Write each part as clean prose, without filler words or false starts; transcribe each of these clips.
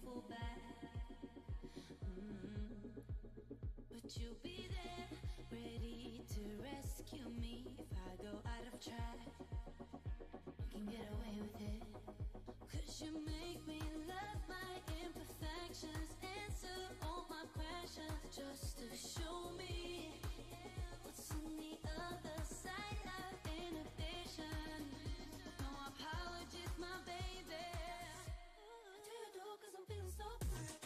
fall back. But you'll be there, ready to rescue me if I go out of track. You can get away with it, 'cause you make me love my imperfections, answer all my questions, just to show me what's on the other side of inhibition. No apologies, my baby. I do it all 'cause I'm feeling so good.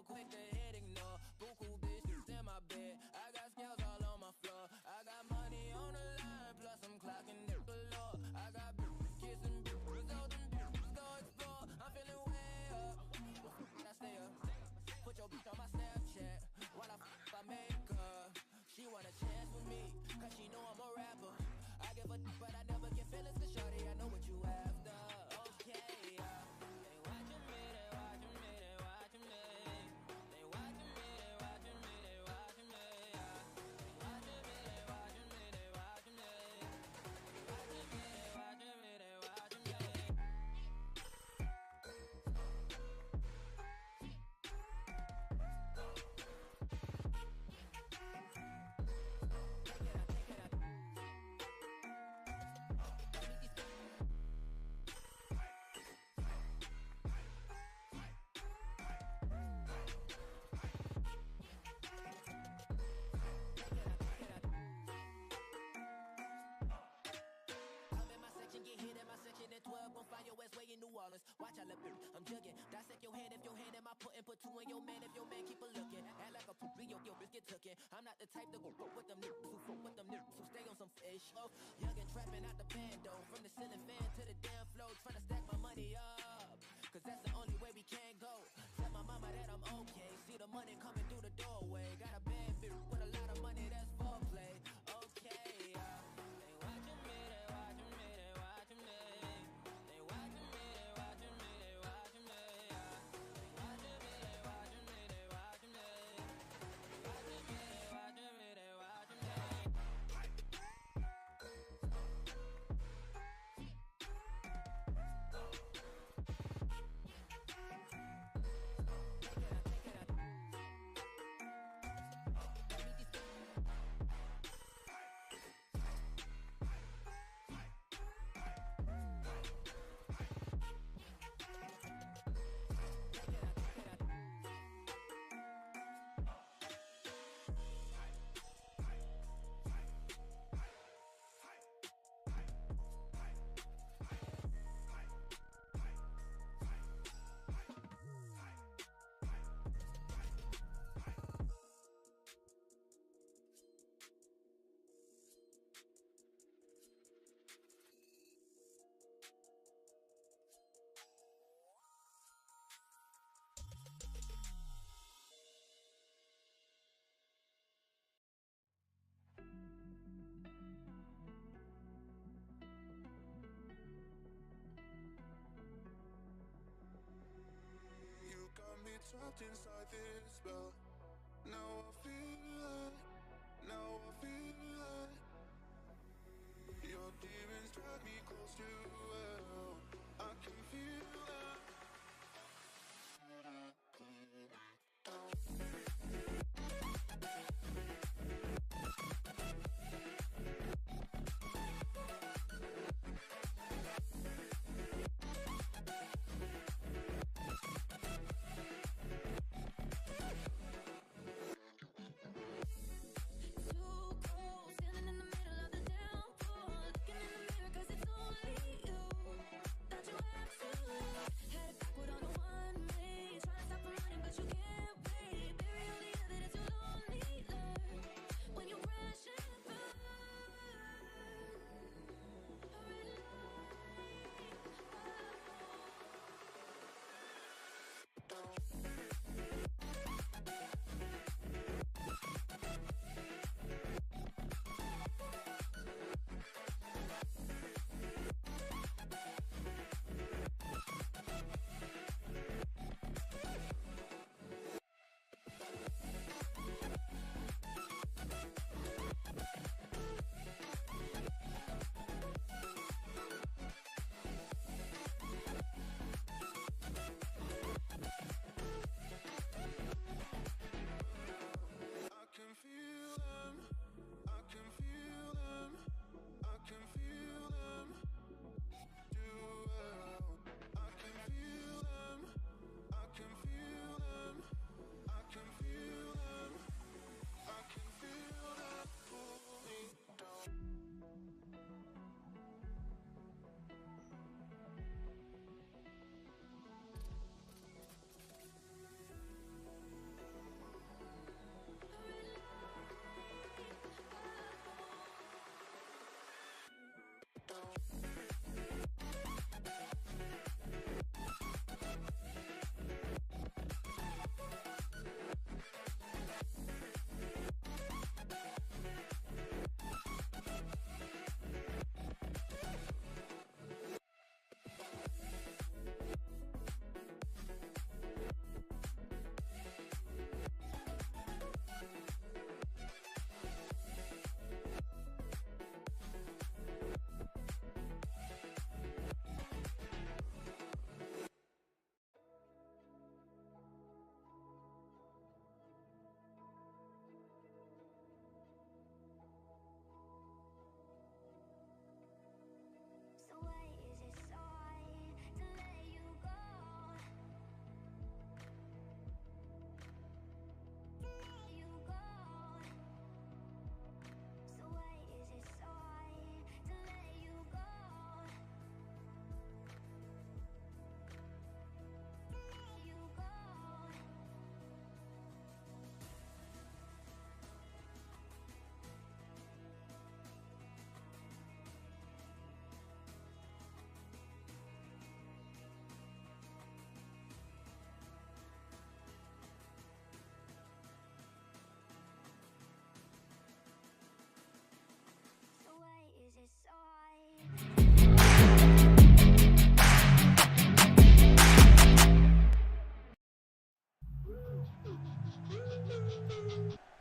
quick to hit ignore. Buku bitches in my bed. I got scales all on my floor. I got money on the line, plus I'm clocking it below. I got bitches kissing bitches, all them bitches go explore. I'm feeling way up. I stay up. Put your bitch on my Snapchat while I make her. She want a chance with me, cause she know I'm a rapper. I give a but I never get feelings to shorty. I know what you after. Okay, they watching me, they watching me, they watching me. They watching me, they watching me, they watching me. They watching me, they watching me, they watching me. They watching me, they watching me, they watching me. Get hit in my section at 12, gon' find your ass way in New Orleans. Watch I look, I'm jugging. Dissect your hand if your hand in my putting, put two in your man if your man keep a looking. Act like a poop, your bitch get tookin'. I'm not the type to go fuck with them niggas who fuck with them niggas who stay on some fish. Oh, young and trapping out the bando, from the ceiling fan to the damn floor, trying to stack my money up. Cause that's the only way we can go. Tell my mama that I'm okay. See the money coming through the doorway. Got a bad bitch with a lot of money, that's foreplay. Okay, they watching me, they watching me, they watching me. They watching me, they watching me, they watching me. They watching me, they watching me, they watching me. They watching me, they watching me, they watching me. You got me trapped inside this spell. Now I feel it, now I feel it. Your demons drag me close to hell. I can feel it. Too cold.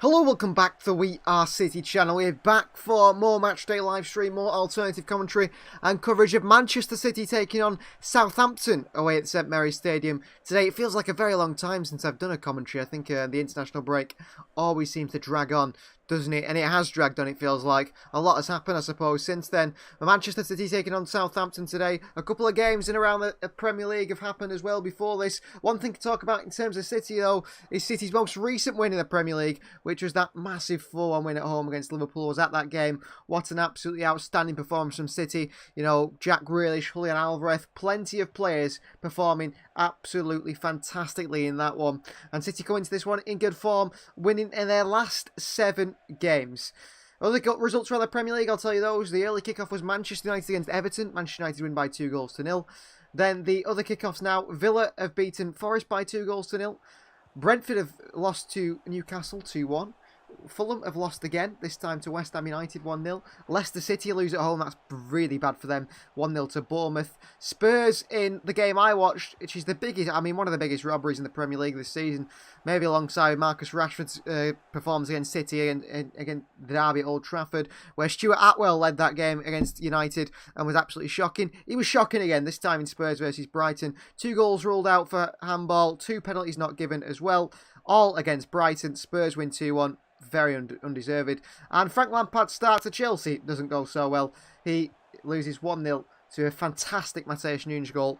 Hello, welcome back to the We Are City channel. We're back for more matchday live stream, more alternative commentary and coverage of Manchester City taking on Southampton away at St Mary's Stadium today. It feels like a very long time since I've done a commentary. I think the international break always seems to drag on, doesn't it? And it has dragged on, it feels like. A lot has happened, I suppose, since then. Manchester City taking on Southampton today. A couple of games in around the Premier League have happened as well before this. One thing to talk about in terms of City, though, is City's most recent win in the Premier League, which was that massive 4-1 win at home against Liverpool. I was at that game. What an absolutely outstanding performance from City. You know, Jack Grealish, Julian Alvarez, plenty of players performing absolutely fantastically in that one. And City go into this one in good form, winning in their last 7 games. Other results around the Premier League, I'll tell you those. The early kickoff was Manchester United against Everton. Manchester United win by 2-0. Then the other kickoffs now. Villa have beaten Forest by 2-0. Brentford have lost to Newcastle 2-1. Fulham have lost again, this time to West Ham United 1-0. Leicester City lose at home, that's really bad for them, 1-0 to Bournemouth. Spurs in the game I watched, which is the biggest, one of the biggest robberies in the Premier League this season, maybe alongside Marcus Rashford's performance against City and against the derby at Old Trafford, where Stuart Atwell led that game against United and was absolutely shocking. He was shocking again, this time in Spurs versus Brighton. 2 goals ruled out for handball, 2 penalties not given as well, all against Brighton. Spurs win 2-1. Very undeserved. And Frank Lampard's start to Chelsea doesn't go so well. He loses 1-0 to a fantastic Matheus Nunes goal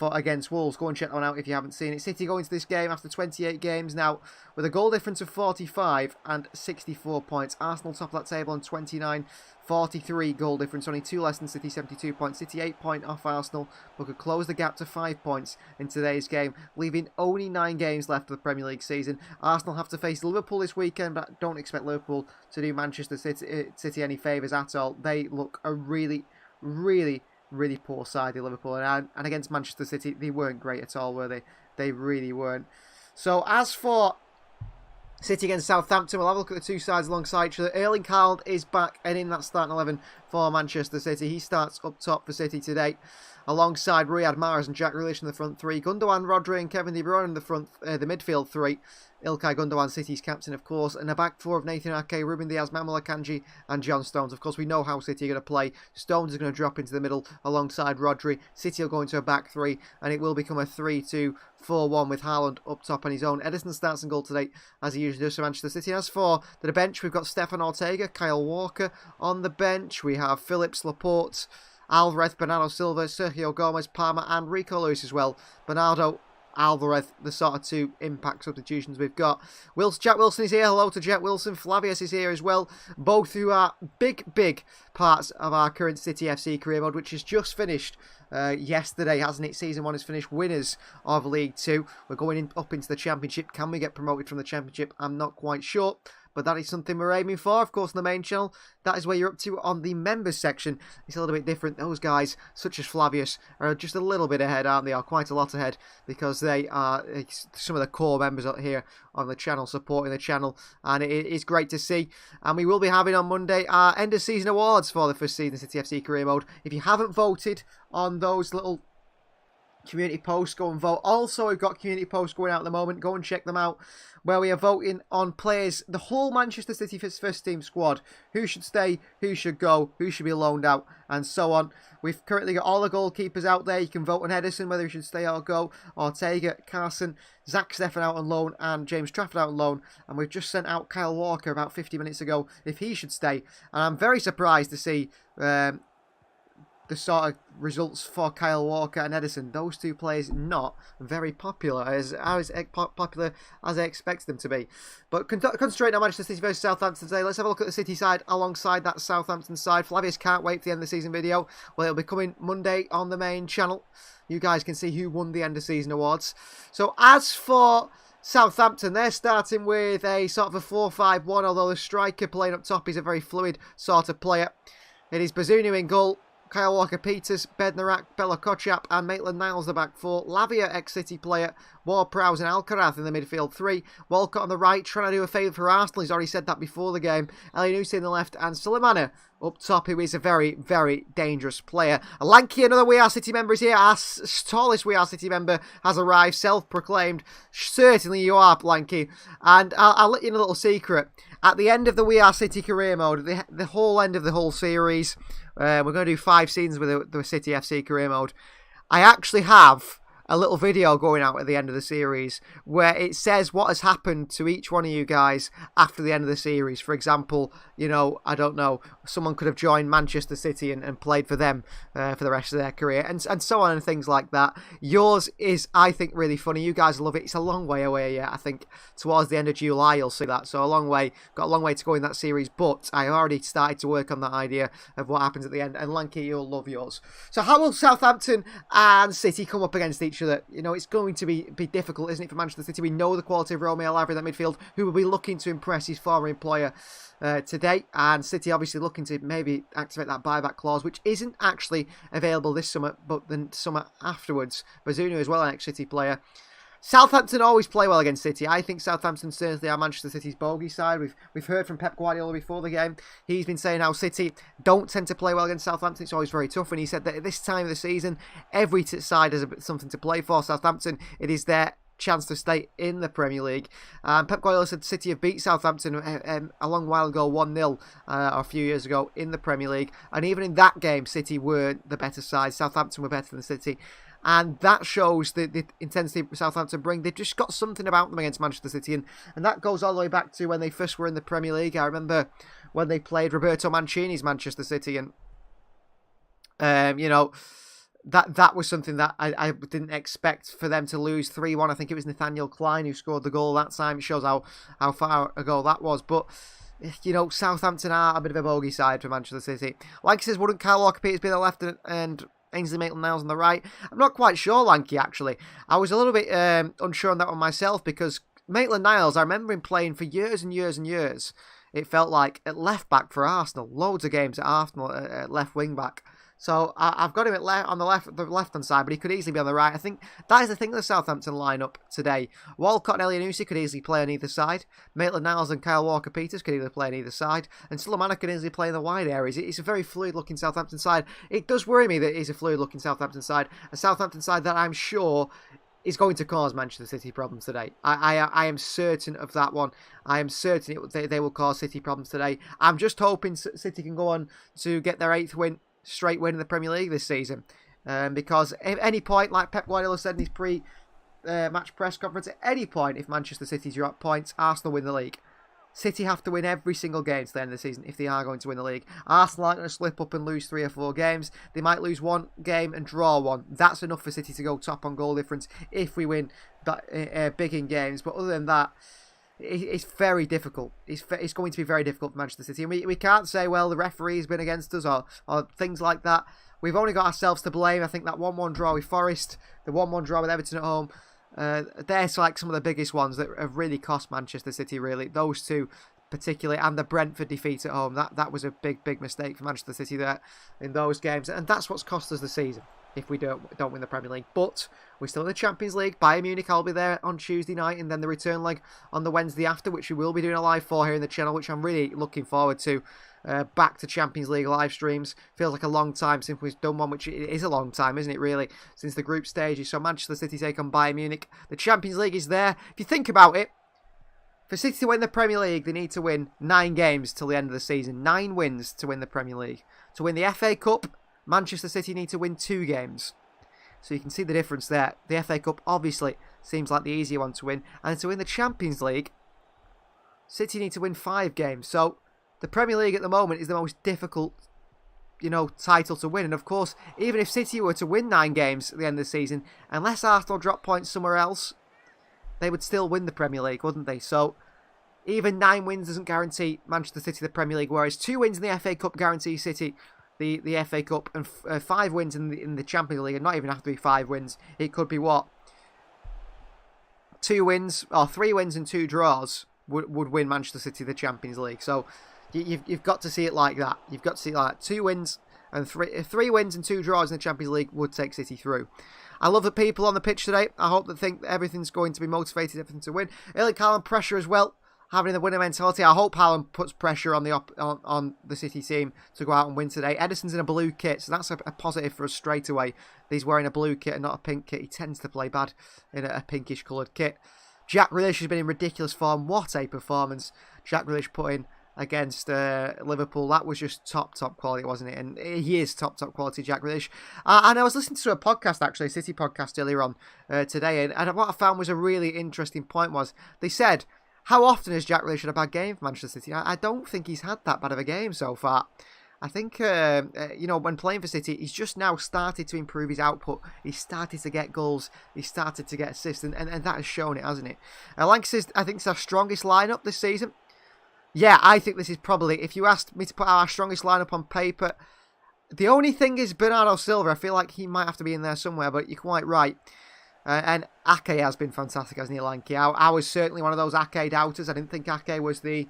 against Wolves. Go and check that one out if you haven't seen it. City go into this game after 28 games now with a goal difference of 45 and 64 points. Arsenal top of that table on 29, 43 goal difference, only 2 less than City, 72 points. City 8 point off Arsenal, but could close the gap to 5 points in today's game, leaving only 9 games left of the Premier League season. Arsenal have to face Liverpool this weekend, but I don't expect Liverpool to do Manchester City any favours at all. They look a really poor side in Liverpool, and against Manchester City, they weren't great at all, were they? They really weren't. So as for City against Southampton, we'll have a look at the two sides alongside each other. Erling Haaland is back and in that starting 11 for Manchester City. He starts up top for City today, alongside Riyad Mahrez and Jack Grealish in the front 3. Gundogan, Rodri and Kevin De Bruyne in the midfield 3. Ilkay Gundogan, City's captain, of course, and a back 4 of Nathan Ake, Ruben Dias, Manuel Akanji and John Stones. Of course, we know how City are going to play. Stones is going to drop into the middle alongside Rodri. City will go into a back 3, and it will become a 3-2-4-1 with Haaland up top on his own. Ederson starts in goal today, as he usually does for Manchester City. As for the bench, we've got Stefan Ortega, Kyle Walker on the bench. We have Phillips, Laporte, Alvarez, Bernardo Silva, Sergio Gomez, Palmer and Rico Lewis as well. Bernardo, Alvarez, the sort of 2 impact substitutions we've got. Jack Wilson is here. Hello to Jack Wilson. Flavius is here as well. Both who are big parts of our current City FC career mode, which has just finished yesterday, hasn't it? Season 1 is finished. Winners of League 2. We're going up into the Championship. Can we get promoted from the Championship? I'm not quite sure, but that is something we're aiming for. Of course, on the main channel, that is where you're up to. On the members section, it's a little bit different. Those guys, such as Flavius, are just a little bit ahead, aren't they? Or quite a lot ahead, because they are some of the core members out here on the channel, supporting the channel, and it is great to see. And we will be having on Monday our end of season awards for the first season City FC career mode. If you haven't voted on those little community posts, go and vote. Also, we've got community posts going out at the moment. Go and check them out, where we are voting on players, the whole Manchester City first team squad. Who should stay, who should go, who should be loaned out, and so on. We've currently got all the goalkeepers out there. You can vote on Ederson, whether he should stay or go. Ortega, Carson, Zach Steffen out on loan, and James Trafford out on loan. And we've just sent out Kyle Walker about 50 minutes ago, if he should stay. And I'm very surprised to see the sort of results for Kyle Walker and Ederson. Those 2 players not very popular, as popular as I expected them to be. But concentrating on Manchester City versus Southampton today, let's have a look at the City side alongside that Southampton side. Flavius can't wait for the end of the season video. Well, it'll be coming Monday on the main channel. You guys can see who won the end of season awards. So as for Southampton, they're starting with a sort of a 4-5-1, although the striker playing up top is a very fluid sort of player. It is Bazunu in goal. Kyle Walker-Peters, Bednarak, Bella Kochap and Maitland-Niles the back four. Lavia, ex-City player, Ward-Prowse and Alcaraz in the midfield three. Walcott on the right, trying to do a favour for Arsenal. He's already said that before the game. Elyounoussi in the left and Sulemana up top, who is a very, very dangerous player. Lanky, another We Are City member, is here. Our tallest We Are City member has arrived, self-proclaimed. Certainly you are, Lanky. And I'll let you in a little secret. At the end of the We Are City career mode, the whole end of the whole series, we're going to do 5 seasons with the City FC career mode. I actually have a little video going out at the end of the series where it says what has happened to each one of you guys after the end of the series. For example, you know, I don't know, someone could have joined Manchester City and played for them for the rest of their career and so on and things like that. Yours is, I think, really funny. You guys love it. It's a long way away yet. I think towards the end of July you'll see that. So got a long way to go in that series, but I already started to work on that idea of what happens at the end. And Lanky, you'll love yours. So how will Southampton and City come up against each other? You know, it's going to be difficult, isn't it, for Manchester City? We know the quality of Romeo Lavia in that midfield, who will be looking to impress his former employer today. And City obviously looking to maybe activate that buyback clause, which isn't actually available this summer, but the summer afterwards. Bazunu as well, an ex-City player. Southampton always play well against City. I think Southampton certainly are Manchester City's bogey side. We've heard from Pep Guardiola before the game. He's been saying how City don't tend to play well against Southampton. It's always very tough. And he said that at this time of the season, every side has something to play for. Southampton, it is their chance to stay in the Premier League. Pep Guardiola said City have beat Southampton a long while ago, 1-0 or a few years ago in the Premier League. And even in that game, City were the better side. Southampton were better than City. And that shows the intensity Southampton bring. They've just got something about them against Manchester City. And that goes all the way back to when they first were in the Premier League. I remember when they played Roberto Mancini's Manchester City. And, you know, that was something that I didn't expect for them to lose 3-1. I think it was Nathaniel Klein who scored the goal that time. It shows how far ago that was. But, you know, Southampton are a bit of a bogey side for Manchester City. Like he says, wouldn't Kyle Walker-Peters be the left and Ainsley Maitland-Niles on the right? I'm not quite sure, Lanky, actually. I was a little bit unsure on that one myself because Maitland-Niles, I remember him playing for years and years and years. It felt like at left-back for Arsenal. Loads of games at Arsenal at left wing-back. So I've got him on the left-hand side, but he could easily be on the right. I think that is the thing with the Southampton lineup today. Walcott and Elyounoussi could easily play on either side. Maitland-Niles and Kyle Walker-Peters could either play on either side. And Sulemana could easily play in the wide areas. It's a very fluid-looking Southampton side. It does worry me that it's a fluid-looking Southampton side. A Southampton side that I'm sure is going to cause Manchester City problems today. I am certain of that one. I am certain they will cause City problems today. I'm just hoping City can go on to get their 8th straight win in the Premier League this season. Because at any point, like Pep Guardiola said in his pre-match press conference, at any point, if Manchester City drop points, Arsenal win the league. City have to win every single game to the end of the season if they are going to win the league. Arsenal aren't going to slip up and lose 3 or 4 games. They might lose 1 game and draw 1. That's enough for City to go top on goal difference if we win big in games. But other than that, it's very difficult. It's going to be very difficult for Manchester City. And we can't say, well, the referee's been against us or things like that. We've only got ourselves to blame. I think that 1-1 draw with Forest, the 1-1 draw with Everton at home, they're like some of the biggest ones that have really cost Manchester City, really. Those two particularly, and the Brentford defeat at home. That was a big mistake for Manchester City there in those games. And that's what's cost us the season if we don't win the Premier League. But we're still in the Champions League. Bayern Munich, I'll be there on Tuesday night, and then the return leg on the Wednesday after, which we will be doing a live for here in the channel, which I'm really looking forward to. Back to Champions League live streams. Feels like a long time since we've done one, which it is a long time, isn't it, really, since the group stages. So Manchester City take on Bayern Munich. The Champions League is there. If you think about it, for City to win the Premier League, they need to win 9 games till the end of the season. 9 wins to win the Premier League. To win the FA Cup, Manchester City need to win 2 games. So you can see the difference there. The FA Cup obviously seems like the easier one to win. And to win the Champions League, City need to win 5 games. So the Premier League at the moment is the most difficult, title to win. And of course, even if City were to win 9 games at the end of the season, unless Arsenal drop points somewhere else, they would still win the Premier League, wouldn't they? So even 9 wins doesn't guarantee Manchester City the Premier League, whereas 2 wins in the FA Cup guarantees City the FA Cup, and 5 wins in the Champions League, and not even have to be 5 wins. It could be 2 wins or 3 wins and 2 draws would win Manchester City the Champions League. So you've got to see it like that. You've got to see it like that. 2 wins And three wins and 2 draws in the Champions League would take City through. I love the people on the pitch today. I hope they think that everything's going to be motivated, everything to win. Erling Haaland pressure as well, having the winner mentality. I hope Haaland puts pressure on the City team to go out and win today. Ederson's in a blue kit, so that's a positive for us straight away. He's wearing a blue kit and not a pink kit. He tends to play bad in a pinkish coloured kit. Jack Grealish has been in ridiculous form. What a performance Jack Grealish put in against Liverpool. That was just top quality, wasn't it? And he is top quality, Jack Grealish. And I was listening to a podcast, actually, a City podcast earlier on today, and what I found was a really interesting point was, they said, how often has Jack Grealish had a bad game for Manchester City? I don't think he's had that bad of a game so far. I think, when playing for City, he's just now started to improve his output. He's started to get goals. He's started to get assists, and that has shown it, hasn't it? Lank says, I think it's our strongest lineup this season. Yeah, I think this is probably, if you asked me to put our strongest lineup on paper, the only thing is Bernardo Silva. I feel like he might have to be in there somewhere, but you're quite right. And Ake has been fantastic, hasn't he, Lanky? I was certainly one of those Ake doubters. I didn't think Ake was the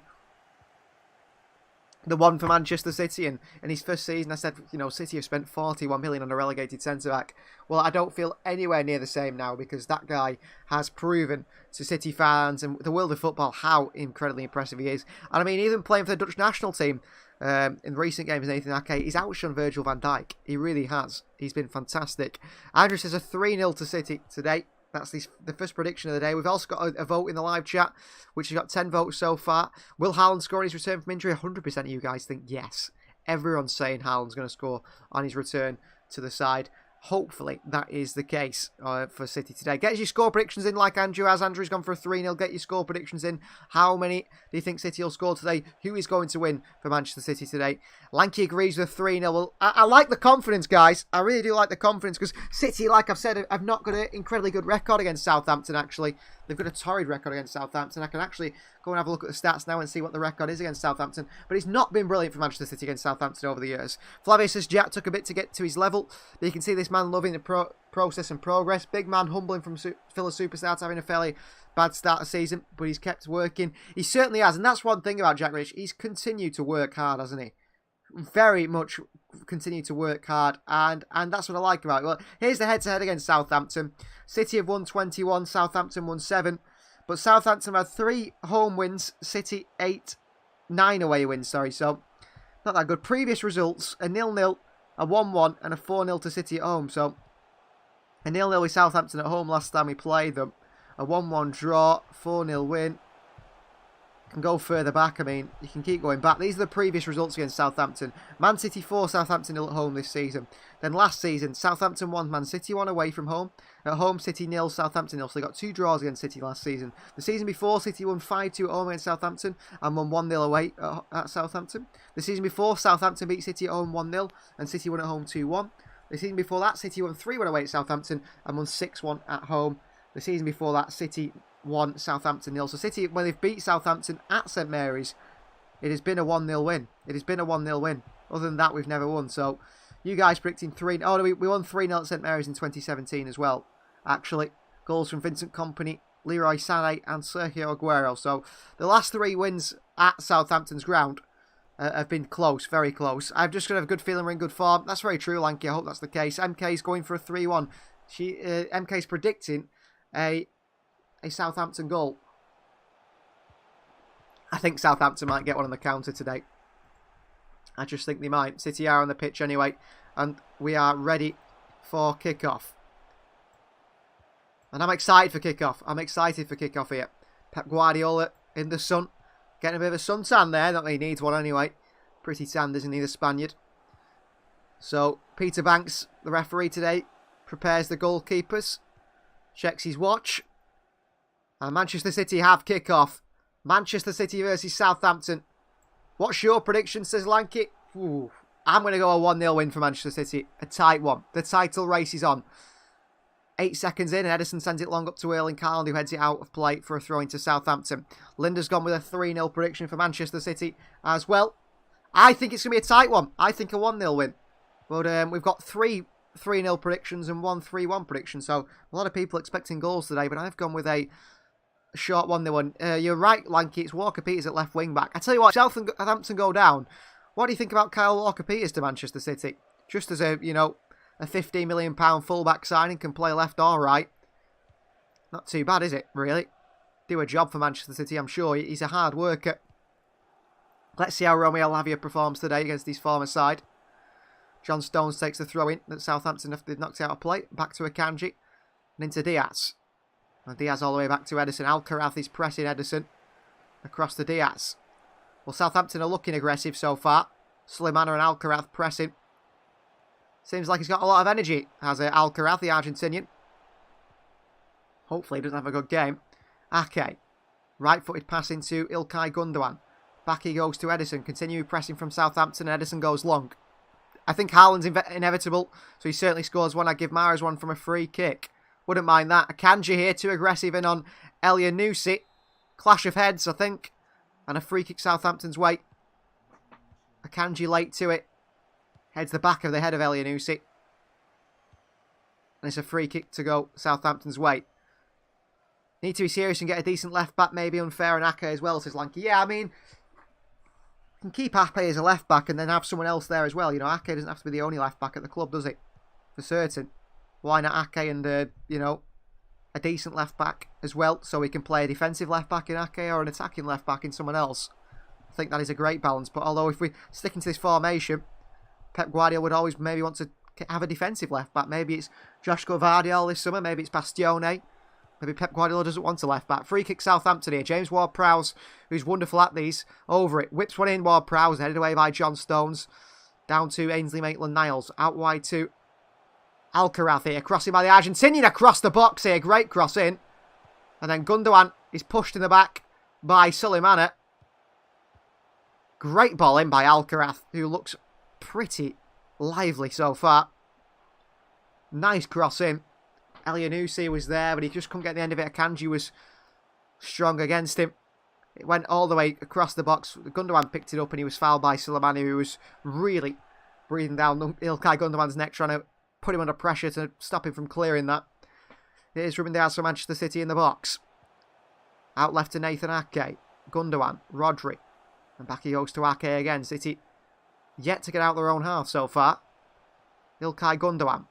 one for Manchester City, and in his first season I said, City have spent 41 million on a relegated centre-back. Well, I don't feel anywhere near the same now, because that guy has proven to City fans and the world of football how incredibly impressive he is. And I mean, even playing for the Dutch national team in recent games, Nathan Ake, he's outshone Virgil van Dijk. He really has. He's been fantastic. Andrew says a 3-0 to City today. That's the first prediction of the day. We've also got a vote in the live chat, which has got 10 votes so far. Will Haaland score on his return from injury? 100% of you guys think yes. Everyone's saying Haaland's going to score on his return to the side. Hopefully that is the case for City today. Get your score predictions in like Andrew has. Andrew's gone for a 3-0. Get your score predictions in. How many do you think City will score today? Who is going to win for Manchester City today? Lanky agrees with 3-0. Well, I like the confidence, guys. I really do like the confidence, because City, like I've said, have not got an incredibly good record against Southampton, actually. They've got a torrid record against Southampton. I can actually go and have a look at the stats now and see what the record is against Southampton. But it's not been brilliant for Manchester City against Southampton over the years. Flavio says Jack took a bit to get to his level, but you can see this man loving the process and progress. Big man humbling from Villa superstar to having a fairly bad start of season, but he's kept working. He certainly has, and that's one thing about Jack Grealish. He's continued to work hard, hasn't he? Very much continue to work hard, and that's what I like about it. Well, here's the head-to-head against Southampton. City have won 21, Southampton won 7, but Southampton have had 3 home wins, City 9 away wins, so not that good. Previous results, a 0-0, a 1-1, and a 4-0 to City at home, so a 0-0 with Southampton at home last time we played them, a 1-1 draw, 4-0 win. Can go further back. I mean, you can keep going back. These are the previous results against Southampton. Man City 4, Southampton 0 at home this season. Then last season, Southampton 1, Man City 1 away from home. At home, City 0, Southampton 0. So they got 2 draws against City last season. The season before, City won 5-2 at home against Southampton and won 1-0 away at Southampton. The season before, Southampton beat City at home 1-0 and City won at home 2-1. The season before that, City won 3-1 away at Southampton and won 6-1 at home. The season before that, City 1, Southampton 0. So City, when they've beat Southampton at St Mary's, it has been a 1-0 win. It has been a 1-0 win. Other than that, we've never won. So you guys predicting 3... Oh, no, we won 3-0 at St Mary's in 2017 as well, actually. Goals from Vincent Kompany, Leroy Sané and Sergio Aguero. So the last 3 wins at Southampton's ground have been close, very close. I've just got to have a good feeling we're in good form. That's very true, Lanky. I hope that's the case. MK's going for a 3-1. MK's predicting a Southampton goal. I think Southampton might get one on the counter today. I just think they might. City are on the pitch anyway, and we are ready for kickoff. And I'm excited for kickoff. I'm excited for kickoff here. Pep Guardiola in the sun. Getting a bit of a suntan there. Not that he needs one anyway. Pretty tanned, isn't he, the Spaniard? So, Peter Banks, the referee today, prepares the goalkeepers. Checks his watch. And Manchester City have kick-off. Manchester City versus Southampton. What's your prediction, says Lanky? Ooh, I'm going to go a 1-0 win for Manchester City. A tight one. The title race is on. 8 seconds in, and Ederson sends it long up to Erling Haaland, who heads it out of play for a throw into Southampton. Linda's gone with a 3-0 prediction for Manchester City as well. I think it's going to be a tight one. I think a 1-0 win. But we've got 3 3-0 predictions and 1 3-1 prediction. So a lot of people expecting goals today, but I've gone with a short 1-0 one. You're right, Lanky. It's Walker Peters at left wing back. I tell you what, Southampton go down. What do you think about Kyle Walker-Peters to Manchester City? Just as a, you know, a £15 million fullback signing, can play left or right. Not too bad, is it, really? Do a job for Manchester City, I'm sure. He's a hard worker. Let's see how Romeo Lavia performs today against his former side. John Stones takes the throw in that Southampton have knocked out of play. Back to Akanji. And into Diaz. And Diaz all the way back to Ederson. Alcaraz is pressing Ederson across to Diaz. Well, Southampton are looking aggressive so far. Slimana and Alcaraz pressing. Seems like he's got a lot of energy, has Alcaraz, the Argentinian. Hopefully he doesn't have a good game. Ake. Right-footed pass into Ilkay Gundogan. Back he goes to Ederson. Continue pressing from Southampton, and Ederson goes long. I think Haaland's inevitable, so he certainly scores one. I'd give Mahrez one from a free kick. Wouldn't mind that. Akanji here, too aggressive in on Elyounoussi. Clash of heads, I think. And a free kick Southampton's way. Akanji late to it. Heads the back of the head of Elyounoussi. And it's a free kick to go Southampton's way. Need to be serious and get a decent left back. Maybe unfair on Ake as well, says Lanky. Yeah, I mean, you can keep Ake as a left back and then have someone else there as well. You know, Ake doesn't have to be the only left back at the club, does it? For certain. Why not Ake and, you know, a decent left back as well, so we can play a defensive left back in Ake or an attacking left back in someone else. I think that is a great balance. But although if we stick into this formation, Pep Guardiola would always maybe want to have a defensive left back. Maybe it's Joshko Vardiol this summer. Maybe it's Bastione. Maybe Pep Guardiola doesn't want a left back. Free kick Southampton here. James Ward-Prowse, who's wonderful at these, over it. Whips one in, Ward-Prowse, headed away by John Stones. Down to Ainsley Maitland-Niles. Out wide to Alcaraz here. Crossing by the Argentinian across the box here. Great cross in. And then Gundogan is pushed in the back by Sulemana. Great ball in by Alcaraz, who looks pretty lively so far. Nice cross in. Elyounoussi was there, but he just couldn't get the end of it. Akanji was strong against him. It went all the way across the box. Gundogan picked it up and he was fouled by Sulemana, who was really breathing down Ilkay Gundogan's neck, trying to put him under pressure to stop him from clearing that. It is Ruben Dias for Manchester City in the box. Out left to Nathan Ake. Gundogan, Rodri. And back he goes to Ake again. City yet to get out their own half so far. Ilkay Gundogan.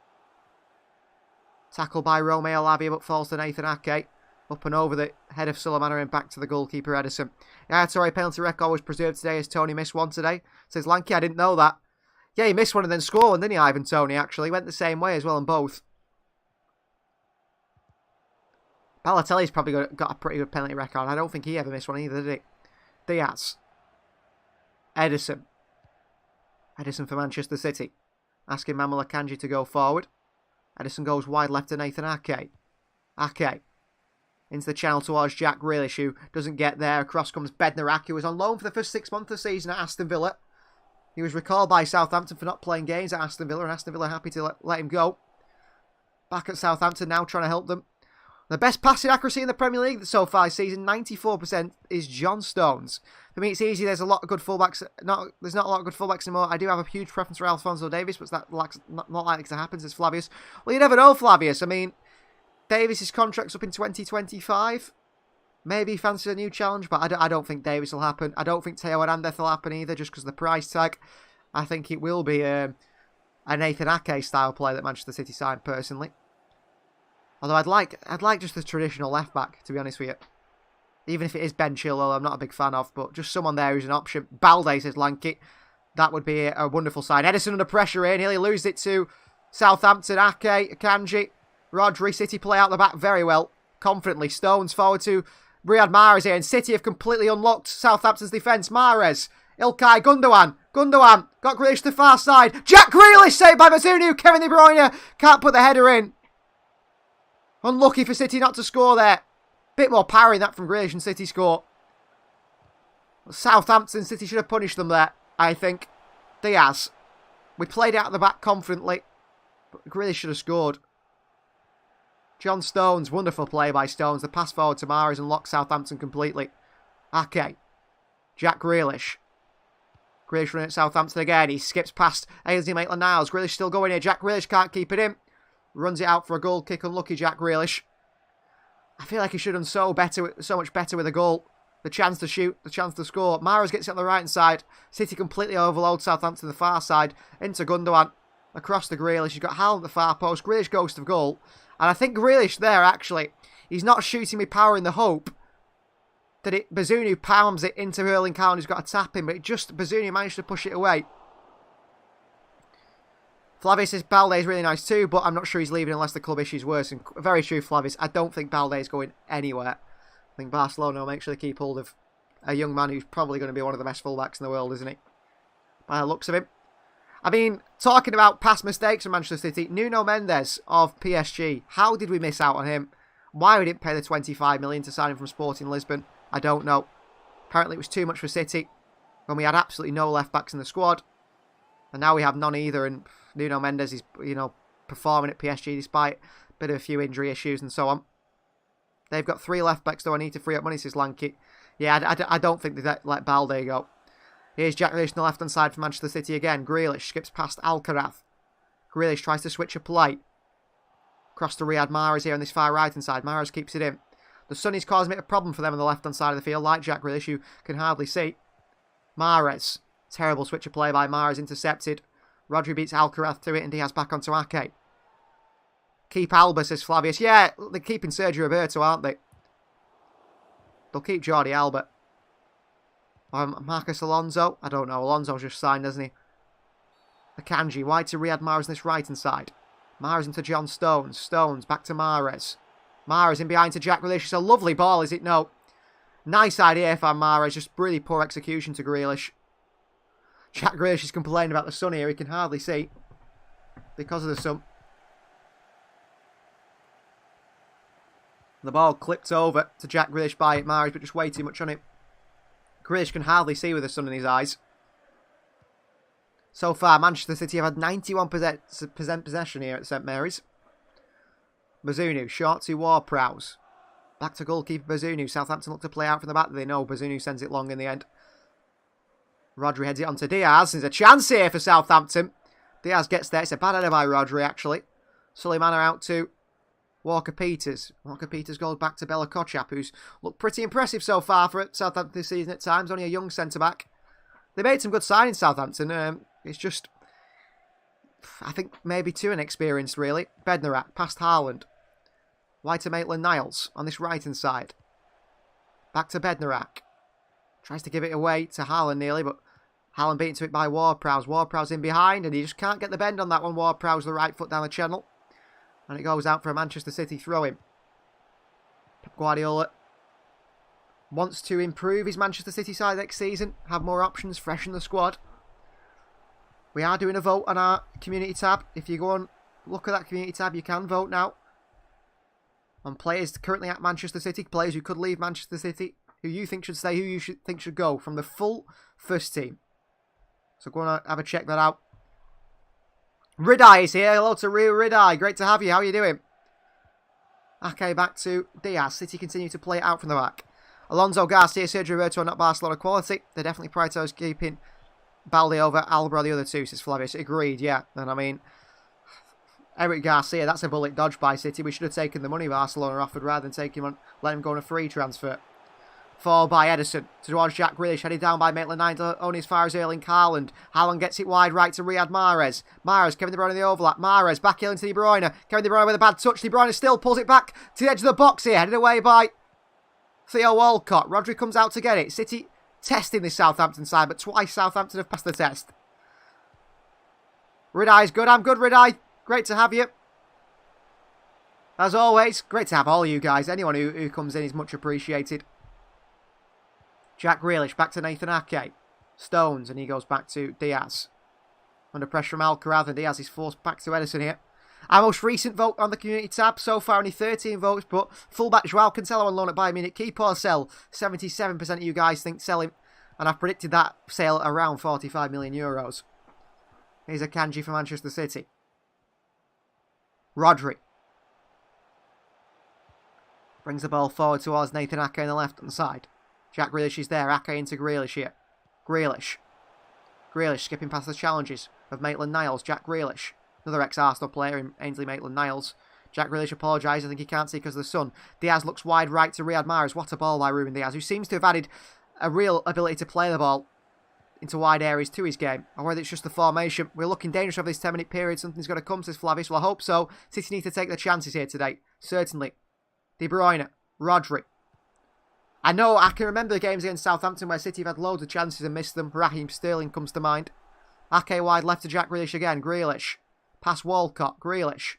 Tackled by Romeo Lavia, but falls to Nathan Ake. Up and over the head of Sulemana and back to the goalkeeper Ederson. Yeah, sorry, penalty record was preserved today as Tony missed one today. Says Lanky, I didn't know that. Yeah, he missed one and then scored one, didn't he, Ivan Toney, actually? Went the same way as well on both. Balotelli's probably got a pretty good penalty record. I don't think he ever missed one either, did he? Diaz. Ederson. Ederson for Manchester City. Asking Manuel Akanji to go forward. Ederson goes wide left to Nathan Ake. Ake. Into the channel towards Jack Grealish, who doesn't get there. Across comes Bednarak, who was on loan for the first 6 months of the season at Aston Villa. He was recalled by Southampton for not playing games at Aston Villa, and Aston Villa are happy to let him go. Back at Southampton now, trying to help them. The best passing accuracy in the Premier League so far this season, 94%, is John Stones. For me, it's easy. There's a lot of good fullbacks. There's not a lot of good fullbacks anymore. I do have a huge preference for Alphonso Davies, but that's not likely to happen, says Flavius. Well, you never know, Flavius. I mean, Davies' contract's up in 2025. Maybe he fancies a new challenge, but I don't think Davies will happen. I don't think Theo Hernandez will happen either, just because of the price tag. I think it will be a Nathan Ake style play that Manchester City signed, personally. Although I'd like just the traditional left back, to be honest with you. Even if it is Ben Chilwell, I'm not a big fan of, but just someone there who's an option. Balde, says Lanky. That would be a wonderful sign. Ederson under pressure here, nearly loses it to Southampton. Ake, Akanji, Rodri. City play out the back very well, confidently. Stones forward to Riyad Mahrez here, and City have completely unlocked Southampton's defence. Mahrez, Ilkay, Gundogan. Gundogan got Grealish to the far side. Jack Grealish saved by Bazunu. Kevin De Bruyne can't put the header in. Unlucky for City not to score there. Bit more power in that from Grealish and City score. Southampton, City should have punished them there, I think. Diaz. We played out the back confidently, but Grealish should have scored. John Stones, wonderful play by Stones. The pass forward to Mahrez unlocks Southampton completely. Ake. Jack Grealish. Grealish running at Southampton again. He skips past Ainsley Maitland-Niles. Grealish still going here. Jack Grealish can't keep it in. Runs it out for a goal kick. Unlucky Jack Grealish. I feel like he should have done so much better with a goal The chance to shoot, the chance to score. Mahrez gets it on the right-hand side. City completely overload Southampton on the far side. Into Gundogan. Across the Grealish. You've got Haaland at the far post. Grealish goes to the goal. And I think Grealish there, actually, he's not shooting with power in the hope that Bazunu palms it into Erling Haaland, who's got to tap him. But Bazunu managed to push it away. Flavius says Balde is really nice too, but I'm not sure he's leaving unless the club issues worsen. Very true, Flavius. I don't think Balde is going anywhere. I think Barcelona will make sure they keep hold of a young man who's probably going to be one of the best fullbacks in the world, isn't he? By the looks of him. I mean, talking about past mistakes from Manchester City, Nuno Mendes of PSG. How did we miss out on him? Why we didn't pay the 25 million to sign him from Sporting Lisbon, I don't know. Apparently it was too much for City when we had absolutely no left-backs in the squad. And now we have none either, and Nuno Mendes is, performing at PSG despite a bit of a few injury issues and so on. They've got 3 left-backs, though I need to free up money, says Lanky. Yeah, I don't think they let Balde go. Here's Jack Grealish on the left-hand side for Manchester City again. Grealish skips past Alcaraz. Grealish tries to switch a play. Cross to Riyad Mahrez here on this far right-hand side. Mahrez keeps it in. The sun is causing a bit of a problem for them on the left-hand side of the field, like Jack Grealish, you can hardly see. Mahrez. Terrible switch of play by Mahrez, intercepted. Rodri beats Alcaraz to it, and Diaz back onto Ake. Keep Alba, says Flavius. Yeah, they're keeping Sergio Roberto, aren't they? They'll keep Jordi Alba. Marcus Alonso. I don't know. Alonso's just signed, hasn't he? Akanji. Wide to Riyad Mahrez on this right-hand side. Mahrez into John Stones. Stones back to Mahrez. Mahrez in behind to Jack Grealish. It's a lovely ball, is it? No. Nice idea for Mahrez. Just really poor execution to Grealish. Jack Grealish is complaining about the sun here. He can hardly see because of the sun. The ball clipped over to Jack Grealish by Mahrez, but just way too much on it. Grealish can hardly see with the sun in his eyes. So far, Manchester City have had 91% possession here at St Mary's. Bazunu, short to Ward-Prowse. Back to goalkeeper Bazunu. Southampton look to play out from the back. They know Bazunu sends it long in the end. Rodri heads it on to Diaz. There's a chance here for Southampton. Diaz gets there. It's a bad header by Rodri, actually. Suleiman are out to Walker-Peters. Walker-Peters goes back to Bella Kotchap, who's looked pretty impressive so far for Southampton this season at times. Only a young centre-back. They made some good signings, Southampton. It's just, I think, maybe too inexperienced, really. Bednarak past Haaland. Wide to Maitland-Niles on this right-hand side. Back to Bednarak. Tries to give it away to Haaland nearly, but Haaland beaten to it by Ward-Prowse. Ward-Prowse in behind, and he just can't get the bend on that one. Ward-Prowse the right foot down the channel. And it goes out for a Manchester City throw-in. Pep Guardiola wants to improve his Manchester City side next season. Have more options, freshen the squad. We are doing a vote on our community tab. If you go and look at that community tab, you can vote now. On players currently at Manchester City. Players who could leave Manchester City. Who you think should stay, who you think should go from the full first team. So go and have a check that out. Ridai is here. Hello to Rio Ridai. Great to have you. How are you doing? Ake back to Diaz. City continue to play it out from the back. Alonso, Garcia, Sergio Roberto are not Barcelona quality. They're definitely prioritise keeping Balde over Alba, the other two, says Flavius. Agreed, yeah. And I mean, Eric Garcia, that's a bullet dodge by City. We should have taken the money Barcelona offered rather than take him on, let him go on a free transfer. Followed by Edison towards Jack Grealish, headed down by Maitland-Niles only as far as Erling Haaland. Haaland gets it wide right to Riyad Mahrez. Mahrez, Kevin De Bruyne in the overlap. Mahrez back into De Bruyne. Kevin De Bruyne with a bad touch. De Bruyne still pulls it back to the edge of the box here, headed away by Theo Walcott. Rodri comes out to get it. City testing this Southampton side, but twice Southampton have passed the test. Ridai's good. I'm good, Ridai. Great to have you. As always, great to have all you guys. Anyone who comes in is much appreciated. Jack Grealish back to Nathan Ake. Stones, and he goes back to Diaz. Under pressure from Alcaraz, and Diaz is forced back to Edison here. Our most recent vote on the community tab, so far only 13 votes, but fullback Joao Cancelo on loan at Bayern Munich. Keep or sell, 77% of you guys think sell him, and I've predicted that sale around 45 million euros. Here's Akanji for Manchester City. Rodri. Brings the ball forward towards Nathan Ake on the left-hand side. Jack Grealish is there. Ake into Grealish here. Grealish skipping past the challenges of Maitland-Niles. Jack Grealish. Another ex-Arsenal player in Ainsley Maitland-Niles. Jack Grealish apologises. I think he can't see because of the sun. Diaz looks wide right to Riyad Mahrez. What a ball by Ruben Diaz, who seems to have added a real ability to play the ball into wide areas to his game. Or whether it's just the formation. We're looking dangerous over this 10-minute period. Something's got to come, says Flavius. Well, I hope so. City need to take their chances here today. Certainly. De Bruyne. Rodri. I know, I can remember the games against Southampton where City have had loads of chances and missed them. Raheem Sterling comes to mind. Ake wide left to Jack Grealish again. Grealish. Past Walcott. Grealish.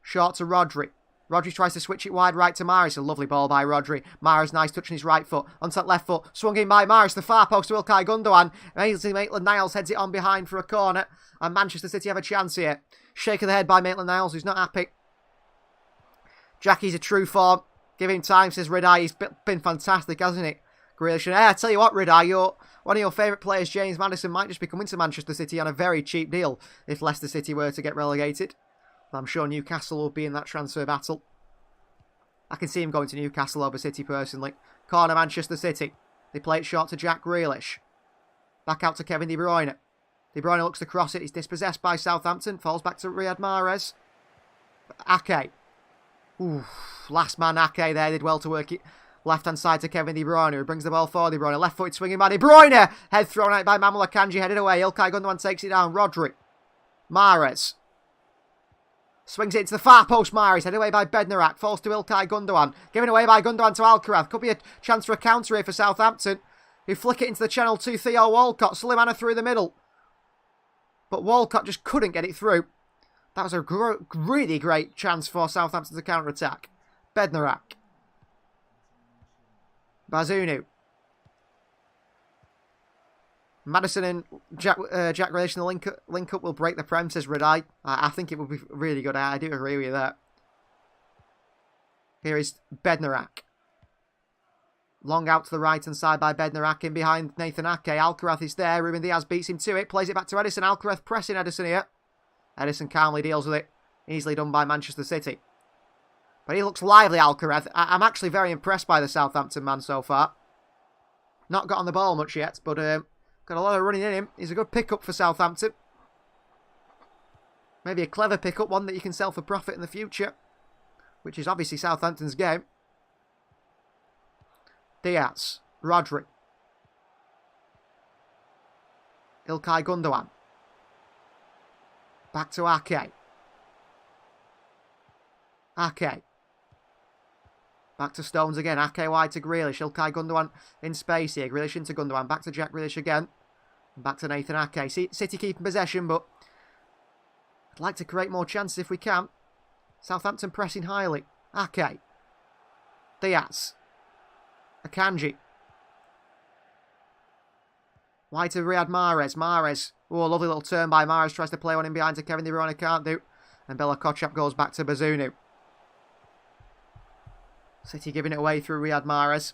Short to Rodri. Rodri tries to switch it wide right to Mahrez. A lovely ball by Rodri. Mahrez nice touching his right foot. Onto that left foot. Swung in by Mahrez. The far post to Ilkay Gundogan. Maitland-Niles heads it on behind for a corner. And Manchester City have a chance here. Shake of the head by Maitland-Niles, who's not happy. Jackie's a true form. Give him time, says Ridai. He's been fantastic, hasn't he? Grealish. And I tell you what, Ridai, one of your favourite players, James Maddison, might just be coming to Manchester City on a very cheap deal if Leicester City were to get relegated. I'm sure Newcastle will be in that transfer battle. I can see him going to Newcastle over City personally. Corner Manchester City. They play it short to Jack Grealish. Back out to Kevin De Bruyne. De Bruyne looks to cross it. He's dispossessed by Southampton. Falls back to Riyad Mahrez. Ake. Ooh, last man Ake there. Did well to work it left-hand side to Kevin De Bruyne, who brings the ball for De Bruyne. Left-footed swinging by De Bruyne. Head thrown out by Manuel Akanji. Headed away. Ilkay Gundogan takes it down. Rodri. Mahrez. Swings it into the far post. Mahrez. Headed away by Bednarak. Falls to Ilkay Gundogan. Given away by Gundogan to Alcaraz. Could be a chance for a counter here for Southampton, who flick it into the channel to Theo Walcott. Sulemana through the middle. But Walcott just couldn't get it through. That was a really great chance for Southampton to counter-attack. Bednarak. Bazunu. Maddison and Jack Grealish in the link up will break the Prem, says Ridai. I think it would be really good. I do agree with you there. Here is Bednarak. Long out to the right-hand side by Bednarak. In behind Nathan Ake. Alcaraz is there. Ruben Diaz beats him to it. Plays it back to Edison. Alcaraz pressing Edison here. Edison calmly deals with it. Easily done by Manchester City. But he looks lively, Alcaraz. I'm actually very impressed by the Southampton man so far. Not got on the ball much yet, but got a lot of running in him. He's a good pickup for Southampton. Maybe a clever pickup, one that you can sell for profit in the future. Which is obviously Southampton's game. Diaz. Rodri. Ilkay Gundogan. Back to Ake. Ake. Back to Stones again. Ake wide to Grealish. Ilkay Gundogan in space here. Grealish into Gundogan. Back to Jack Grealish again. And back to Nathan Ake. City keeping possession, but I'd like to create more chances if we can. Southampton pressing highly. Ake. Diaz. Akanji. Wide to Riyad Mahrez. Mahrez. Oh, a lovely little turn by Mahrez. Tries to play one in behind to Kevin De Bruyne. Can't do. And Bella Kotchap goes back to Bazunu. City giving it away through Riyad Mahrez.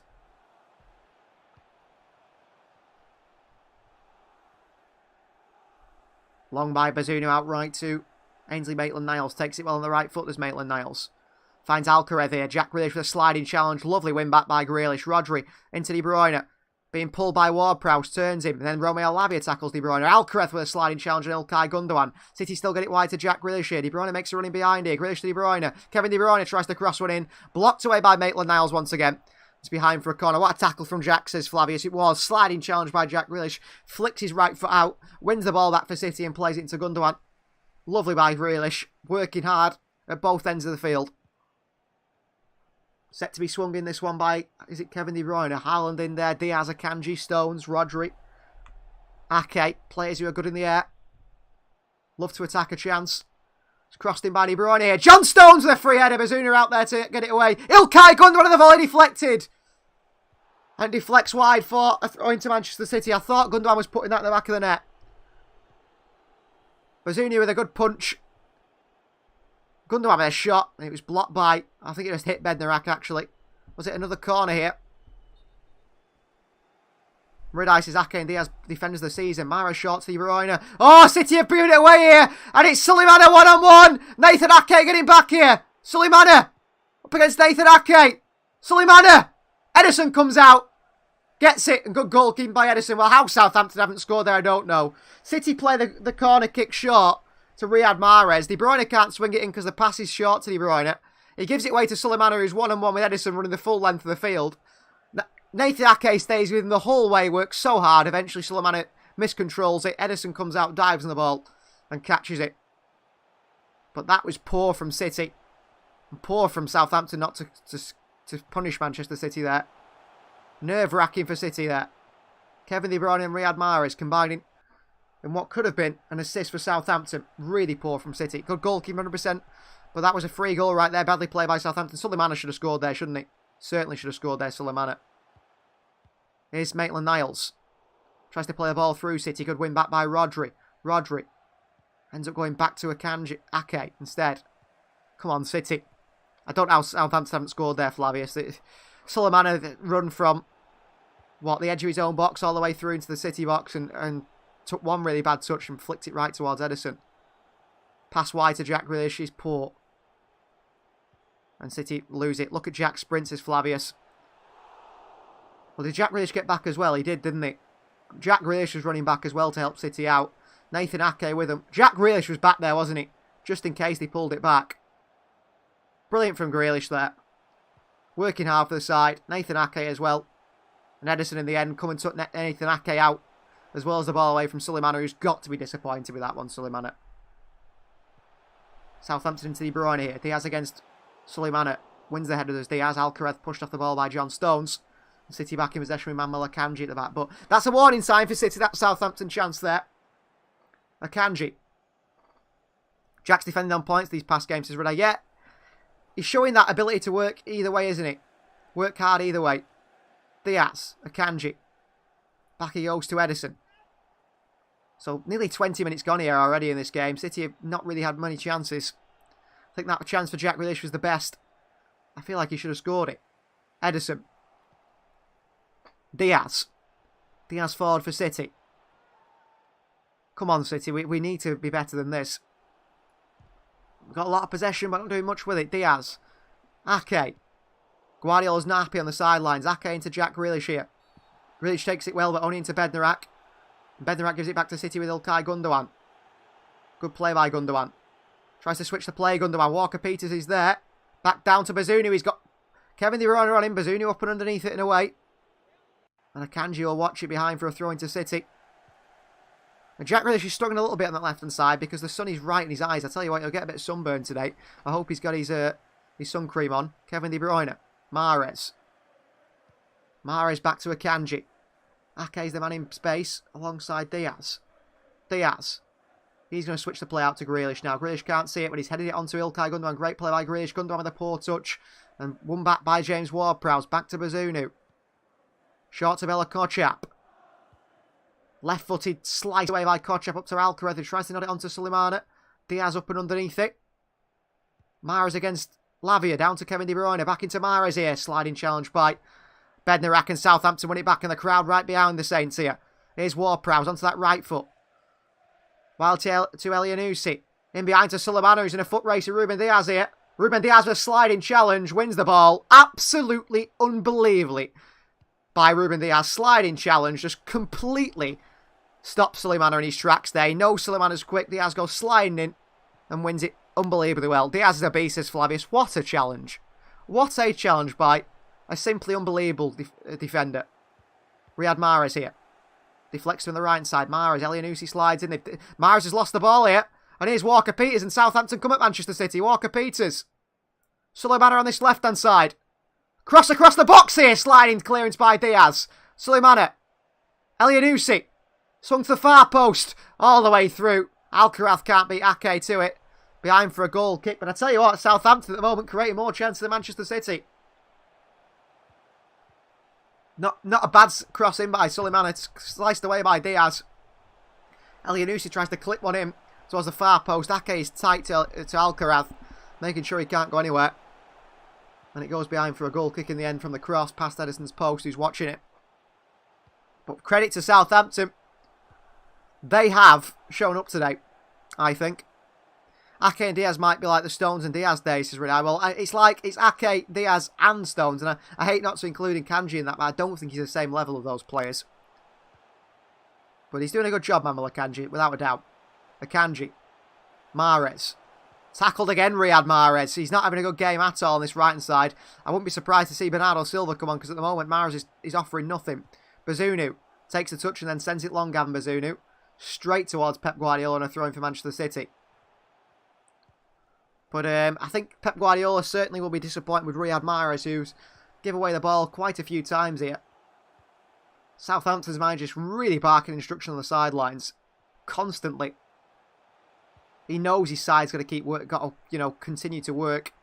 Long by Bazunu out right to Ainsley Maitland-Niles. Takes it well on the right foot. There's Maitland-Niles. Finds Alcaraz here. Jack Grealish with a sliding challenge. Lovely win back by Grealish. Rodri into De Bruyne. Being pulled by Ward-Prowse, turns him, and then Romeo Lavia tackles De Bruyne. Alcaraz with a sliding challenge and Ilkay Gundogan. City still get it wide to Jack Grealish here. De Bruyne makes a running behind here. Grealish to De Bruyne. Kevin De Bruyne tries to cross one in. Blocked away by Maitland-Niles once again. It's behind for a corner. What a tackle from Jack, says Flavius. It was. Sliding challenge by Jack Grealish. Flicks his right foot out. Wins the ball back for City and plays it into Gundogan. Lovely by Grealish. Working hard at both ends of the field. Set to be swung in this one by, is it Kevin De Bruyne? Haaland in there. Diaz, Akanji, Stones, Rodri. Ake. Players who are good in the air. Love to attack a chance. It's crossed in by De Bruyne here. John Stones with a free header. Bazunu out there to get it away. Ilkay Gundogan of the volley deflected. And deflects wide for a throw into Manchester City. I thought Gundogan was putting that in the back of the net. Bazunu with a good punch. Gundogan with a shot, and it was blocked by, I think it just hit Bednarak actually. Was it another corner here? Ridai says Ake and Diaz defenders of the season. Mahrez short to De Bruyne. Oh, City have booted it away here, and it's Sulemana one-on-one. Nathan Ake getting back here. Sulemana up against Nathan Ake. Sulemana. Edison comes out. Gets it, and good goalkeeping by Edison. Well, how Southampton haven't scored there, I don't know. City play the corner kick short. to Riyad Mahrez. De Bruyne can't swing it in because the pass is short to De Bruyne. He gives it away to Suleimana, who's one-on-one with Edison running the full length of the field. Nathan Ake stays with him the whole way, works so hard. Eventually, Suleimana miscontrols it. Edison comes out, dives on the ball, and catches it. But that was poor from City. And poor from Southampton not to punish Manchester City there. Nerve-wracking for City there. Kevin De Bruyne and Riyad Mahrez combining in what could have been an assist for Southampton. Really poor from City. Good goalkeeper, 100%. But that was a free goal right there. Badly played by Southampton. Suleimana should have scored there, shouldn't he? Certainly should have scored there, Suleimana. Here's Maitland-Niles. Tries to play the ball through City. Good win back by Rodri. Rodri ends up going back to Ake instead. Come on, City. I don't know how Southampton haven't scored there, Flavius. Suleimana run from, the edge of his own box all the way through into the City box and took one really bad touch and flicked it right towards Edison. Pass wide to Jack Grealish. He's poor. And City lose it. Look at Jack sprints as Flavius. Well, did Jack Grealish get back as well? He did, didn't he? Jack Grealish was running back as well to help City out. Nathan Ake with him. Jack Grealish was back there, wasn't he? Just in case they pulled it back. Brilliant from Grealish there. Working hard for the side. Nathan Ake as well. And Edison in the end come and took Nathan Ake out. As well as the ball away from Suleimana, who's got to be disappointed with that one, Suleimana. Southampton into De Bruyne here. Diaz against Suleimana. Wins the header as Diaz. Alcaraz pushed off the ball by John Stones. City back in possession with Manuel Akanji at the back. But that's a warning sign for City. That Southampton chance there. Akanji. Jack's defending on points these past games, says Renee. Yeah, he's showing that ability to work either way, isn't he? Work hard either way. Diaz. Akanji. Back he goes to Edison. So nearly 20 minutes gone here already in this game. City have not really had many chances. I think that chance for Jack Grealish was the best. I feel like he should have scored it. Edison. Diaz. Diaz forward for City. Come on, City. We need to be better than this. We've got a lot of possession, but not doing much with it. Diaz. Ake. Guardiola's not happy on the sidelines. Ake into Jack Grealish here. Grealish takes it well, but only into Bednarak. Bednarak gives it back to City with Ilkay Gundogan. Good play by Gundogan. Tries to switch the play, Gundogan. Walker-Peters is there. Back down to Bazunu. He's got Kevin De Bruyne on him. Bazunu up and underneath it and away. And Akanji will watch it behind for a throw into City. And Jack Grealish is struggling a little bit on that left-hand side because the sun is right in his eyes. I tell you what, he'll get a bit of sunburn today. I hope he's got his sun cream on. Kevin De Bruyne. Mahrez. Mahrez back to Akanji. Ake's the man in space alongside Diaz. Diaz. He's going to switch the play out to Grealish now. Grealish can't see it, but he's headed it onto Ilkay Gundogan. Great play by Grealish. Gundogan with a poor touch. And won back by James Ward-Prowse. Back to Bazunu. Short to Bella Kochap. Left-footed, sliced away by Kochap up to Alcaraz, who tries to nod it onto Suleimana. Diaz up and underneath it. Mahrez against Lavia, down to Kevin De Bruyne. Back into Mahrez here. Sliding challenge by Bednarak, and Southampton win it back in the crowd right behind the Saints here. Here's Ward-Prowse onto that right foot. Wild to Elianusi. In behind to Suleimana, who's in a foot race with Ruben Diaz here. Ruben Diaz with a sliding challenge, wins the ball. Absolutely unbelievably by Ruben Diaz. Sliding challenge, just completely stops Suleimana in his tracks there. He knows Suleimana's quick. Diaz goes sliding in and wins it unbelievably well. Diaz is a beast, says Flavius. What a challenge. What a challenge by a simply unbelievable defender. Riyad Mahrez here. Deflects from the right side. Mahrez, Elianusi slides in. Mahrez has lost the ball here. And here's Walker-Peters, and Southampton come at Manchester City. Walker-Peters. Suleimana on this left-hand side. Cross across the box here. Sliding clearance by Diaz. Suleimana. Elianusi. Swung to the far post. All the way through. Alcaraz can't beat Ake to it. Behind for a goal kick. But I tell you what, Southampton at the moment creating more chances than Manchester City. Not a bad cross in by Suleimana. It's sliced away by Diaz. Elianusi tries to clip one in towards the far post. Ake is tight to Alcaraz, making sure he can't go anywhere. And it goes behind for a goal kick in the end from the cross past Edison's post, who's watching it. But credit to Southampton. They have shown up today, I think. Ake and Diaz might be like the Stones and Diaz days, says Renai. Well, it's Ake, Diaz and Stones, and I hate not to include Kanji in that, but I don't think he's the same level of those players. But he's doing a good job, Manuel Akanji, without a doubt. Akanji. Mahrez. Tackled again, Riyad Mahrez. He's not having a good game at all on this right-hand side. I wouldn't be surprised to see Bernardo Silva come on, because at the moment, Mahrez is offering nothing. Bazunu takes a touch and then sends it long, Gavin Bazunu. Straight towards Pep Guardiola and a throw-in for Manchester City. But I think Pep Guardiola certainly will be disappointed with Riyad Mahrez, who's given away the ball quite a few times here. Southampton's manager just really barking instruction on the sidelines. Constantly. He knows his side's got to keep work, continue to work.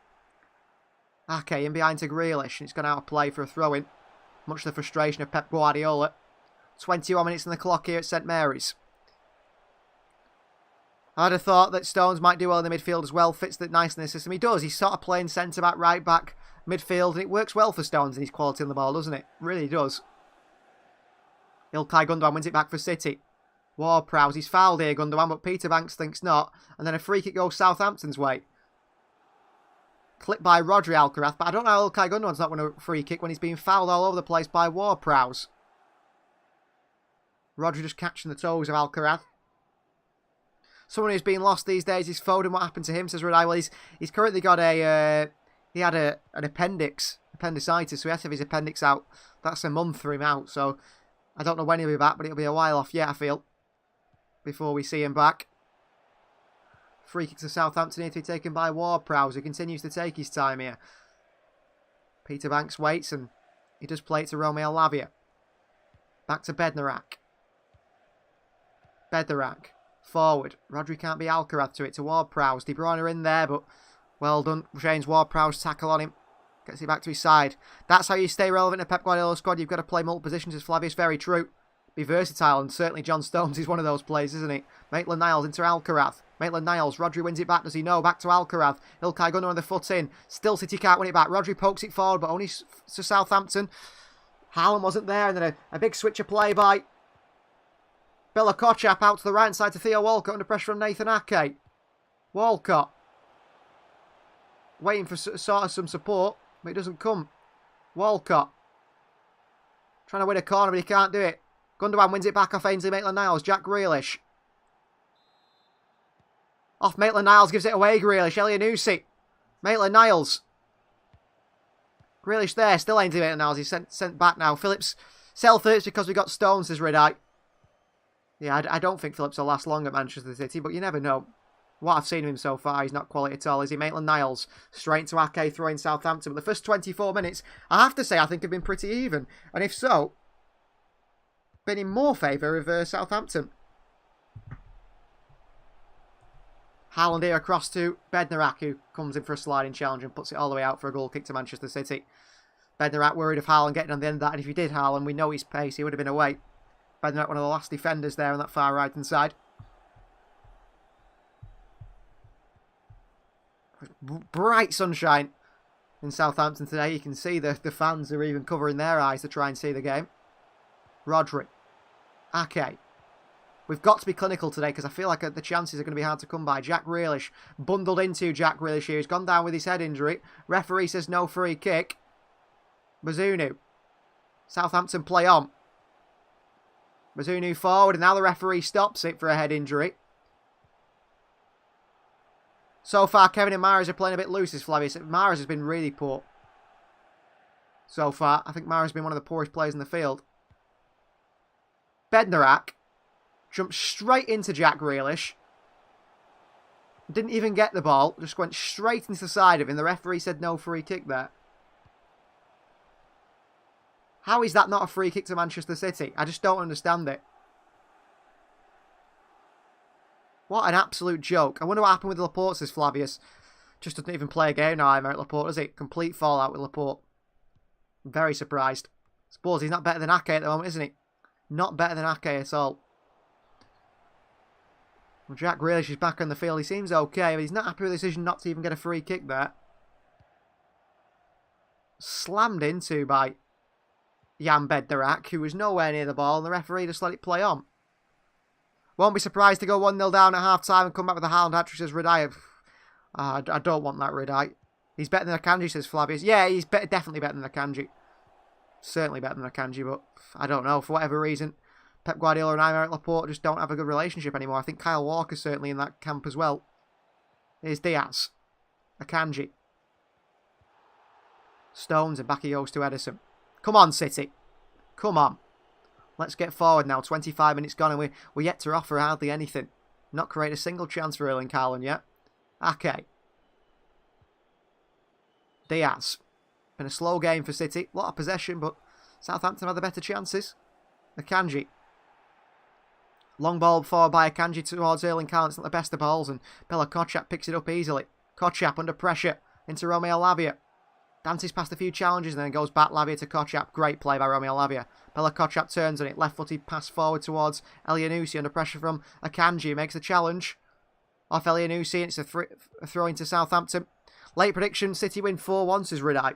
Okay, in behind to Grealish. It's gone out of play for a throw-in. Much to the frustration of Pep Guardiola. 21 minutes on the clock here at St Mary's. I'd have thought that Stones might do well in the midfield as well. Fits that nice in the system. He does. He's sort of playing centre-back, right-back, midfield. And it works well for Stones and his quality on the ball, doesn't it? Really does. Ilkay Gundogan wins it back for City. Ward-Prowse. He's fouled here, Gundogan, but Peter Banks thinks not. And then a free kick goes Southampton's way. Clipped by Rodri Alcaraz. But I don't know how Ilkay Gundogan's not winning a free kick when he's being fouled all over the place by Ward-Prowse. Rodri just catching the toes of Alcaraz. Someone who's been lost these days is Foden. What happened to him, says Redeye? Well, he's currently got he had an appendicitis, so he has to have his appendix out. That's a month for him out, so I don't know when he'll be back, but it'll be a while off yet, I feel, before we see him back. Free kick to Southampton here to be taken by Ward-Prowse, who continues to take his time here. Peter Banks waits, and he does play it to Romeo Lavia. Back to Bednarak. Bednarak. Forward. Rodri can't be Alcaraz to it to Ward-Prowse. De Bruyne are in there, but well done. James Ward-Prowse tackle on him. Gets it back to his side. That's how you stay relevant in a Pep Guardiola squad. You've got to play multiple positions, as Flavius. Very true. Be versatile, and certainly John Stones is one of those players, isn't he? Maitland-Niles into Alcaraz. Maitland-Niles. Rodri wins it back. Does he know? Back to Alcaraz. Ilkay Gundogan with the foot in. Still City can't win it back. Rodri pokes it forward, but only to Southampton. Haaland wasn't there, and then a big switch of play by Bella Kochap out to the right side to Theo Walcott under pressure from Nathan Ake. Walcott. Waiting for sort of some support, but it doesn't come. Walcott. Trying to win a corner, but he can't do it. Gundogan wins it back off Ainsley Maitland-Niles. Jack Grealish. Off Maitland-Niles, gives it away Grealish. Elianusi. Maitland-Niles. Grealish there, still Ainsley Maitland-Niles. He's sent back now. Phillips. Sell Phillips because we got Stones, says Redeye. Yeah, I don't think Phillips will last long at Manchester City, but you never know. What I've seen of him so far, he's not quality at all, is he? Maitland-Niles, straight to Ake, throwing Southampton. But the first 24 minutes, I have to say, I think have been pretty even. And if so, been in more favour of Southampton. Haaland here across to Bednarak, who comes in for a sliding challenge and puts it all the way out for a goal kick to Manchester City. Bednarak worried of Haaland getting on the end of that, and if he did, Haaland, we know his pace, he would have been away. Bednarak, one of the last defenders there on that far right-hand side. Bright sunshine in Southampton today. You can see the fans are even covering their eyes to try and see the game. Rodri. Ake. We've got to be clinical today because I feel like the chances are going to be hard to come by. Jack Grealish. Bundled into Jack Grealish here. He's gone down with his head injury. Referee says no free kick. Bazunu. Southampton play on. Bazunu forward, and now the referee stops it for a head injury. So far, Kevin and Mahrez are playing a bit loose, as Flavius. Mahrez has been really poor. So far, I think Mahrez has been one of the poorest players in the field. Bednarak jumped straight into Jack Grealish. Didn't even get the ball, just went straight into the side of him. The referee said no free kick there. How is that not a free kick to Manchester City? I just don't understand it. What an absolute joke. I wonder what happened with Laporte, says Flavius. Just doesn't even play a game now, Aymeric Laporte, does it? Complete fallout with Laporte. I'm very surprised. I suppose he's not better than Ake at the moment, isn't he? Not better than Ake at all. Well, Jack Grealish is back on the field. He seems okay, but he's not happy with the decision not to even get a free kick there. Slammed into by Jan Bednarak, who was nowhere near the ball, and the referee just let it play on. Won't be surprised to go 1-0 down at half-time and come back with a Haaland hat-trick, says Redeye. I don't want that, Redeye. He's better than Akanji, says Flavius. Yeah, he's definitely better than Akanji. Certainly better than Akanji, but I don't know. For whatever reason, Pep Guardiola and Aymeric Laporte just don't have a good relationship anymore. I think Kyle Walker's certainly in that camp as well. Here's Diaz. Akanji. Stones, and back he goes to Edison. Come on, City. Come on. Let's get forward now. 25 minutes gone, and we're yet to offer hardly anything. Not create a single chance for Erling Haaland yet. Ake. Diaz. Been a slow game for City. A lot of possession, but Southampton had the better chances. Akanji. Long ball forward by Akanji towards Erling Haaland. It's not the best of balls, and Bella Kotchap picks it up easily. Kotchap under pressure into Romeo Lavia. Dances past a few challenges and then goes back. Lavia to Kotchap. Great play by Romeo Lavia. Bella Kotchap turns on it. Left-footed pass forward towards Elianusi under pressure from Akanji. Makes the challenge. Off Elianusi. It's a throw into Southampton. Late prediction. City win 4-1, says Ridai.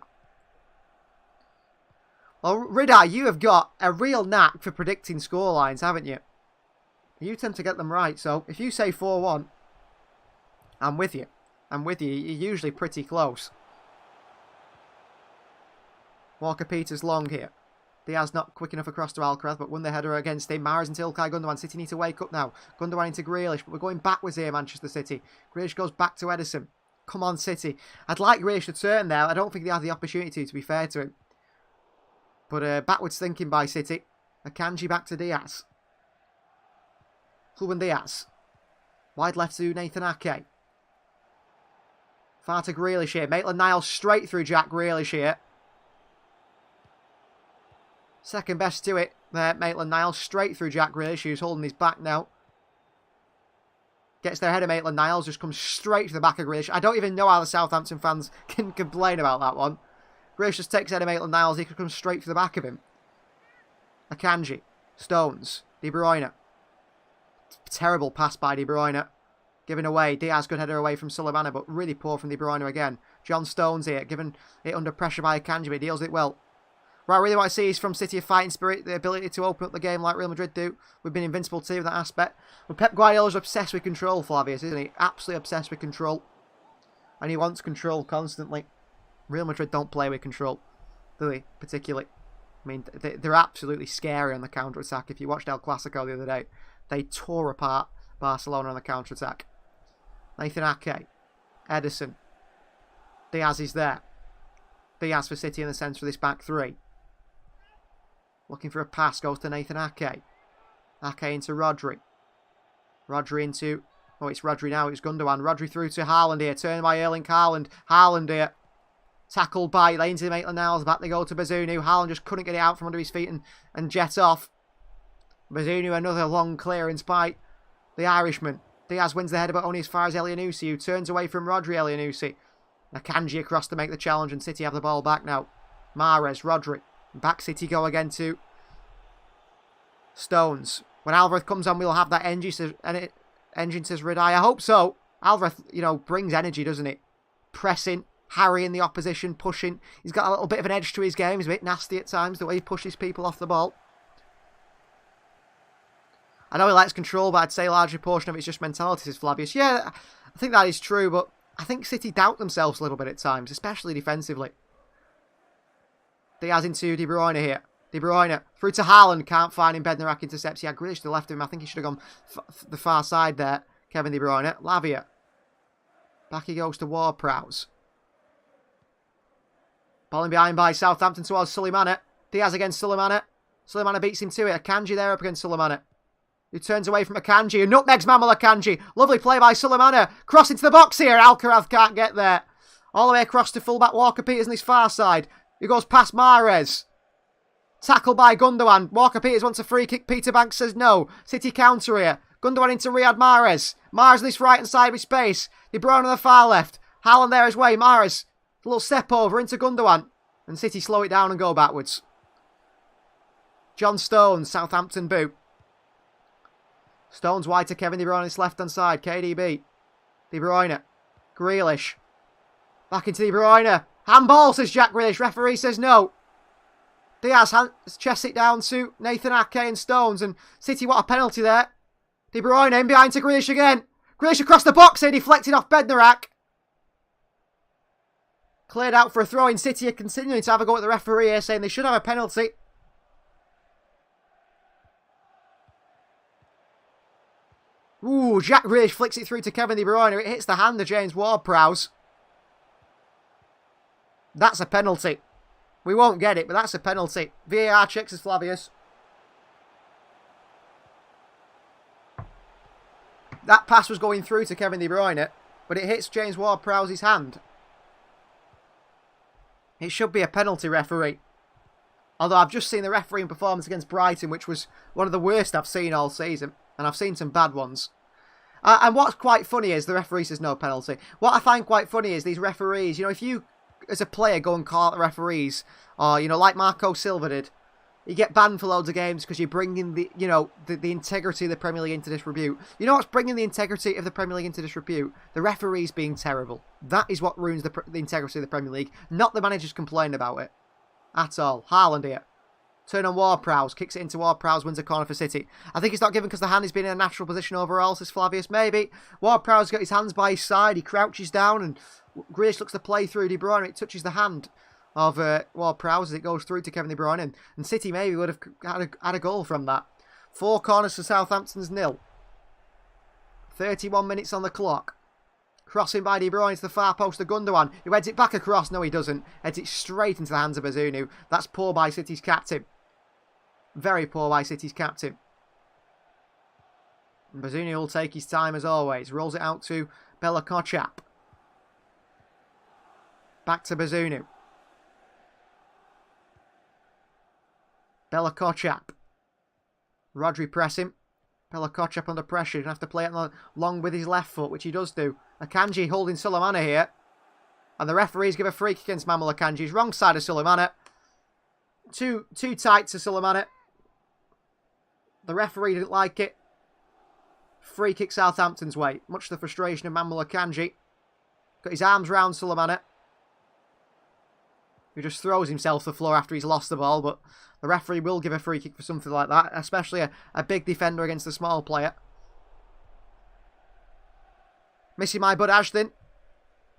Well, Ridai, you have got a real knack for predicting scorelines, haven't you? You tend to get them right. So if you say 4-1, I'm with you. I'm with you. You're usually pretty close. Walker-Peters long here. Diaz not quick enough across to Alcaraz, but won the header against him. Mahrez into Ilkay Gundogan. City need to wake up now. Gundogan into Grealish, but we're going backwards here, Manchester City. Grealish goes back to Edison. Come on, City. I'd like Grealish to turn there. I don't think they had the opportunity to be fair to him. But backwards thinking by City. Akanji back to Diaz. Ruben Diaz. Wide left to Nathan Ake. Far to Grealish here. Maitland-Niles straight through Jack Grealish here. Second best to it there, Maitland-Niles. Straight through Jack Grealish, who's holding his back now. Gets their head of Maitland-Niles, just comes straight to the back of Grealish. I don't even know how the Southampton fans can complain about that one. Grealish just takes head of Maitland-Niles, he could come straight to the back of him. Akanji. Stones. De Bruyne. Terrible pass by De Bruyne. Given away. Diaz good header away from Sulemana, but really poor from De Bruyne again. John Stones here, given it under pressure by Akanji, but he deals it well. What I really want to see is from City a fighting spirit, the ability to open up the game like Real Madrid do. We've been invincible too in that aspect. But Pep Guardiola's obsessed with control, Flavius, isn't he? Absolutely obsessed with control. And he wants control constantly. Real Madrid don't play with control, do they, particularly? I mean, they're absolutely scary on the counter-attack. If you watched El Clasico the other day, they tore apart Barcelona on the counter-attack. Nathan Ake. Edison. Diaz is there. Diaz for City in the centre of this back three. Looking for a pass, goes to Nathan Ake. Ake into Rodri. Rodri into... Oh, it's Rodri now, it's Gundogan. Rodri through to Haaland here, turned by Erling Haaland. Haaland here. Tackled by Lanes to Maitland-Niles. Back they go to Bazunu. Haaland just couldn't get it out from under his feet and jet off. Bazunu, another long clearance by the Irishman. Diaz wins the header, but only as far as Elianusi, who turns away from Rodri. Elianusi. Akanji across to make the challenge, and City have the ball back now. Mahrez, Rodri. Back City go again to Stones. When Alvarez comes on, we'll have that engine, says Ridai. I hope so. Alvarez, brings energy, doesn't it? Pressing, harrying the opposition, pushing. He's got a little bit of an edge to his game. He's a bit nasty at times, the way he pushes people off the ball. I know he likes control, but I'd say a larger portion of it's just mentality, says Flavius. Yeah, I think that is true, but I think City doubt themselves a little bit at times, especially defensively. Diaz into De Bruyne here. De Bruyne through to Haaland. Can't find him. Bednarak intercepts. He had Grealish to the left of him. I think he should have gone the far side there. Kevin De Bruyne. Lavia. Back he goes to Ward-Prowse. Balling behind by Southampton towards Sulemana. Diaz against Sulemana. Sulemana beats him to it. Akanji there up against Sulemana. Who turns away from Akanji. And nutmegs Mamal Akanji. Lovely play by Sulemana. Cross into the box here. Alcaraz can't get there. All the way across to fullback Walker-Peters on his far side. He goes past Mahrez. Tackled by Gundogan. Walker-Peters wants a free kick. Peter Banks says no. City counter here. Gundogan into Riyad Mahrez. Mahrez on this right hand side of his space. De Bruyne on the far left. Haaland there his way. Mahrez. A little step over into Gundogan. And City slow it down and go backwards. John Stones. Southampton boot. Stones wide to Kevin De Bruyne on his left hand side. KDB. De Bruyne. Grealish. Back into De Bruyne. Handball, says Jack Grealish. Referee says no. Diaz chests it down to Nathan Ake and Stones. And City, what a penalty there. De Bruyne in behind to Grealish again. Grealish across the box here, deflected off Bednarak. Cleared out for a throw in. City are continuing to have a go at the referee here, saying they should have a penalty. Ooh, Jack Grealish flicks it through to Kevin De Bruyne. It hits the hand of James Ward-Prowse. That's a penalty. We won't get it, but that's a penalty. VAR checks as Flavius. That pass was going through to Kevin De Bruyne, but it hits James Ward-Prowse's hand. It should be a penalty, referee. Although I've just seen the refereeing performance against Brighton, which was one of the worst I've seen all season. And I've seen some bad ones. And what's quite funny is the referee says no penalty. What I find quite funny is these referees, you know, if you, as a player, go and call out the referees, or, you know, like Marco Silva did, you get banned for loads of games because you're bringing the, you know, the integrity of the Premier League into disrepute. You know what's bringing the integrity of the Premier League into disrepute? The referees being terrible. That is what ruins the integrity of the Premier League, not the managers complaining about it. At all. Haaland here. Turn on Ward-Prowse. Kicks it into Ward-Prowse. Wins a corner for City. I think it's not given because the hand has been in a natural position overall, says Flavius. Maybe. Ward-Prowse got his hands by his side. He crouches down and Grealish looks to play through De Bruyne. It touches the hand of Ward-Prowse as it goes through to Kevin De Bruyne. And City maybe would have had a goal from that. 4 corners for Southampton's 0. 31 minutes on the clock. Crossing by De Bruyne to the far post of Gundogan, who heads it back across. No, he doesn't. Heads it straight into the hands of Bazunu. That's poor by City's captain. Very poor by City's captain. And Bazunu will take his time as always. Rolls it out to Bella Kotchap. Back to Bazunu. Bella Kotchap. Rodri pressing. Bella Kotchap under pressure. He's going to have to play it long with his left foot, which he does do. Akanji holding Sulemana here. And the referees give a free kick against Manuel Akanji. He's wrong side of Sulemana. Too tight to Sulemana. The referee didn't like it. Free kick Southampton's way. Much to the frustration of Manuel Akanji. Got his arms round Sulemana, who just throws himself to the floor after he's lost the ball. But the referee will give a free kick for something like that. Especially a big defender against a small player. Missing my bud Ashton.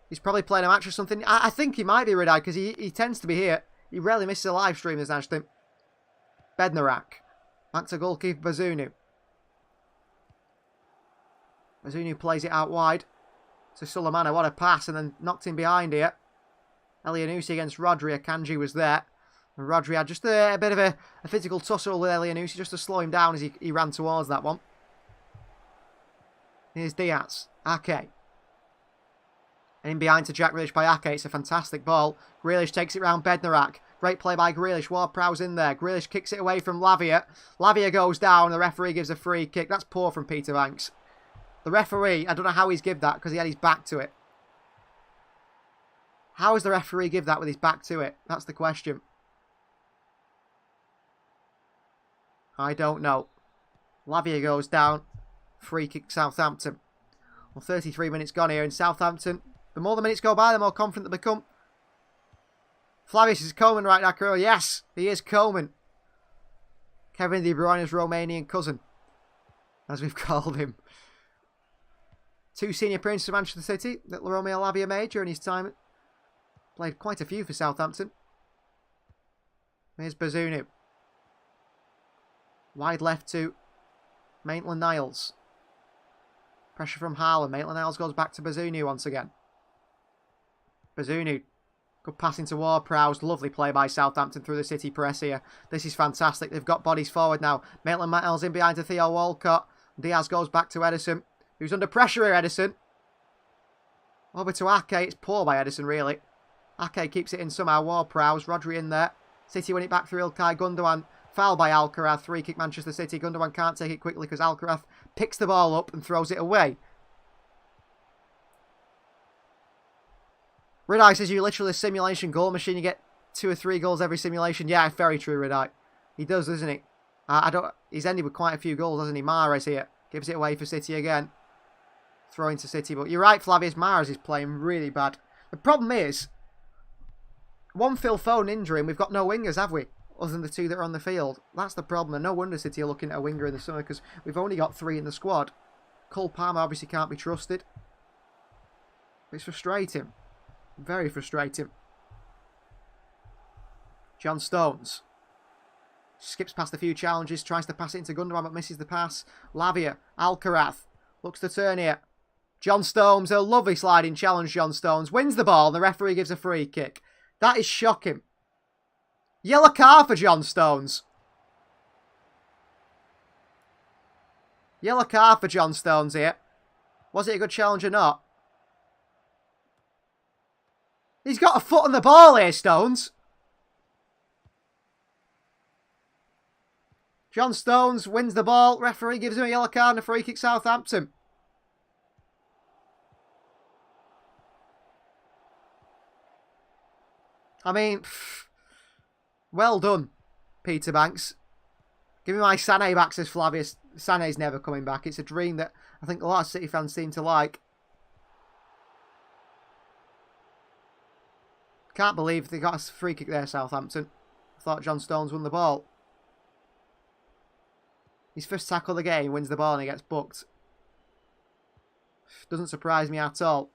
He's probably playing a match or something. I think he might be red-eyed because he tends to be here. He rarely misses a live stream, as Ashton. Bednarak. Back to goalkeeper Bazunu. Bazunu plays it out wide to Sulemana. What a pass, and then knocked him behind here. Elianusi against Rodri. Akanji was there. And Rodri had just a bit of a physical tussle with Elianusi just to slow him down as he ran towards that one. Here's Diaz. Ake. And in behind to Jack Grealish by Ake. It's a fantastic ball. Grealish takes it round Bednarak. Great play by Grealish. Ward-Prowse in there. Grealish kicks it away from Lavia. Lavia goes down. The referee gives a free kick. That's poor from Peter Banks. The referee, I don't know how he's give that because he had his back to it. How does the referee give that with his back to it? That's the question. I don't know. Lavia goes down. Free kick Southampton. Well, 33 minutes gone here in Southampton. The more the minutes go by, the more confident they become. Flavius is Coleman right now, Carol. Yes, he is Coleman. Kevin De Bruyne's Romanian cousin, as we've called him. 2 senior appearances for Manchester City that Romeo Lavia made during his time. Played quite a few for Southampton. Here's Bazunu. Wide left to Maitland-Niles. Pressure from Haaland. Maitland-Niles goes back to Bazunu once again. Bazunu. Good pass into Ward-Prowse. Lovely play by Southampton through the City press here. This is fantastic. They've got bodies forward now. Maitland-Niles in behind to Theo Walcott. Diaz goes back to Edison, who's under pressure here, Edison. Over to Ake. It's poor by Edison, really. Ake keeps it in somehow. Ward-Prowse. Rodri in there. City win it back through Ilkay Gundogan. Foul by Alcaraz. Free kick Manchester City. Gundogan can't take it quickly because Alcaraz picks the ball up and throws it away. Red-Eye says you're literally a simulation goal machine. You get 2 or 3 goals every simulation. Yeah, very true, Red-Eye. He does, doesn't he? He's ended with quite a few goals, hasn't he? Mahrez here. Gives it away for City again. Throw into City. But you're right, Flavius. Mahrez is playing really bad. The problem is, one Phil Foden injury and we've got no wingers, have we? Other than the 2 that are on the field. That's the problem. And no wonder City are looking at a winger in the summer because we've only got 3 in the squad. Cole Palmer obviously can't be trusted. It's frustrating. Very frustrating. John Stones. Skips past a few challenges. Tries to pass it into Gundogan but misses the pass. Lavia. Alcaraz. Looks to turn here. John Stones, a lovely sliding challenge, John Stones. Wins the ball and the referee gives a free kick. That is shocking. Yellow card for John Stones. Yellow card for John Stones here. Was it a good challenge or not? He's got a foot on the ball here, Stones. John Stones wins the ball. Referee gives him a yellow card and a free kick, Southampton. I mean, well done, Peter Banks. Give me my Sané back, says Flavius. Sané's never coming back. It's a dream that I think a lot of City fans seem to like. Can't believe they got a free kick there, Southampton. I thought John Stones won the ball. His first tackle of the game, wins the ball and he gets booked. Doesn't surprise me at all.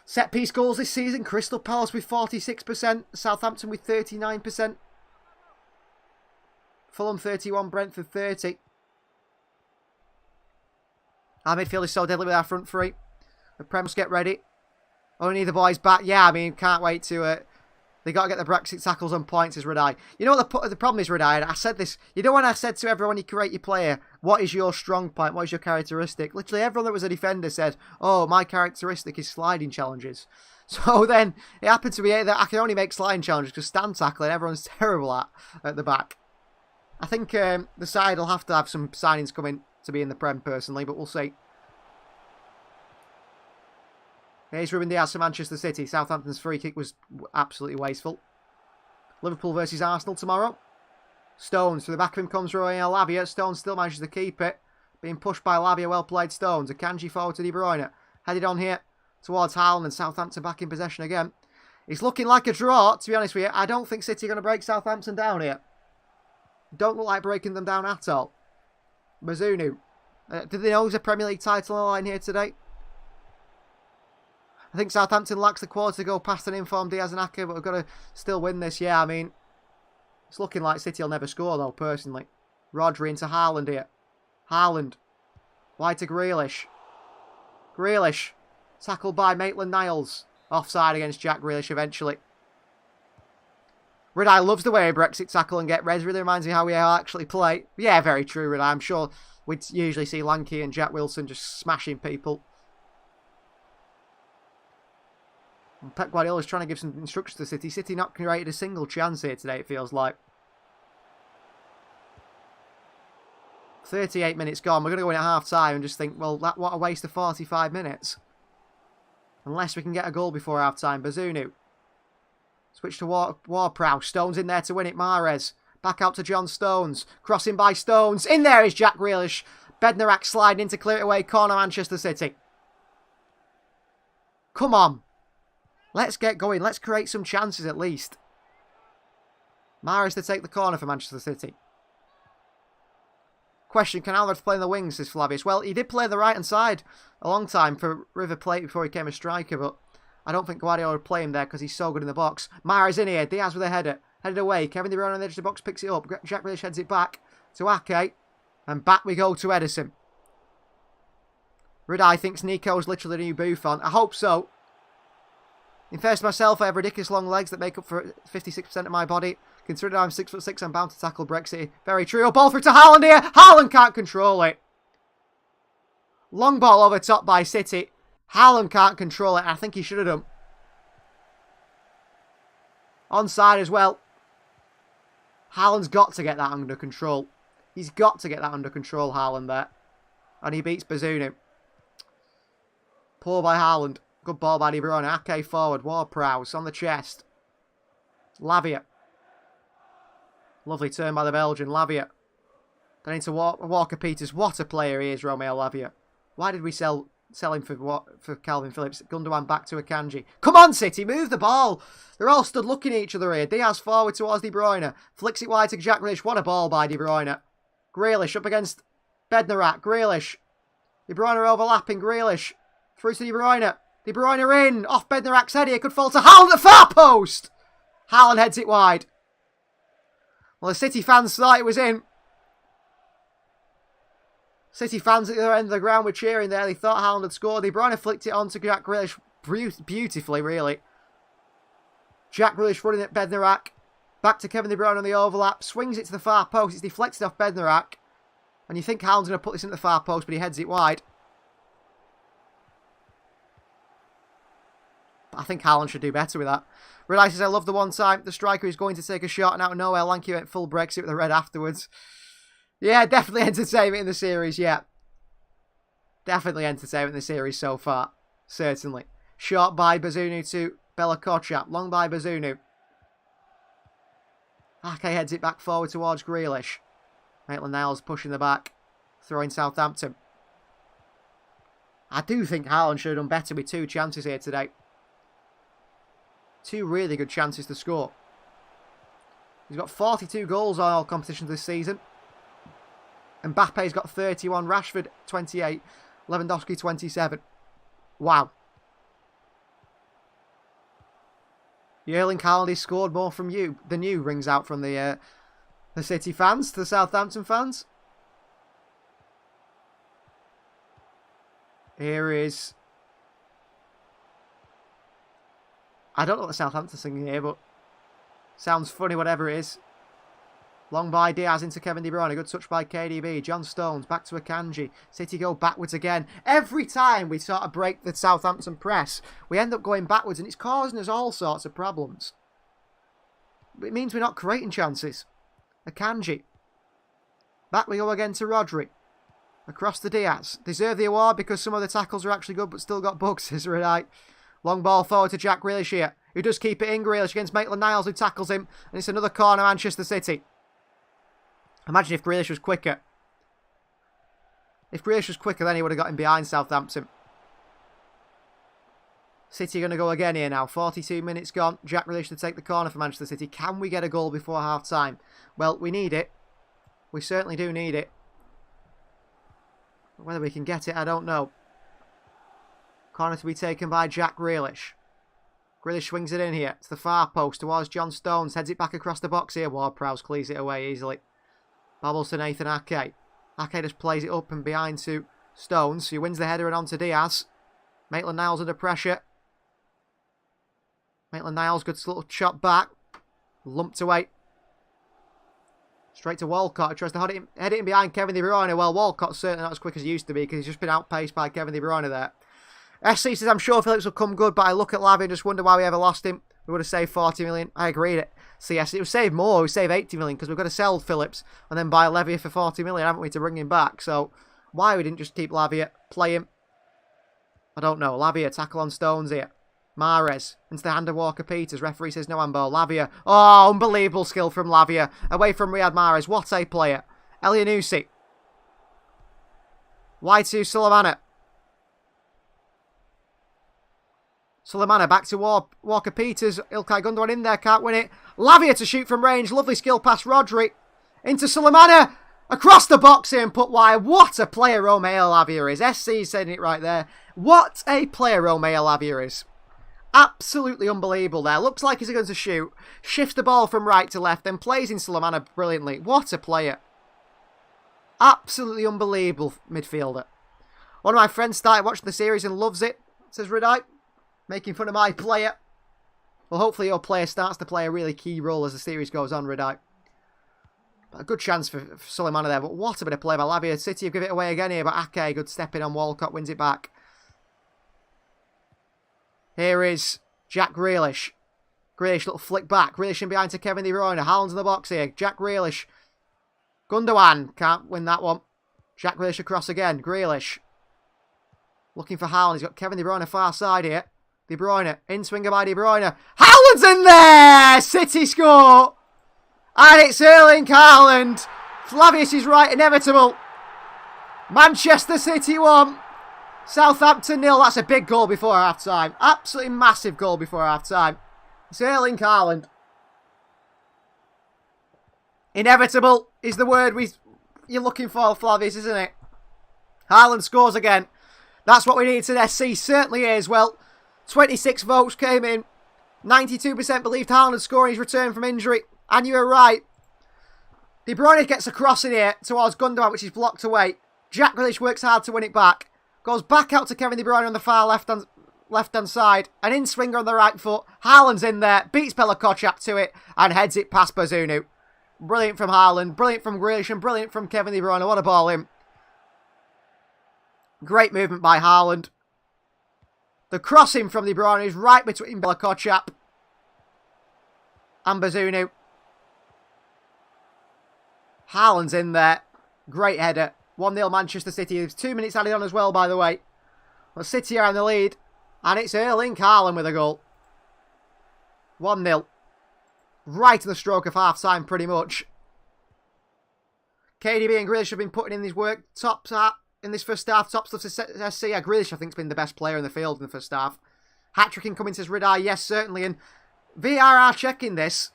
Set piece goals this season. Crystal Palace with 46%. Southampton with 39%. Fulham 31. Brentford 30. Our midfield is so deadly with our front three. The Prem must get ready. Only need the boys back. Yeah, I mean, can't wait to... they got to get the Brexit tackles on points, as Radai. You know what the problem is, Radai? I said this. You know when I said to everyone you create your player, what is your strong point? What is your characteristic? Literally everyone that was a defender said, oh, my characteristic is sliding challenges. So then it happened to be that I can only make sliding challenges because stand tackling everyone's terrible at the back. I think the side will have to have some signings coming to be in the Prem personally, but we'll see. Here's Ruben Dias for Manchester City. Southampton's free kick was absolutely wasteful. Liverpool versus Arsenal tomorrow. Stones, through the back of him comes Royal Lavia. Stones still manages to keep it. Being pushed by Lavia, well played Stones. A Kanji forward to De Bruyne. Headed on here towards Haaland and Southampton back in possession again. It's looking like a draw, to be honest with you. I don't think City are going to break Southampton down here. Don't look like breaking them down at all. Bazunu. Did they know there's a Premier League title on the line here today? I think Southampton lacks the quality to go past an informed Diaz and Ake, but we've got to still win this. Yeah, I mean, it's looking like City will never score, though, personally. Rodri into Haaland here. Haaland. Wide to Grealish. Grealish. Tackled by Maitland-Niles. Offside against Jack Grealish eventually. Radai loves the way Brexit tackle and get reds. Really reminds me how we actually play. Yeah, very true, Radai. I'm sure we'd usually see Lanky and Jack Wilson just smashing people. Pep Guardiola's trying to give some instructions to City. City not created a single chance here today, it feels like. 38 minutes gone. We're going to go in at half-time and just think, well, what a waste of 45 minutes. Unless we can get a goal before half-time. Bazunu. Switch to Ward-Prowse. Stones in there to win it. Mahrez. Back out to John Stones. Crossing by Stones. In there is Jack Grealish. Bednarak sliding in to clear it away. Corner Manchester City. Come on. Let's get going. Let's create some chances at least. Mahrez to take the corner for Manchester City. Question, can Alvarez play in the wings, says Flavius. Well, he did play the right-hand side a long time for River Plate before he became a striker, but I don't think Guardiola would play him there because he's so good in the box. Mahrez in here. Diaz with a header. Headed away. Kevin De Bruyne on the edge of the box picks it up. Jack Grealish heads it back to Ake. And back we go to Ederson. Radai thinks Nico's literally the new Buffon. I hope so. In fairness to myself, I have ridiculous long legs that make up for 56% of my body. Considering I'm 6'6", I'm bound to tackle Brexit. Very true. Ball through to Haaland here. Haaland can't control it. Long ball over top by City. Haaland can't control it. I think he should have done. Onside as well. Haaland's got to get that under control. He's got to get that under control, Haaland there. And he beats Bazunu. Poor by Haaland. Good ball by De Bruyne. Ake forward. Ward-Prowse on the chest. Lavia. Lovely turn by the Belgian. Lavia. Then into Walker-Peters. What a player he is, Romeo Lavia. Why did we sell him for Calvin Phillips? Gundogan back to Akanji. Come on, City. Move the ball. They're all stood looking at each other here. Diaz forward towards De Bruyne. Flicks it wide to Jack Grealish. What a ball by De Bruyne. Grealish up against Bednarak. Grealish. De Bruyne overlapping. Grealish. Through to De Bruyne. De Bruyne in. Off Bednarak's head here. Could fall to Haaland at the far post. Haaland heads it wide. Well, the City fans thought it was in. City fans at the other end of the ground were cheering there. They thought Haaland had scored. De Bruyne flicked it on to Jack Grealish beautifully, really. Jack Grealish running at Bednarak. Back to Kevin De Bruyne on the overlap. Swings it to the far post. It's deflected off Bednarak. And you think Haaland's going to put this into the far post, but he heads it wide. But I think Haaland should do better with that. Red says, I love the one time the striker is going to take a shot and out of nowhere Lanky went full Brexit with the red afterwards. Yeah, definitely entertainment in the series, yeah. Definitely entertainment in the series so far. Certainly. Short by Bazunu to Bella Kochap. Long by Bazunu. Ake heads it back forward towards Grealish. Maitland-Niles pushing the back. Throwing Southampton. I do think Haaland should have done better with 2 chances here today. 2 really good chances to score. He's got 42 goals on all competitions this season. Mbappe's got 31. Rashford, 28. Lewandowski, 27. Wow. Erling Haaland, he scored more from you than you, rings out from the City fans, the Southampton fans. Here is... I don't know what the Southampton singing here, but sounds funny, whatever it is. Long by Diaz into Kevin De Bruyne. A good touch by KDB. John Stones back to Akanji. City go backwards again. Every time we sort of break the Southampton press, we end up going backwards, and it's causing us all sorts of problems. It means we're not creating chances. Akanji. Back we go again to Rodri. Across to Diaz. Deserve the award because some of the tackles are actually good, but still got bugs, is right. Long ball forward to Jack Grealish here, who does keep it in. Grealish against Maitland-Niles, who tackles him, and it's another corner, Manchester City. Imagine if Grealish was quicker. If Grealish was quicker, then he would have got him behind Southampton. City are going to go again here now. 42 minutes gone. Jack Grealish to take the corner for Manchester City. Can we get a goal before half-time? Well, we need it. We certainly do need it. But whether we can get it, I don't know. Corner to be taken by Jack Grealish. Grealish swings it in here. It's the far post towards John Stones. Heads it back across the box here. Ward-Prowse clears it away easily. Bobbles to Nathan Ake. Ake just plays it up and behind to Stones. He wins the header and on to Diaz. Maitland-Niles under pressure. Maitland-Niles, good little shot back. Lumped away. Straight to Walcott. He tries to head it in behind Kevin De Bruyne. Well, Walcott's certainly not as quick as he used to be because he's just been outpaced by Kevin De Bruyne there. SC says, I'm sure Phillips will come good, but I look at Lavia and just wonder why we ever lost him. We would have saved 40 million. I agree. CS, it would save more. We save 80 million because we've got to sell Phillips and then buy Lavia for 40 million, haven't we, to bring him back? So why we didn't just keep Lavia, play him? I don't know. Lavia, tackle on Stones here. Mahrez into the hand of Walker-Peters. Referee says no handball. Lavia. Oh, unbelievable skill from Lavia. Away from Riyad Mahrez. What a player. Elianusi. Wide to Sulemana. Sulemana back to Walker-Peters. Ilkay Gundogan in there, can't win it. Lavia to shoot from range. Lovely skill past Rodri. Into Sulemana. Across the box here and put wide. What a player Romeo Lavia is. SC saying it right there. What a player Romeo Lavia is. Absolutely unbelievable there. Looks like he's going to shoot. Shifts the ball from right to left. Then plays in Sulemana brilliantly. What a player. Absolutely unbelievable midfielder. One of my friends started watching the series and loves it. Says Redite. Making fun of my player. Well, hopefully your player starts to play a really key role as the series goes on, Redite. A good chance for Sulemana there, but what a bit of play by Lavia. City have given it away again here, but Ake, good step in on Walcott, wins it back. Here is Jack Grealish. Grealish, little flick back. Grealish in behind to Kevin De Bruyne. Haaland's in the box here. Jack Grealish. Gundogan, can't win that one. Jack Grealish across again. Grealish. Looking for Haaland. He's got Kevin De Bruyne far side here. De Bruyne, in-swinger by De Bruyne. Haaland's in there! City score! And it's Erling Haaland. Flavius is right, inevitable. Manchester City 1. Southampton 0. That's a big goal before half-time. Absolutely massive goal before half-time. It's Erling Haaland. Inevitable is the word you're looking for, Flavius, isn't it? Haaland scores again. That's what we need today. SC certainly is. Well, 26 votes came in. 92% believed Haaland scoring his return from injury. And you were right. De Bruyne gets a cross in here towards Gundogan, which is blocked away. Jack Grealish works hard to win it back. Goes back out to Kevin De Bruyne on the far left-hand side. An in-swinger on the right foot. Haaland's in there. Beats Bella Kotchap to it. And heads it past Bazunu. Brilliant from Haaland. Brilliant from Grealish. And brilliant from Kevin De Bruyne. What a ball in. Great movement by Haaland. The crossing from De Bruyne is right between Bella Kotchap and Bazunu. Haaland's in there. Great header. 1-0 Manchester City. There's 2 minutes added on as well, by the way. Well, City are in the lead. And it's Erling Haaland with a goal. 1-0. Right to the stroke of half-time, pretty much. KDB and Grealish have been putting in his work. In this first half. Top stuff to SC. Grealish, I think, has been the best player in the field in the first half. Hat-trick incoming, says Ridai. Yes, certainly. And VAR are checking this.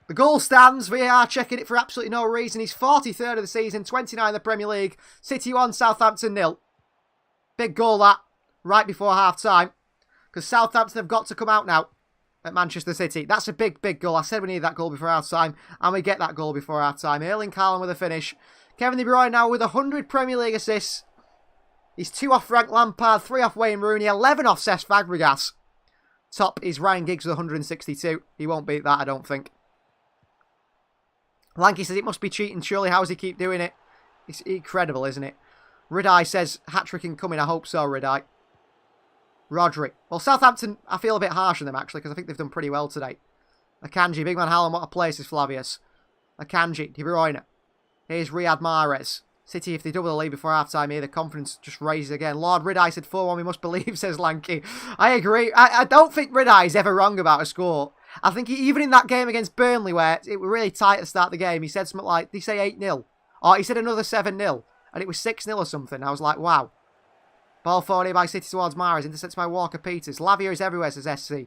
The goal stands. VAR checking it for absolutely no reason. He's 43rd of the season, 29 in the Premier League. City 1, Southampton 0. Big goal that, right before half-time. Because Southampton have got to come out now at Manchester City. That's a big, big goal. I said we needed that goal before half-time, and we get that goal before half-time. Erling Haaland with a finish. Kevin De Bruyne now with 100 Premier League assists. He's 2 off Frank Lampard, 3 off Wayne Rooney, 11 off Cesc Fabregas. Top is Ryan Giggs with 162. He won't beat that, I don't think. Lanky says it must be cheating. Surely, how does he keep doing it? It's incredible, isn't it? Ridai says hat-trick incoming. I hope so, Ridai. Rodri. Well, Southampton, I feel a bit harsh on them, actually, because I think they've done pretty well today. Akanji. Big man Haaland, what a place is Flavius. Akanji. De Bruyne. Here's Riyad Mahrez. City, if they double the lead before half-time here, the confidence just raises again. Lord Ridai said 4-1, we must believe, says Lanky. I agree. I don't think Ridai is ever wrong about a score. I think even in that game against Burnley, where it was really tight at the start of the game, he said something like, did he say 8-0? Or he said another 7-0, and it was 6-0 or something. I was like, wow. Ball forward here by City towards Mahrez, intercepts by Walker-Peters. Lavia is everywhere, says SC.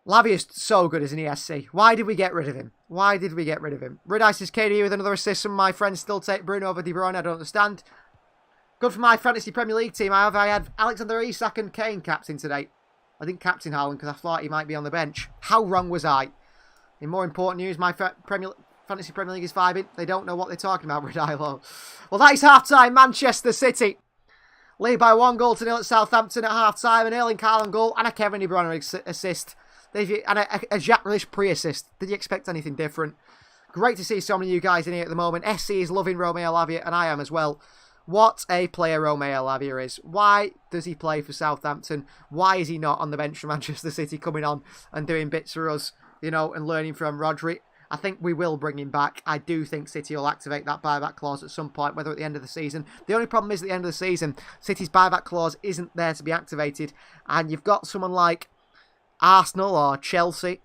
Lavia's so good, isn't he, SC? Why did we get rid of him? Why did we get rid of him? Ridai says KD with another assist. Some of my friends still take Bruno over De Bruyne. I don't understand. Good for my fantasy Premier League team. However, I had Alexander Isak and Kane captain today. I didn't captain Haaland because I thought he might be on the bench. How wrong was I? In more important news, my fantasy Premier League is vibing. They don't know what they're talking about, Ridai. Well, that is half-time. Manchester City lead by 1-0 at Southampton at half-time. An Erling Haaland goal and a Kevin De Bruyne assist. And a Jack Grealish pre-assist. Did you expect anything different? Great to see so many of you guys in here at the moment. SC is loving Romeo Lavia, and I am as well. What a player Romeo Lavia is. Why does he play for Southampton? Why is he not on the bench for Manchester City, coming on and doing bits for us, you know, and learning from Rodri? I think we will bring him back. I do think City will activate that buyback clause at some point, whether at the end of the season. The only problem is at the end of the season, City's buyback clause isn't there to be activated, and you've got someone like Arsenal or Chelsea.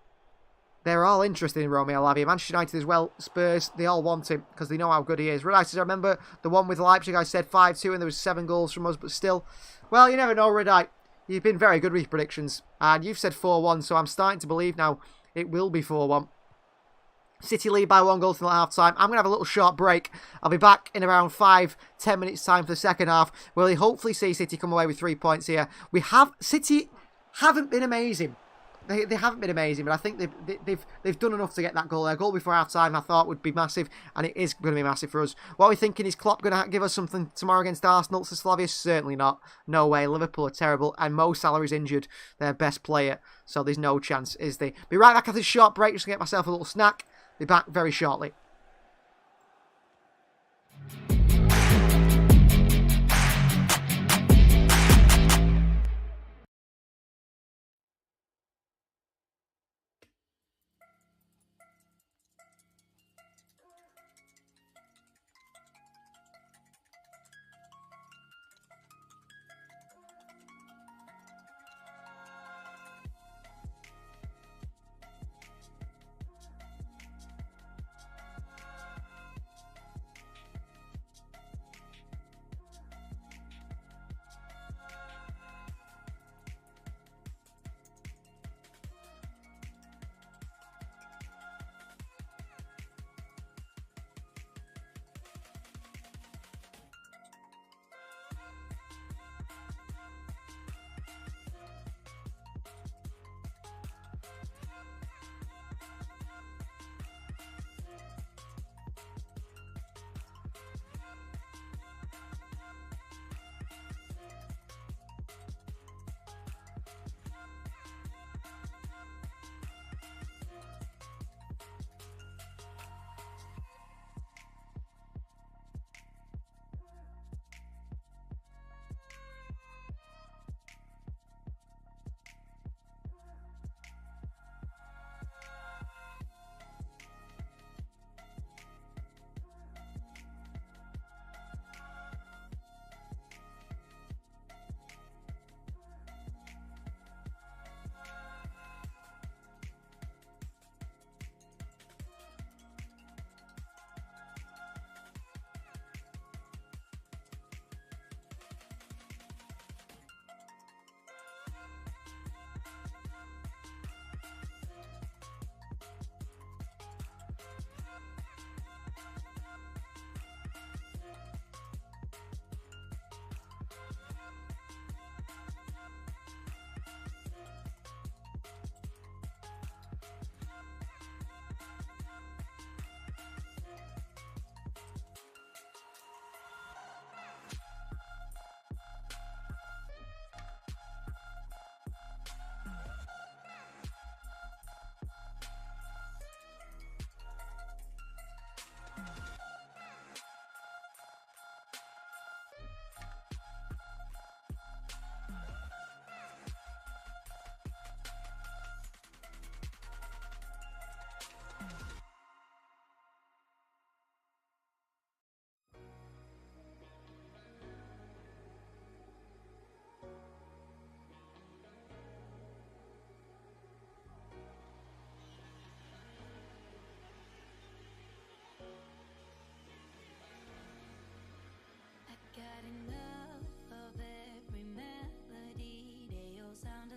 They're all interested in Romeo Lavia. Manchester United as well. Spurs, they all want him because they know how good he is. Ridai says, I remember the one with Leipzig, I said 5-2 and there was 7 goals from us, but still. Well, you never know, Ridai. You've been very good with your predictions. And you've said 4-1, so I'm starting to believe now it will be 4-1. City lead by 1 goal till half-time. I'm going to have a little short break. I'll be back in around 5-10 minutes time for the second half, where we hopefully see City come away with 3 points here. City haven't been amazing. They haven't been amazing, but I think they've done enough to get that goal. Their goal before half-time I thought would be massive, and it is going to be massive for us. What are we thinking? Is Klopp going to give us something tomorrow against Arsenal? To Slavius? Certainly not. No way. Liverpool are terrible, and Mo Salah is injured, their best player, so there's no chance, is there? Be right back after this short break, just to get myself a little snack. Be back very shortly.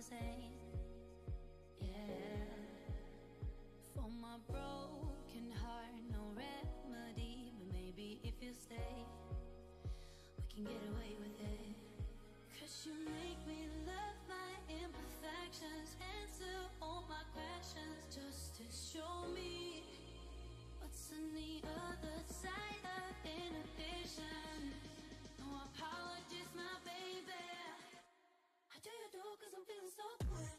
same. Yeah. For my broken heart, no remedy. But maybe if you stay, we can get away with it. 'Cause you make me love my imperfections, answer all my questions, just to show me what's on the other side of inhibition. No apologies, my baby. How do you do? 'Cause I'm feeling so good.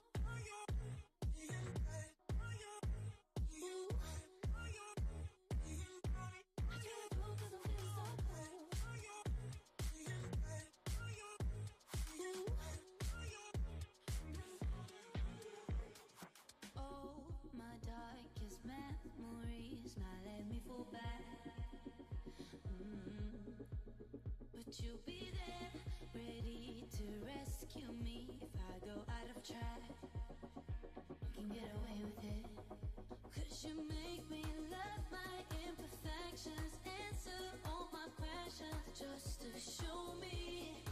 But you'll be there, ready to rescue me if I go out of track. You can get away with it. 'Cause you make me love my imperfections, answer all my questions, just to show me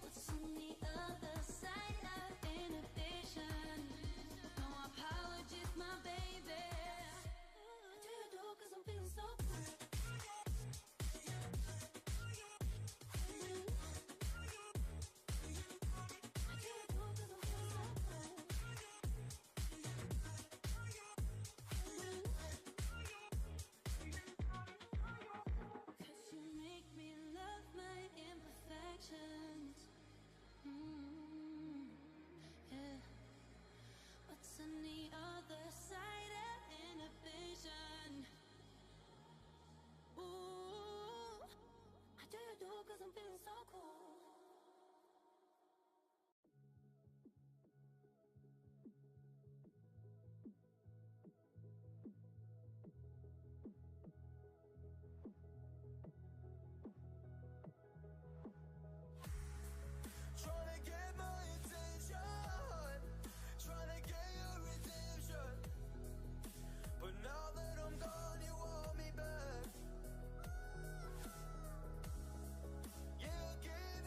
what's on the other side of inhibition. No apologies, my baby. How do you do? 'Cause I'm feeling so good. Yeah. What's on the other side of inhibition? Ooh, how do you do? 'Cause I'm feeling so cool. Tryna get my attention, tryna get your redemption. But now that I'm gone, you want me back. Yeah, again.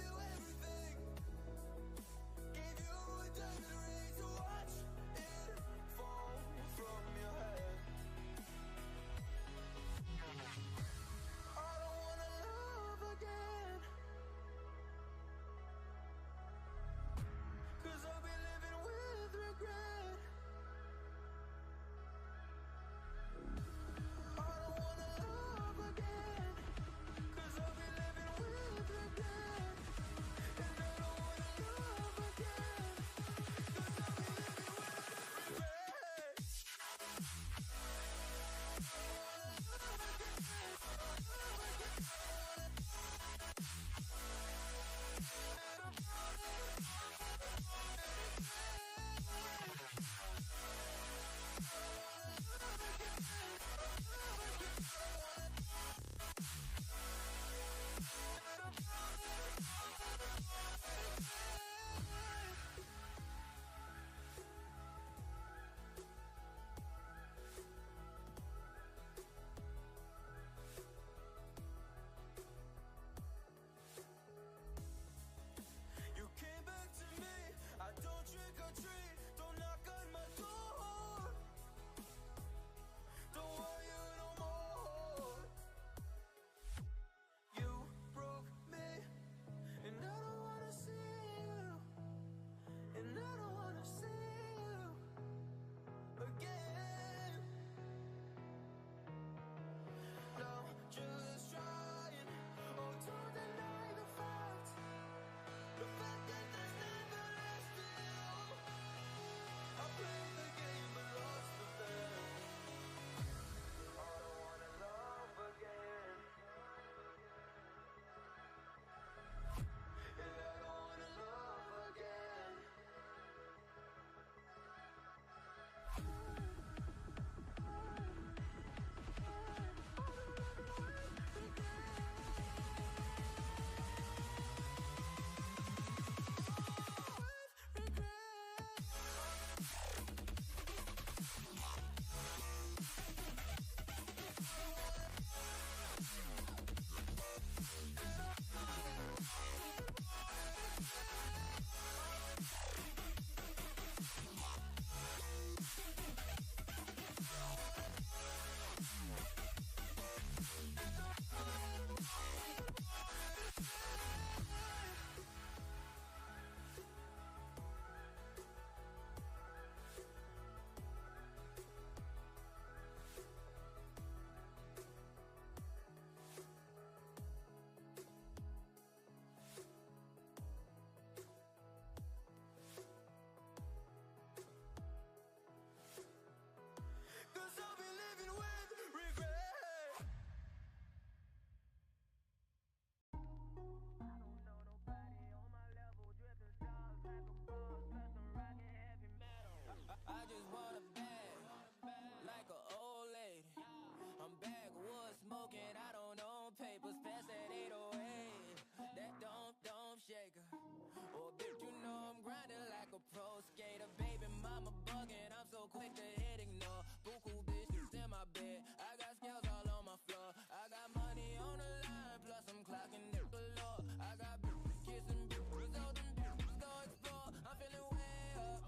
quick to hit ignore. Buku bitches in my bed. I got scales all on my floor. I got money on the line, plus I'm clocking it below. I got bitches kissing bitches, all them bitches go explore. I'm feeling way up.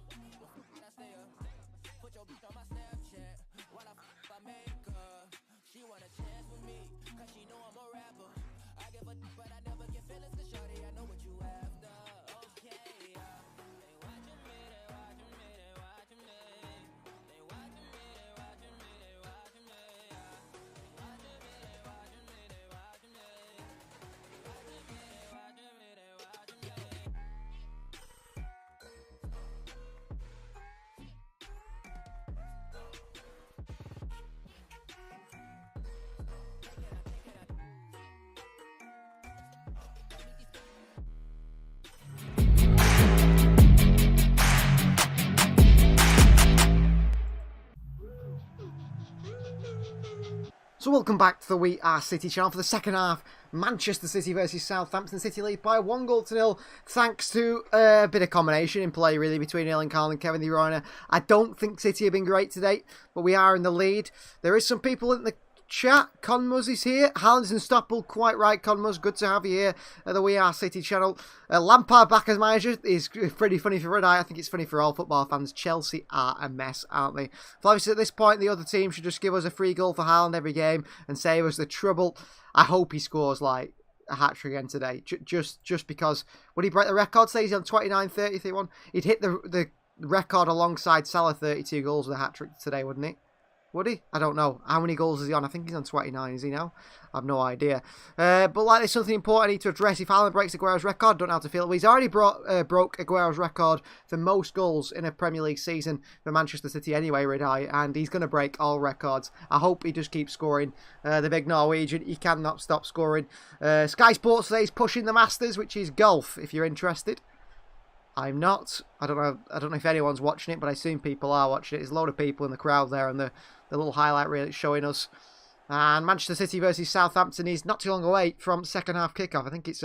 I stay up. Put your bitch on my Snapchat while I make her. She want a chance with me, cause she know I'm a rapper. I give a but I never get feelings, cause shorty, I know what you after. Okay, they watching me, they watching me, they watching me. They watching me, they watching me, they watching me. They watching me, they watching me, they watching me. They watching me, they watching me, they watching me. So welcome back to the We Are City channel for the second half. Manchester City versus Southampton. City lead by 1-0 thanks to a bit of combination in play really between Erling Haaland and Kevin De Bruyne. I don't think City have been great today, but we are in the lead. There is some people in the chat. Conmuz is here. Haaland's unstoppable. Quite right, Conmuz. Good to have you here at the We Are City channel. Lampard back as manager is pretty funny for Red Eye. I think it's funny for all football fans. Chelsea are a mess, aren't they? Flavius, at this point, the other team should just give us a free goal for Haaland every game and save us the trouble. I hope he scores like a hat-trick again today. Just because. Would he break the record? Say he's on 29, 30, 31. He'd hit the record alongside Salah, 32 goals with a hat-trick today, wouldn't he? Would he? I don't know. How many goals is he on? I think he's on 29, is he now? I have no idea. But like, there's something important I need to address. If Haaland breaks Aguero's record, don't know how to feel it. Well, he's already broke Aguero's record for most goals in a Premier League season for Manchester City anyway, Ridai, and he's going to break all records. I hope he just keeps scoring. The big Norwegian, he cannot stop scoring. Sky Sports today is pushing the Masters, which is golf, if you're interested. I'm not. I don't know if anyone's watching it, but I assume people are watching it. There's a load of people in the crowd there, and the little highlight reel it's showing us. And Manchester City versus Southampton is not too long away from second half kickoff. I think it's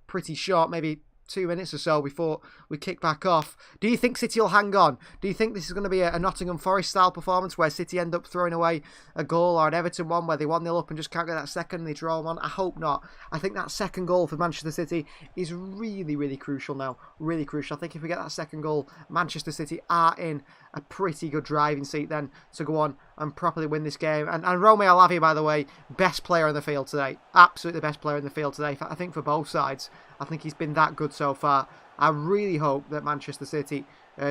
pretty short, maybe 2 minutes or so before we kick back off. Do you think City will hang on? Do you think this is going to be a Nottingham Forest style performance where City end up throwing away a goal, or an Everton one where they 1-0 up and just can't get that second and they draw one? I hope not. I think that second goal for Manchester City is really, really crucial now. Really crucial. I think if we get that second goal, Manchester City are in a pretty good driving seat then to go on and properly win this game. And Romeo Lavia, by the way, best player in the field today. Absolutely the best player in the field today, I think, for both sides. I think he's been that good so far. I really hope that Manchester City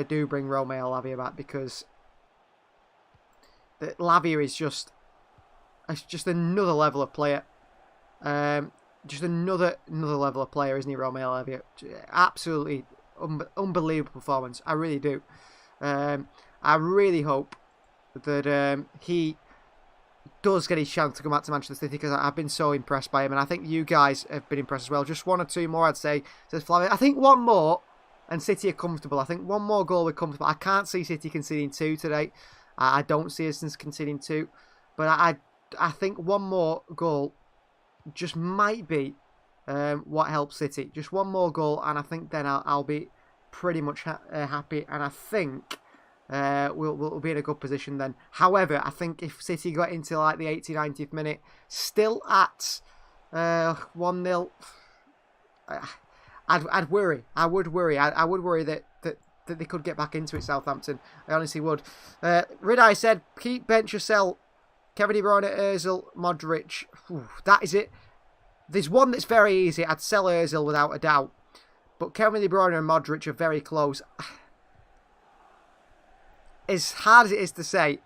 do bring Romeo Lavia back, because Lavia is just another level of player. Just another level of player, isn't he, Romeo Lavia? Absolutely unbelievable performance. I really do. I really hope that he does get his chance to come back to Manchester City, because I've been so impressed by him, and I think you guys have been impressed as well. Just 1 or 2 more, I'd say, says Flavia. I think 1 more and City are comfortable. I think 1 more goal we're comfortable. I can't see City conceding 2 today. I don't see us conceding 2, but I think 1 more goal just might be what helps City. Just 1 more goal, and I think then I'll be pretty much happy, and I think we'll be in a good position then. However, I think if City got into like the 80th, 90th minute, still at 1-0, I'd worry. I would worry. I would worry that they could get back into it, Southampton. I honestly would. Ridai said, keep, bench, or sell Kevin De Bruyne, Ozil, Modric. That is it. There's one that's very easy. I'd sell Ozil without a doubt. But Kevin De Bruyne and Modric are very close. As hard as it is to say,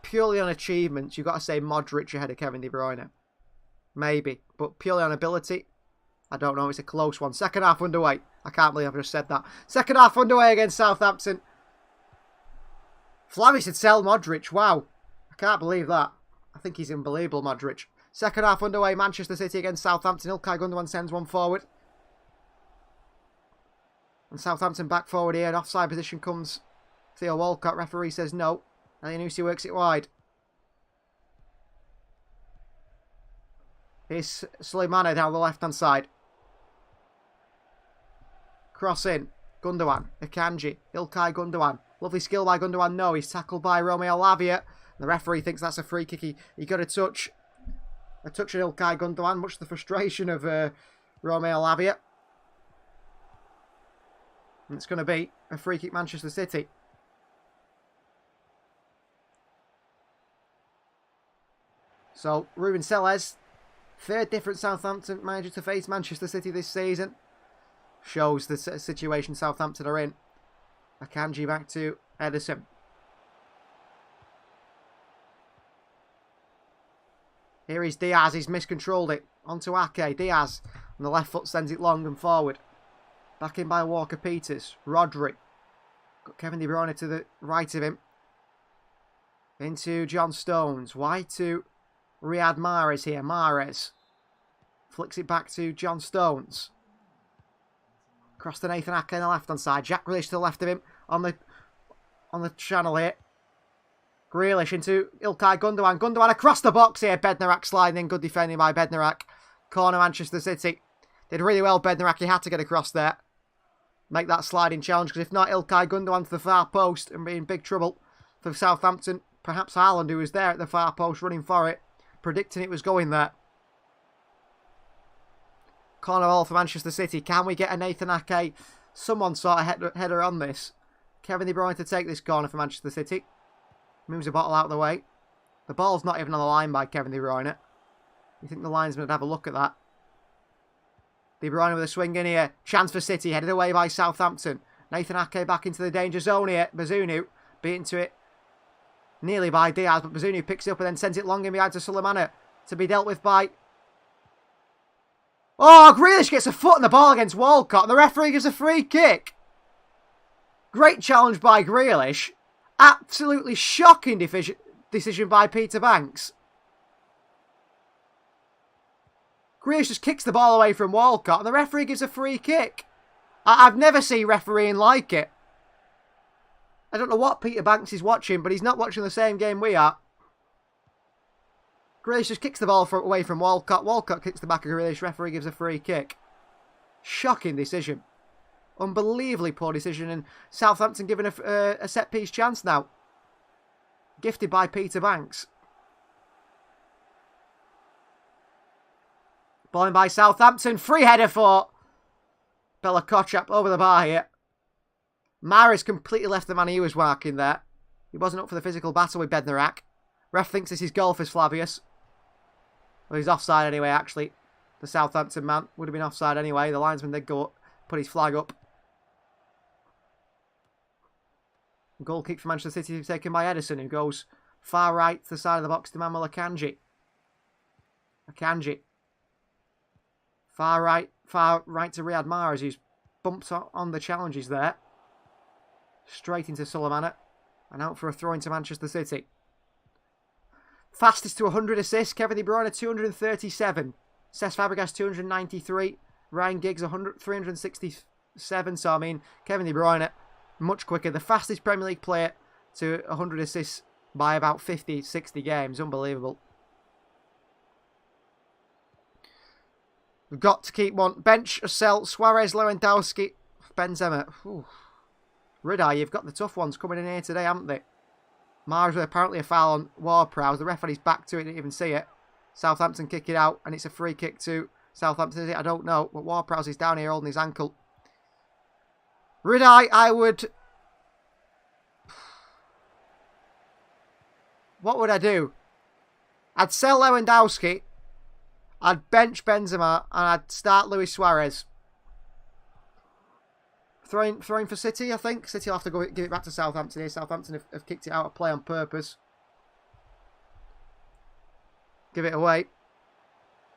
purely on achievements, you've got to say Modric ahead of Kevin De Bruyne. Maybe. But purely on ability, I don't know. It's a close one. Second half underway. I can't believe I've just said that. Second half underway against Southampton. Flavius had sell Modric. Wow. I can't believe that. I think he's unbelievable, Modric. Second half underway. Manchester City against Southampton. Ilkay Gundogan sends one forward. And Southampton back forward here. An offside position comes. Theo Walcott, referee says no. Elianusi works it wide. Here's Suleimana down the left-hand side. Cross in. Gundogan. Akanji. Ilkay Gundogan. Lovely skill by Gundogan. No, he's tackled by Romeo Lavia. The referee thinks that's a free kick. He got a touch on Ilkay Gundogan, much to the frustration of Romeo Lavia. And it's going to be a free kick Manchester City. So, Ruben Selles, third different Southampton manager to face Manchester City this season. Shows the situation Southampton are in. Akanji back to Ederson. Here is Diaz. He's miscontrolled it. Onto Ake. Diaz. On the left foot sends it long and forward. Back in by Walker-Peters. Rodri. Got Kevin De Bruyne to the right of him. Into John Stones. Wide to Riyad Mahrez here. Mahrez. Flicks it back to John Stones. Across to Nathan Ake on the left-hand side. Jack Grealish to the left of him on the channel here. Grealish into Ilkay Gundogan. Gundogan across the box here. Bednarak sliding in. Good defending by Bednarak. Corner Manchester City. Did really well, Bednarak. He had to get across there. Make that sliding challenge, because if not, Ilkay Gundogan to the far post and be in big trouble for Southampton. Perhaps Haaland, who was there at the far post running for it, predicting it was going there. Corner ball for Manchester City. Can we get a Nathan Ake? Someone sort of header on this. Kevin De Bruyne to take this corner for Manchester City. Moves the bottle out of the way. The ball's not even on the line by Kevin De Bruyne. You think the linesman would have a look at that? De Bruyne with a swing in here. Chance for City. Headed away by Southampton. Nathan Ake back into the danger zone here. Bazunu beaten to it nearly by Diaz. But Bazunu picks it up and then sends it long in behind to Sulemana. To be dealt with by... Oh, Grealish gets a foot on the ball against Walcott. And the referee gives a free kick. Great challenge by Grealish. Absolutely shocking decision by Peter Banks. Grealish just kicks the ball away from Walcott and the referee gives a free kick. I've never seen refereeing like it. I don't know what Peter Banks is watching, but he's not watching the same game we are. Grealish just kicks the ball away from Walcott. Walcott kicks the back of Grealish. Referee gives a free kick. Shocking decision. Unbelievably poor decision, and Southampton given a set-piece chance now. Gifted by Peter Banks. Ball in by Southampton. Free header for Bella Kotchap over the bar here. Mahrez completely left the man he was marking there. He wasn't up for the physical battle with Bednarak. Ref thinks this is goal for Flavius. Well, he's offside anyway, actually. The Southampton man would have been offside anyway. The linesman did go up, put his flag up. Goal kick for Manchester City taken by Ederson, who goes far right to the side of the box to Manuel Akanji. Akanji. Far right to Riyad Mahrez, who's bumped on the challenges there. Straight into Sulemana. And out for a throw into Manchester City. Fastest to 100 assists. Kevin De Bruyne 237. Cesc Fabregas 293. Ryan Giggs 367. So, I mean, Kevin De Bruyne much quicker. The fastest Premier League player to 100 assists by about 50, 60 games. Unbelievable. We've got to keep one. Bench, Sell, Suarez, Lewandowski, Benzema. Ridai, you've got the tough ones coming in here today, haven't they? Mahrez with apparently a foul on Ward-Prowse. The referee's back to it, didn't even see it. Southampton kick it out, and it's a free kick to Southampton. Is it? I don't know, but Ward-Prowse is down here holding his ankle. Ridai, I would... What would I do? I'd sell Lewandowski. I'd bench Benzema. And I'd start Luis Suarez. Throwing for City, I think. City will have to go give it back to Southampton here. Southampton have kicked it out of play on purpose. Give it away.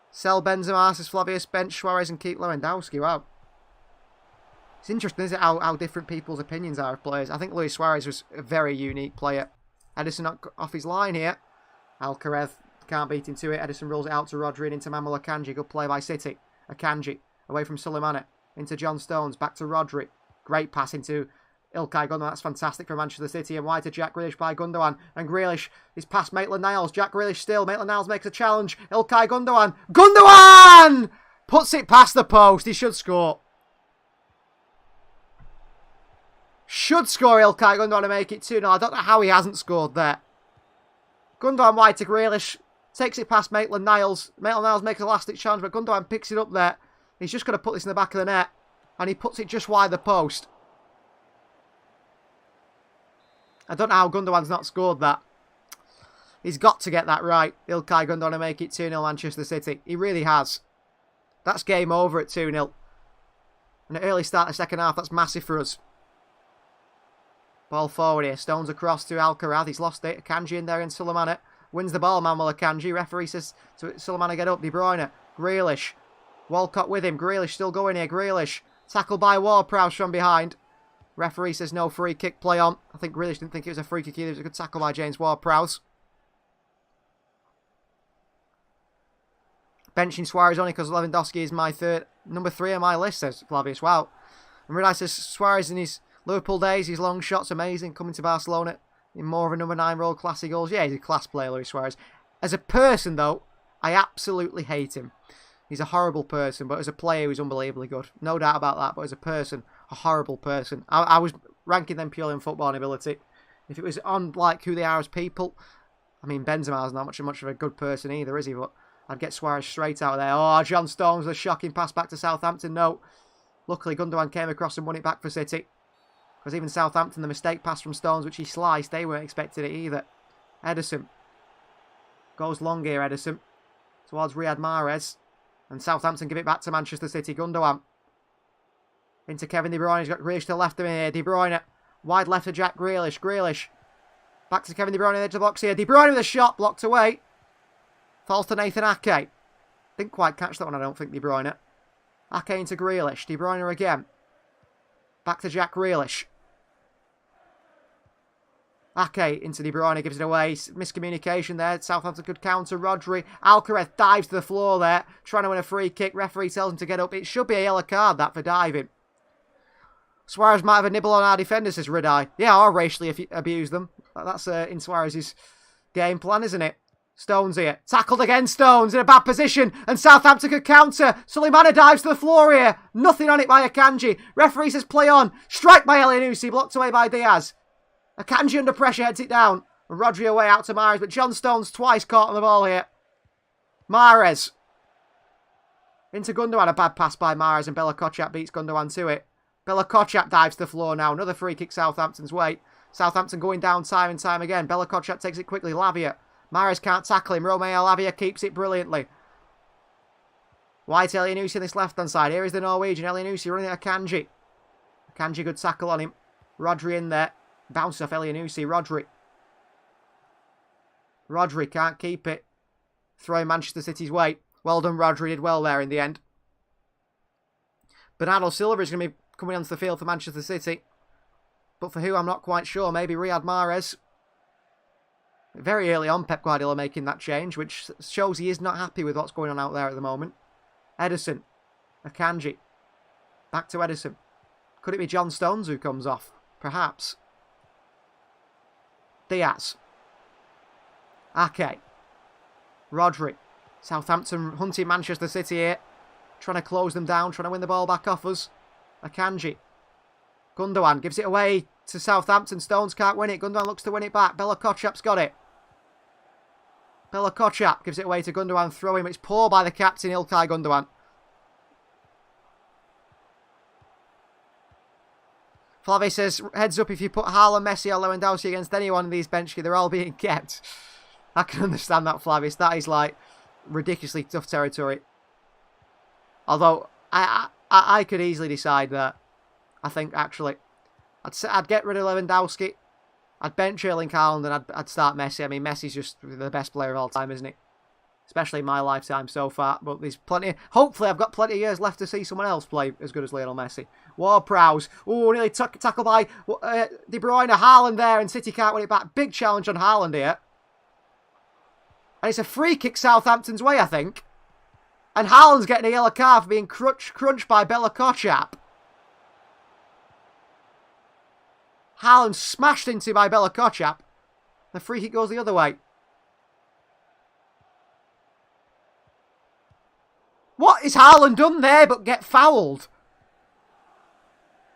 Sell Benzema, says Flavius. Bench Suarez and keep Lewandowski. Wow. It's interesting, isn't it, how different people's opinions are of players. I think Luis Suarez was a very unique player. Ederson off his line here. Alcaraz can't beat him to it. Ederson rolls it out to Rodri and into Manuel Akanji. Good play by City. Akanji away from Sulemana. Into John Stones. Back to Rodri. Great pass into Ilkay Gundogan. That's fantastic for Manchester City. And wide to Jack Grealish by Gundogan. And Grealish is past Maitland-Niles. Jack Grealish still. Maitland-Niles makes a challenge. Ilkay Gundogan. Gundogan! Puts it past the post. He should score. Should score Ilkay Gundogan to make it 2-0. I don't know how he hasn't scored there. Gundogan wide to Grealish. Takes it past Maitland-Niles. Maitland-Niles makes a last-ditch challenge, but Gundogan picks it up there. He's just going to put this in the back of the net. And he puts it just wide the post. I don't know how Gundogan's not scored that. He's got to get that right. Ilkay Gundogan to make it 2-0 Manchester City. He really has. That's game over at 2-0. And an early start of the second half, that's massive for us. Ball forward here. Stones across to Alcaraz. He's lost it. Akanji in there and Sulemana. Wins the ball, Manuel Akanji. Referee says to Sulemana, get up. De Bruyne. Grealish. Walcott with him. Grealish still going here. Grealish. Tackled by Ward-Prowse from behind. Referee says no free kick, play on. I think Grealish didn't think it was a free kick either. It was a good tackle by James Ward-Prowse. Benching Suarez only because Lewandowski is my number 3 on my list, says Flavius. Wow. And Redeye says Suarez in his Liverpool days, his long shots, amazing. Coming to Barcelona in more of a number 9 role, classy goals. Yeah, he's a class player, Luis Suarez. As a person, though, I absolutely hate him. He's a horrible person, but as a player, he's unbelievably good. No doubt about that, but as a person, a horrible person. I was ranking them purely on footballing ability. If it was on, like, who they are as people, I mean, Benzema's not much of a good person either, is he? But I'd get Suarez straight out of there. Oh, John Stones, a shocking pass back to Southampton. No. Luckily, Gundogan came across and won it back for City. Because even Southampton, the mistake pass from Stones, which he sliced, they weren't expecting it either. Ederson. Goes long here, Ederson. Towards Riyad Mahrez. And Southampton give it back to Manchester City. Gundogan. Into Kevin De Bruyne. He's got Grealish to the left of him here. De Bruyne. Wide left to Jack Grealish. Grealish. Back to Kevin De Bruyne on the edge of the box here. De Bruyne with a shot. Blocked away. Falls to Nathan Ake. Didn't quite catch that one, I don't think, De Bruyne. Ake into Grealish. De Bruyne again. Back to Jack Grealish. Ake into De Bruyne, gives it away. Miscommunication there. Southampton could counter. Rodri. Alcaraz dives to the floor there, trying to win a free kick. Referee tells him to get up. It should be a yellow card, that, for diving. Suarez might have a nibble on our defenders, says Redeye. Yeah, or racially abuse them. That's in Suarez's game plan, isn't it? Stones here. Tackled again, Stones in a bad position. And Southampton could counter. Sulemana dives to the floor here. Nothing on it by Akanji. Referee says play on. Strike by Elyounoussi. Blocked away by Diaz. Akanji under pressure heads it down. And Rodri away out to Mahrez. But John Stones twice caught on the ball here. Mahrez. Into Gundogan. A bad pass by Mahrez. And Bella Kotchap beats Gundogan to it. Bella Kotchap dives to the floor now. Another free kick Southampton's way. Southampton going down time and time again. Bella Kotchap takes it quickly. Lavia. Mahrez can't tackle him. Romeo Lavia keeps it brilliantly. White Elyounoussi on this left-hand side. Here is the Norwegian. Elyounoussi running at Akanji. Akanji, good tackle on him. Rodri in there. Bounce off Elyounoussi. Rodri. Rodri can't keep it. Throwing Manchester City's way. Well done, Rodri. Did well there in the end. Bernardo Silva is going to be coming onto the field for Manchester City. But for who, I'm not quite sure. Maybe Riyad Mahrez. Very early on, Pep Guardiola making that change, which shows he is not happy with what's going on out there at the moment. Ederson. Akanji. Back to Ederson. Could it be John Stones who comes off? Perhaps. Diaz. Ake. Rodri. Southampton hunting Manchester City here. Trying to close them down, trying to win the ball back off us. Akanji. Gundogan gives it away to Southampton. Stones can't win it. Gundogan looks to win it back. Bella Kotchap's got it. Bella Kotchap gives it away to Gundogan. Throw him. It's poor by the captain, Ilkay Gundogan. Flavie says, heads up if you put Haaland, Messi or Lewandowski against anyone in these bench, they're all being kept. I can understand that, Flavius. That is like ridiculously tough territory. Although, I could easily decide that. I think, actually. I'd get rid of Lewandowski. I'd bench Erling Haaland and I'd start Messi. I mean, Messi's just the best player of all time, isn't he? Especially in my lifetime so far. But there's plenty... Hopefully, I've got plenty of years left to see someone else play as good as Lionel Messi. Ward-Prowse. Oh, nearly tackled by De Bruyne. Haaland there and City can't win it back. Big challenge on Haaland here. And it's a free kick Southampton's way, I think. And Haaland's getting a yellow card for being crunched by Bella Kotchap. Haaland smashed into by Bella Kotchap. The free kick goes the other way. What is Haaland done there but get fouled?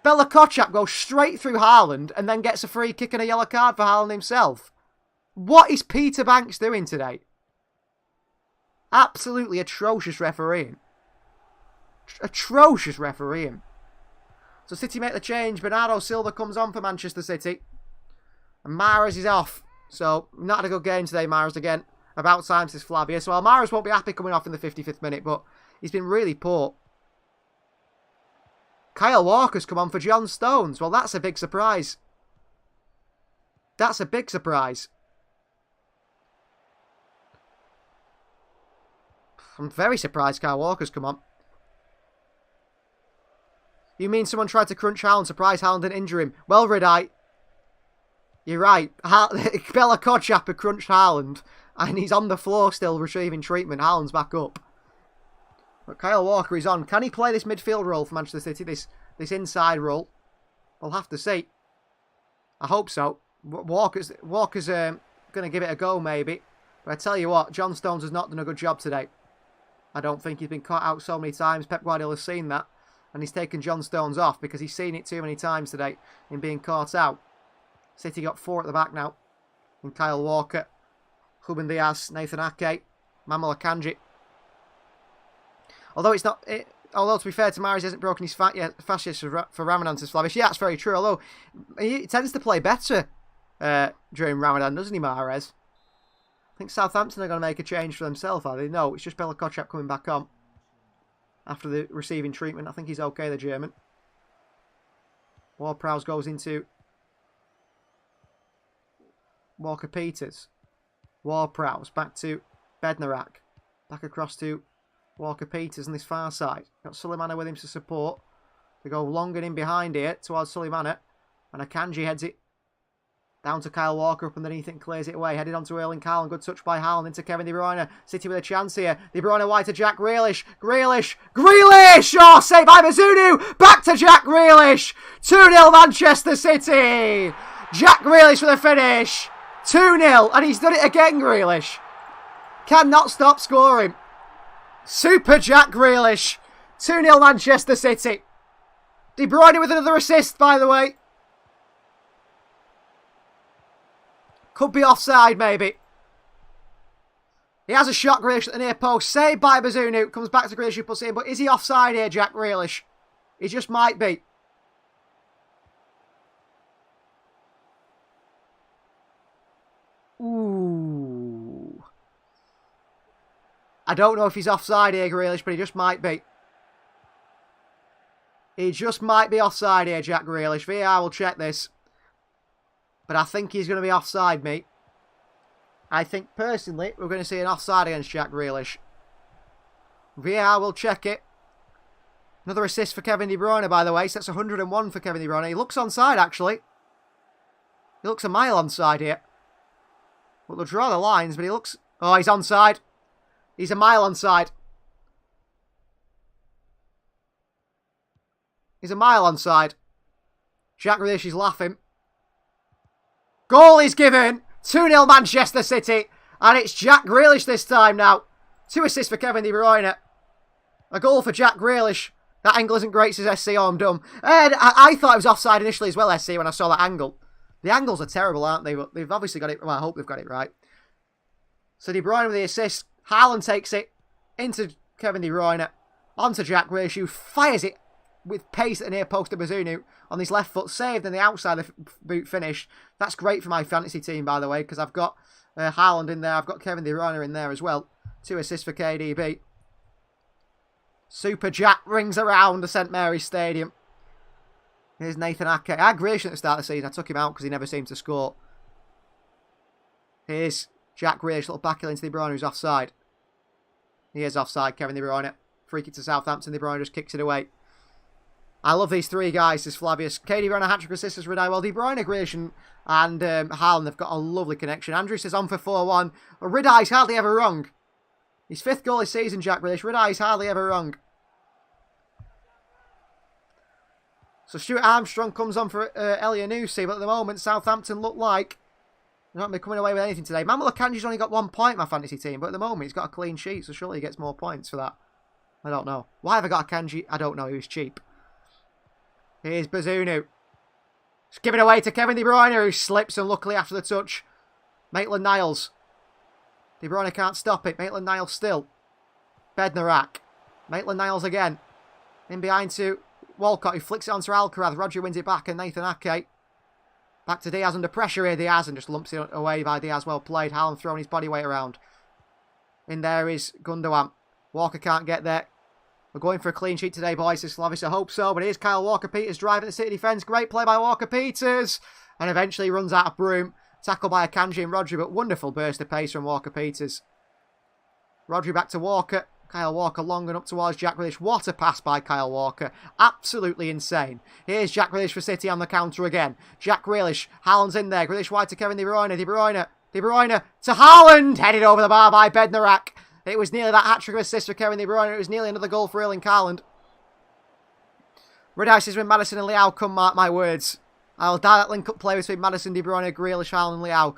Bella Kotchap goes straight through Haaland and then gets a free kick and a yellow card for Haaland himself. What is Peter Banks doing today? Absolutely atrocious refereeing. Atrocious refereeing. So City make the change. Bernardo Silva comes on for Manchester City. And Mahrez is off. So not had a good game today, Mahrez again. About time, says Flavius. Well, Mahrez won't be happy coming off in the 55th minute, but he's been really poor. Kyle Walker's come on for John Stones. Well, that's a big surprise. That's a big surprise. I'm very surprised Kyle Walker's come on. You mean someone tried to crunch Haaland, surprise Haaland didn't injure him? Well, Redite, you're right. Bella Kotchap had crunched Haaland, and he's on the floor still retrieving treatment. Haaland's back up. But Kyle Walker is on. Can he play this midfield role for Manchester City, this inside role? We'll have to see. I hope so. Walker's going to give it a go, maybe. But I tell you what, John Stones has not done a good job today. I don't think he's been caught out so many times. Pep Guardiola's seen that. And he's taken John Stones off because he's seen it too many times today in being caught out. City got 4 at the back now. And Kyle Walker, Ruben Diaz, Nathan Ake, Manuel Akanji. Although it's not... Although, to be fair to Mahrez, he hasn't broken his fascias for Ramadan, says Flavish. Yeah, that's very true. Although, he tends to play better during Ramadan, doesn't he, Mahrez? I think Southampton are going to make a change for themselves, are they? No, it's just Bella Kotchap coming back on. After the receiving treatment, I think he's okay, the German. Ward-Prowse goes into Walker-Peters. Ward-Prowse back to Bednarak. Back across to Walker-Peters on this far side. Got Suleimana with him to support. They go long and in behind here towards Suleimana. And Akanji heads it down to Kyle Walker up underneath it and clears it away. Headed on to Erling Haaland. Good touch by Haaland into Kevin De Bruyne. City with a chance here. De Bruyne wide to Jack Grealish. Grealish! Oh, saved by Bazunu! Back to Jack Grealish! 2-0 Manchester City! Jack Grealish for the finish! 2-0, and he's done it again, Grealish. Cannot stop scoring. Super Jack Grealish. 2-0 Manchester City. De Bruyne with another assist, by the way. Could be offside, maybe. He has a shot, Grealish, at the near post. Saved by Bazunu. Comes back to Grealish, who puts it in. But is he offside here, Jack Grealish? He just might be. Ooh. I don't know if he's offside here, Grealish, but he just might be. He just might be offside here, Jack Grealish. VAR will check this. But I think he's going to be offside, mate. I think, personally, we're going to see an offside against Jack Grealish. VAR will check it. Another assist for Kevin De Bruyne, by the way. So that's 101 for Kevin De Bruyne. He looks onside, actually. He looks a mile onside here. Well, they'll draw the lines, but he looks... Oh, he's onside. He's a mile onside. He's a mile onside. Jack Grealish is laughing. Goal is given. 2-0 Manchester City. And it's Jack Grealish this time now. 2 assists for Kevin De Bruyne. A goal for Jack Grealish. That angle isn't great, says SC. Oh, I'm dumb. And I thought it was offside initially as well, SC, when I saw that angle. The angles are terrible, aren't they? But they've obviously got it. Well, I hope they've got it right. So De Bruyne with the assist. Haaland takes it into Kevin De Bruyne. Onto Jack Grealish, who fires it with pace at the near post to Bazunu on his left foot, saved, and the outside of the boot finish. That's great for my fantasy team, by the way, because I've got Haaland in there. I've got Kevin De Bruyne in there as well. 2 assists for KDB. Super Jack rings around the St Mary's Stadium. Here's Nathan Ake. I had Grealish at the start of the season. I took him out because he never seemed to score. Here's Jack Grealish, little backheel into De Bruyne, who's offside. He is offside, Kevin De Bruyne. Free kick to Southampton. De Bruyne just kicks it away. I love these 3 guys, says Flavius. KD ran a hat-trick assist as Redeye. Well, De Bruyne, Grealish and Haaland have got a lovely connection. Andrew says on for 4-1. Redeye's hardly ever wrong. His 5th goal this season, Jack Grealish. Redeye's hardly ever wrong. So Stuart Armstrong comes on for Elyounoussi, but at the moment, Southampton look like they're not coming away with anything today. Manuel Akanji's only got 1 point in my fantasy team, but at the moment, he's got a clean sheet, so surely he gets more points for that. I don't know. Why have I got Akanji? I don't know. He was cheap. Here's Bazunu. Just give it away to Kevin De Bruyne, who slips unluckily after the touch. Maitland-Niles. De Bruyne can't stop it. Maitland-Niles still. Bednarak. Maitland-Niles again. In behind to Walcott, who flicks it onto Alcaraz. Rodri wins it back, and Nathan Ake. Back to Diaz under pressure here, Diaz, and just lumps it away by Diaz. Well played. Haaland throwing his body weight around. In there is Gundogan. Walker can't get there. We're going for a clean sheet today, boys, says Slavis. I hope so, but here's Kyle Walker-Peters driving the City defence. Great play by Walker-Peters. And eventually runs out of broom. Tackled by Akanji and Rodri, but wonderful burst of pace from Walker-Peters. Rodri back to Walker. Kyle Walker long and up towards Jack Grealish. What a pass by Kyle Walker. Absolutely insane. Here's Jack Grealish for City on the counter again. Jack Grealish. Haaland's in there. Grealish wide to Kevin De Bruyne. De Bruyne to Haaland. Headed over the bar by Bednarak. It was nearly that hat-trick of assist for Kevin De Bruyne. It was nearly another goal for Erling Haaland. Red Ice is when Maddison and Leao come, mark my words. I'll die that link-up play between Maddison, De Bruyne, Grealish, Haaland and Leao.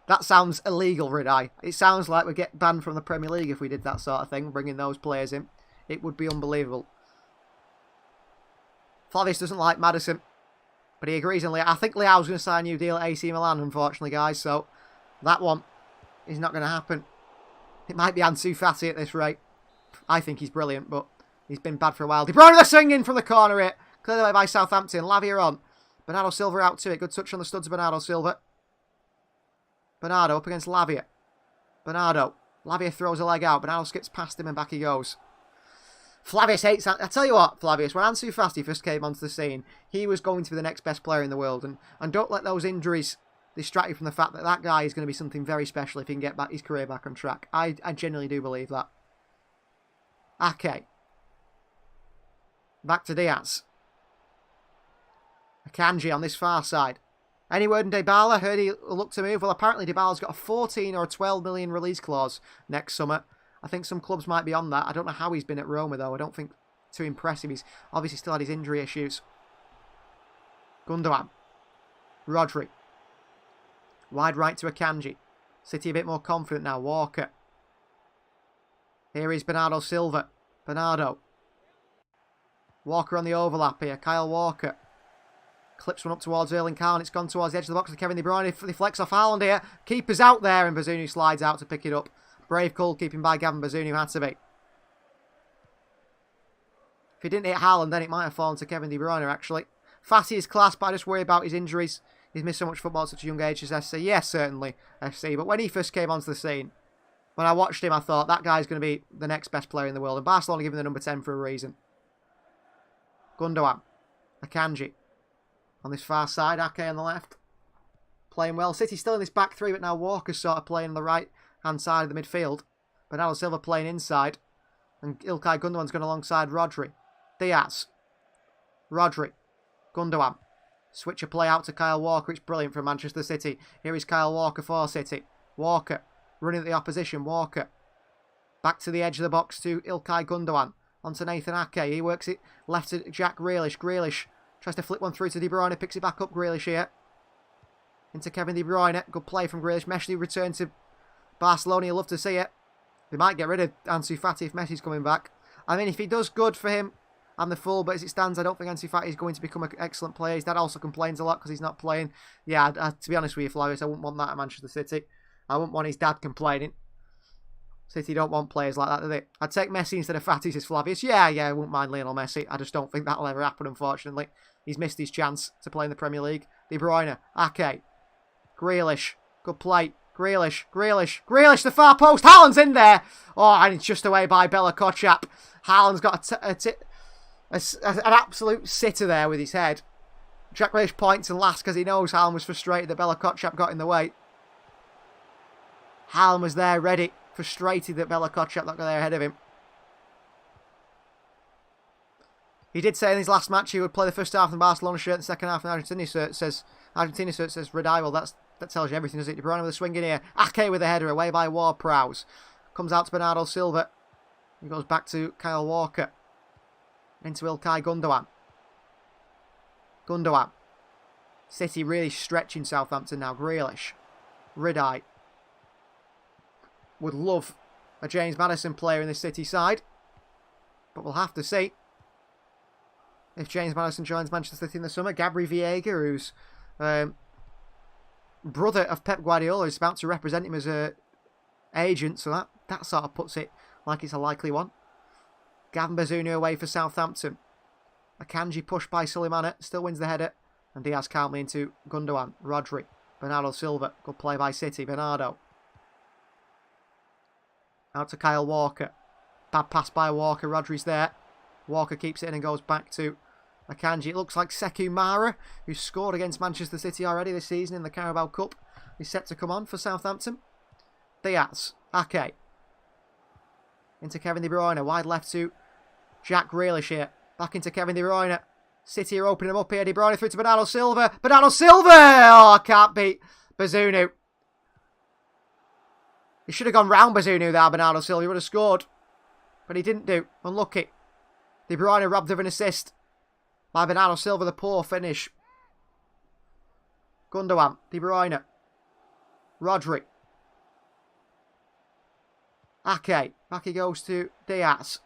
That sounds illegal, Red Eye. It sounds like we'd get banned from the Premier League if we did that sort of thing, bringing those players in. It would be unbelievable. Flavius doesn't like Maddison, but he agrees on Leao. I think Leao's going to sign a new deal at AC Milan, unfortunately, guys, so that one is not going to happen. It might be Ansu Fati at this rate. I think he's brilliant, but he's been bad for a while. De Bruyne the swinging from the corner here. Cleared away by Southampton. Lavia on. Bernardo Silva out to it. Good touch on the studs of Bernardo Silva. Bernardo up against Lavia. Bernardo. Lavia throws a leg out. Bernardo skips past him and back he goes. Flavius hates... I tell you what, Flavius, when Ansu Fati first came onto the scene, he was going to be the next best player in the world. And don't let those injuries distract you from the fact that that guy is going to be something very special if he can get back his career back on track. I genuinely do believe that. Ake. Back to Diaz. Akanji on this far side. Any word on Dybala? Heard he looked to move. Well, apparently Dybala's got a 14 or a 12 million release clause next summer. I think some clubs might be on that. I don't know how he's been at Roma, though. I don't think too impressive. He's obviously still had his injury issues. Gundogan. Rodri. Wide right to Akanji. City a bit more confident now. Walker. Here is Bernardo Silva. Bernardo. Walker on the overlap here. Kyle Walker. Clips one up towards Erling Haaland. It's gone towards the edge of the box to Kevin De Bruyne. He deflects off Haaland here. Keeper's out there and Bazunu slides out to pick it up. Brave goalkeeping by Gavin Bazunu had to be. If he didn't hit Haaland, then it might have fallen to Kevin De Bruyne, actually. Fati is class, but I just worry about his injuries. He's missed so much football at such a young age as SC. Yes, certainly, SC. But when he first came onto the scene, when I watched him, I thought, that guy's going to be the next best player in the world. And Barcelona give him the number 10 for a reason. Gundogan. Akanji. On this far side, Ake on the left. Playing well. City still in this back three, but now Walker's sort of playing on the right-hand side of the midfield. Bernardo Silva playing inside. And Ilkay Gundogan's gone alongside Rodri. Diaz. Rodri. Gundogan. Switch a play out to Kyle Walker. It's brilliant for Manchester City. Here is Kyle Walker for City. Walker. Running at the opposition. Walker. Back to the edge of the box to Ilkay Gundogan. Onto Nathan Ake. He works it left to Jack Grealish. Grealish tries to flip one through to De Bruyne. Picks it back up. Grealish here. Into Kevin De Bruyne. Good play from Grealish. Messi returned to Barcelona. You'll love to see it. They might get rid of Ansu Fati if Messi's coming back. I mean, if he does, good for him. I'm the fool, but as it stands, I don't think Ansu Fati is going to become an excellent player. His dad also complains a lot because he's not playing. Yeah, to be honest with you, Flavius, I wouldn't want that at Manchester City. I wouldn't want his dad complaining. City don't want players like that, do they? I'd take Messi instead of Fati, says Flavius. Yeah, I wouldn't mind Lionel Messi. I just don't think that'll ever happen, unfortunately. He's missed his chance to play in the Premier League. De Bruyne, Ake, Grealish, good play. Grealish, the far post. Haaland's in there. Oh, and it's just away by Bella Kotchap. Haaland's got an absolute sitter there with his head. Jack Grealish points and laughs because he knows Haaland was frustrated that Bella Kotchap got in the way. Haaland was there ready, frustrated that Bella Kotchap got there ahead of him. He did say in his last match he would play the first half in the Barcelona shirt and the second half in the Argentina shirt. It says Redai. Well, that tells you everything, does it? De Bruyne with a swing in here. Ake with a header away by Ward-Prowse. Comes out to Bernardo Silva. He goes back to Kyle Walker. Into Ilkay Gundogan. Gundogan. City really stretching Southampton now. Grealish. Redai. Would love a James Maddison player in this City side. But we'll have to see. if James Maddison joins Manchester City in the summer. Gabri Veiga, who's brother of Pep Guardiola, is about to represent him as a agent, so that sort of puts it like it's a likely one. Gavin Bazunu away for Southampton. Akanji pushed by Suleimana, still wins the header, and Diaz calmly into Gundogan. Rodri, Bernardo Silva, good play by City. Bernardo out to Kyle Walker. Bad pass by Walker. Rodri's there. Walker keeps it in and goes back to Akanji. It looks like Sekou Mara, who's scored against Manchester City already this season in the Carabao Cup, is set to come on for Southampton. Diaz, Ake. Into Kevin De Bruyne. Wide left to Jack Grealish here. Back into Kevin De Bruyne. City are opening him up here. De Bruyne through to Bernardo Silva. Bernardo Silva! Oh, can't beat Bazunu. He should have gone round Bazunu there, Bernardo Silva. He would have scored. But he didn't do. Unlucky. De Bruyne robbed of an assist by Bernardo Silva. The poor finish. Gundogan. De Bruyne. Rodri. Ake. Back he goes to Diaz.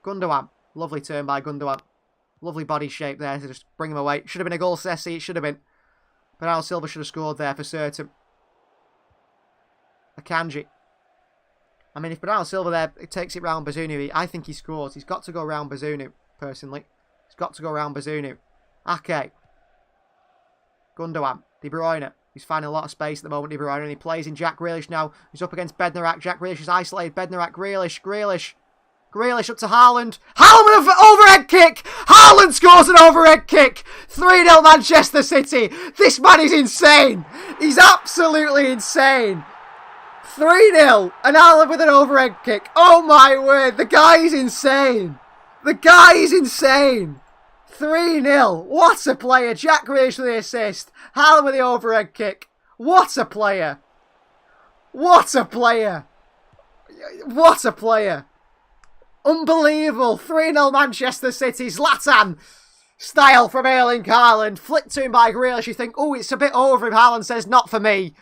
Gundogan. Lovely turn by Gundogan. Lovely body shape there to just bring him away. Should have been a goal, Sessi. It should have been. Bernardo Silva should have scored there for certain. Akanji. I mean, if Bernardo Silva there takes it round Bazunu, I think he scores. He's got to go round Bazunu, personally. He's got to go round Bazunu. Ake. Gundogan. De Bruyne. He's finding a lot of space at the moment, De Bruyne, and he plays in Jack Grealish now. He's up against Bednarak. Jack Grealish is isolated. Bednarak, Grealish. Grealish up to Haaland. Haaland with an overhead kick. Haaland scores an overhead kick. 3-0 Manchester City. This man is insane. He's absolutely insane. 3-0 and Haaland with an overhead kick. Oh my word. The guy is insane. 3-0. What a player. Jack Grealish with the assist. Haaland with the overhead kick. What a player. Unbelievable. 3-0 Manchester City. Zlatan style from Erling Haaland. Flicked to him by Grealish. You think, oh, it's a bit over him. Haaland says, not for me.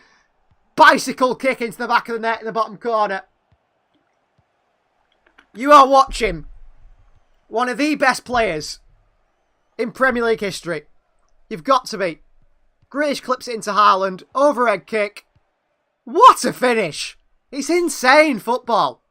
Bicycle kick into the back of the net in the bottom corner. You are watching one of the best players in Premier League history. You've got to be. Grealish clips it into Haaland. Overhead kick. What a finish. It's insane football.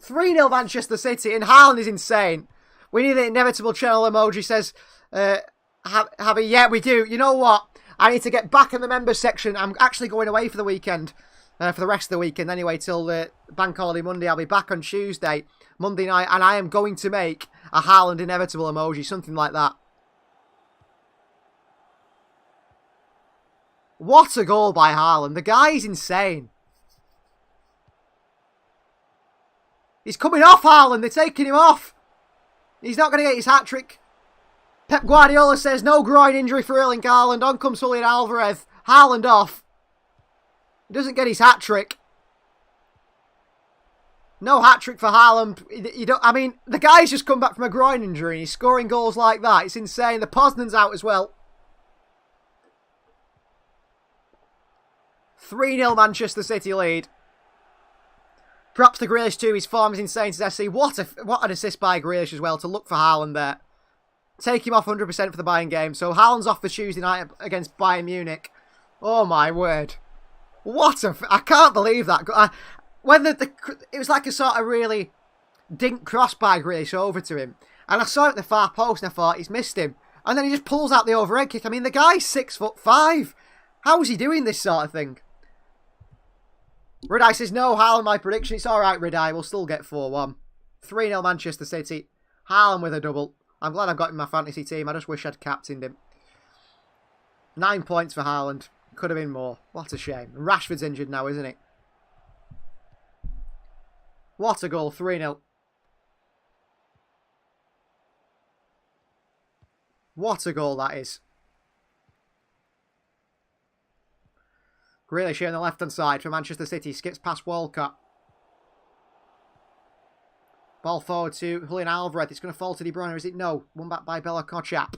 3-0 Manchester City, and Haaland is insane. We need an inevitable channel emoji, says Javi. Yeah, we do. You know what? I need to get back in the members section. I'm actually going away for the weekend. For the rest of the weekend anyway, till Bank Holiday Monday. I'll be back on Tuesday, Monday night, and I am going to make a Haaland inevitable emoji, something like that. What a goal by Haaland. The guy is insane. He's coming off, Haaland. They're taking him off. He's not going to get his hat-trick. Pep Guardiola says no groin injury for Erling Haaland. On comes Julian Alvarez. Haaland off. He doesn't get his hat-trick. No hat-trick for Haaland. I mean, the guy's just come back from a groin injury and he's scoring goals like that. It's insane. The Poznan's out as well. 3-0 Manchester City lead. Perhaps the Grealish too. His form is insane, says SC. What an assist by Grealish as well to look for Haaland there. Take him off 100% for the Bayern game. So Haaland's off for Tuesday night against Bayern Munich. Oh my word. I can't believe that. It was like a sort of really dink cross by Grealish over to him. And I saw it at the far post and I thought he's missed him. And then he just pulls out the overhead kick. I mean, the guy's 6'5". How is he doing this sort of thing? Ridai says, no, Haaland, my prediction. It's alright, Ridai. We'll still get 4-1. 3-0 Manchester City. Haaland with a double. I'm glad I've got him in my fantasy team. I just wish I'd captained him. 9 points for Haaland. Could have been more. What a shame. Rashford's injured now, isn't he? What a goal. 3-0. What a goal that is. Grealish here on the left-hand side for Manchester City. Skips past Walcott. Ball forward to Julian Alvarez. It's going to fall to De Bruyne, is it? No. Won back by Bella Kotchap.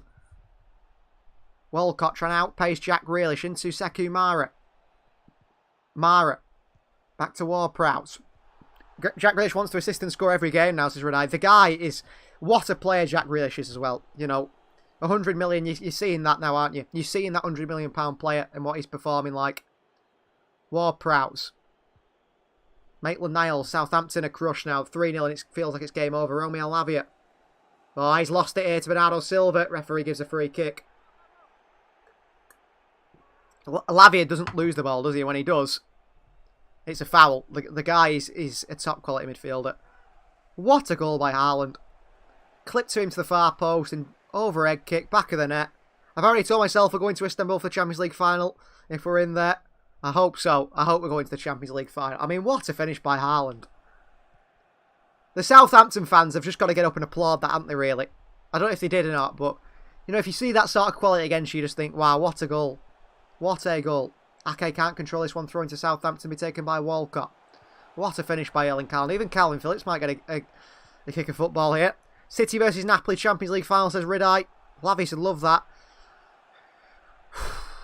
Walcott trying to outpace Jack Grealish into Sekou Mara. Mara. Back to Ward-Prowse. Jack Grealish wants to assist and score every game now, says Renai. The guy is... What a player Jack Grealish is as well. You know, 100 million, you're seeing that now, aren't you? You're seeing that £100 million player and what he's performing like. Ward-Prowse. Maitland-Niles, Southampton are crushed now. 3-0 and it feels like it's game over. Romeo Lavia. Oh, he's lost it here to Bernardo Silva. Referee gives a free kick. Lavia doesn't lose the ball, does he? When he does, it's a foul. The guy is a top quality midfielder. What a goal by Haaland. Clipped to him to the far post and overhead kick, back of the net. I've already told myself we're going to Istanbul for the Champions League final if we're in there. I hope so. I hope we're going to the Champions League final. I mean, what a finish by Haaland. The Southampton fans have just got to get up and applaud that, haven't they, really? I don't know if they did or not, but, you know, if you see that sort of quality against you, you just think, wow, what a goal. What a goal. Ake can't control this one, thrown to Southampton, be taken by Walcott. What a finish by Erling Haaland. Even Calvin Phillips might get a kick of football here. City versus Napoli Champions League final, says Ridai. Lavish would love that.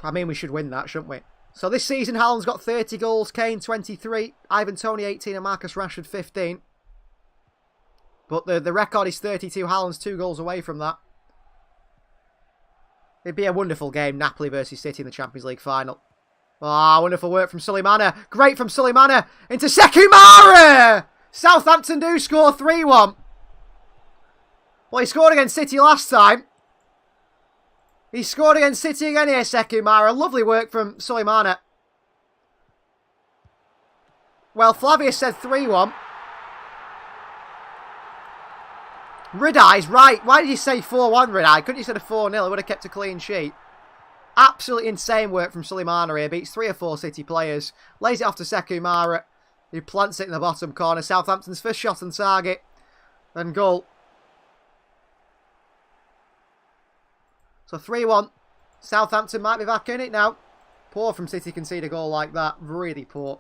I mean, we should win that, shouldn't we? So this season, Haaland's got 30 goals, Kane 23, Ivan Toney 18 and Marcus Rashford 15. But the record is 32. Haaland's 2 goals away from that. It'd be a wonderful game, Napoli versus City in the Champions League final. Ah, wonderful work from Suleimana. Great from Suleimana into Sekumara! Southampton do score 3-1. Well, he scored against City last time. He scored against City again here, Sekumara. Lovely work from Suleimana. Well, Flavius said 3-1. Ridai's right. Why did you say 4-1, Ridai? Couldn't you say 4-0? It would have kept a clean sheet. Absolutely insane work from Suleimana here. Beats 3 or 4 City players. Lays it off to Sekumara, who plants it in the bottom corner. Southampton's first shot on target. And goal. So 3-1. Southampton might be back in it now. Poor from City concede a goal like that. Really poor.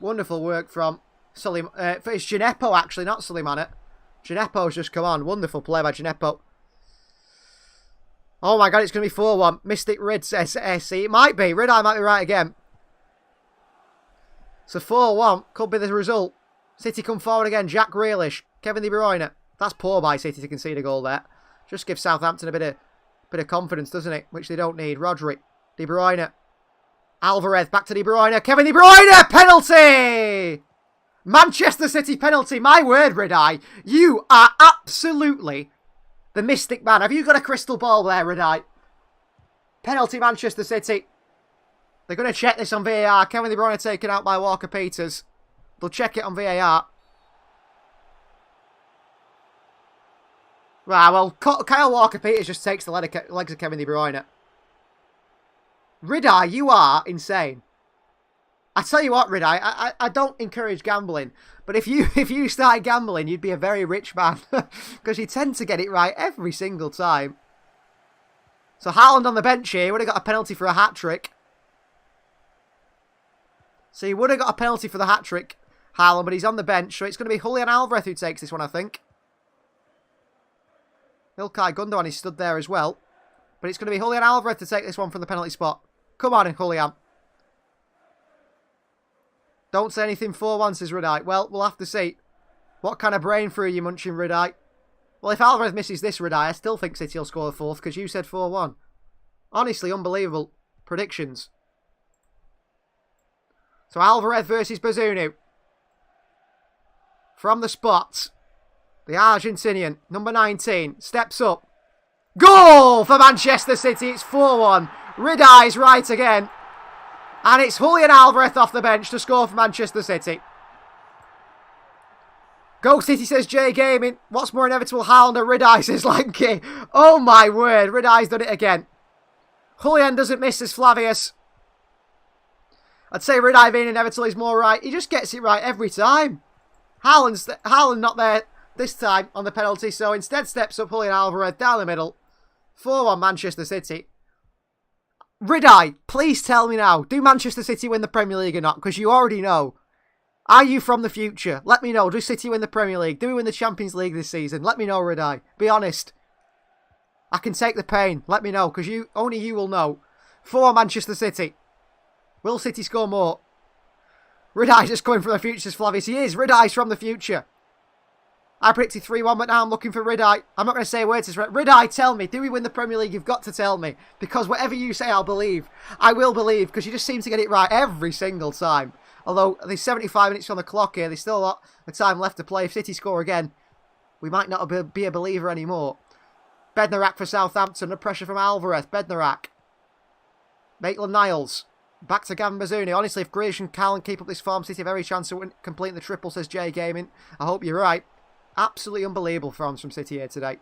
Wonderful work from Suleimana. It's Gineppo actually, not Suleimana. Gineppo's just come on. Wonderful play by Gineppo. Oh my god, it's going to be 4-1. Mystic Rid says SC. It might be. Ridai might be right again. So 4-1 could be the result. City come forward again. Jack Grealish. Kevin De Bruyne. That's poor by City to concede a goal there. Just gives Southampton a bit of confidence, doesn't it? Which they don't need. Rodri. De Bruyne. Alvarez. Back to De Bruyne. Kevin De Bruyne. Penalty! Manchester City penalty. My word, Ridai. You are absolutely the mystic man. Have you got a crystal ball there, Ridai? Penalty Manchester City. They're going to check this on VAR. Kevin De Bruyne taken out by Walker-Peters. They'll check it on VAR. Right, well, Kyle Walker-Peters just takes the legs of Kevin De Bruyne. Ridai, you are insane. I tell you what, Ridai, I don't encourage gambling, but if you started gambling, you'd be a very rich man, because you tend to get it right every single time. So Haaland on the bench here would have got a penalty for a hat-trick. So he would have got a penalty for the hat-trick, Haaland, but he's on the bench, so it's going to be Julian Alvarez who takes this one, I think. Ilkay Gundogan is stood there as well, but it's going to be Julian Alvarez to take this one from the penalty spot. Come on, Julian. Don't say anything 4-1, says Ridai. Well, we'll have to see. What kind of brain fruit are you munching, Ridai? Well, if Alvarez misses this, Ridai, I still think City will score the 4th, because you said 4-1. Honestly, unbelievable predictions. So Alvarez versus Bazunu. From the spot, the Argentinian, number 19, steps up. Goal for Manchester City. It's 4-1. Ridai's right again. And it's Julian Alvarez off the bench to score for Manchester City. Go City, says Jay Gaming. What's more inevitable, Haaland or Ridai, says Lanky. Oh my word, Ridai's done it again. Julian doesn't miss, says Flavius. I'd say Ridai being inevitable is more right. He just gets it right every time. Haaland not there this time on the penalty, so instead steps up Julian Alvarez down the middle. 4-1 Manchester City. Ridai, please tell me now, do Manchester City win the Premier League or not? Because you already know. Are you from the future? Let me know. Do City win the Premier League? Do we win the Champions League this season? Let me know, Ridai. Be honest. I can take the pain. Let me know, because only you will know. 4 Manchester City. Will City score more? Ridai just coming from the future, says Flavius. He is. Ridai's from the future. I predicted 3-1, but now I'm looking for Rideye. I'm not going to say a word to this. Rideye, tell me. Do we win the Premier League? You've got to tell me. Because whatever you say, I'll believe. I will believe, because you just seem to get it right every single time. Although, there's 75 minutes on the clock here. There's still a lot of time left to play. If City score again, we might not be a believer anymore. Bednarak for Southampton. The pressure from Alvarez. Bednarak. Maitland-Niles. Back to Gavin Bazzouni. Honestly, if Grealish and Callan keep up this form, City have every chance of completing the triple, says Jay Gaming. I hope you're right. Absolutely unbelievable forms from City here today.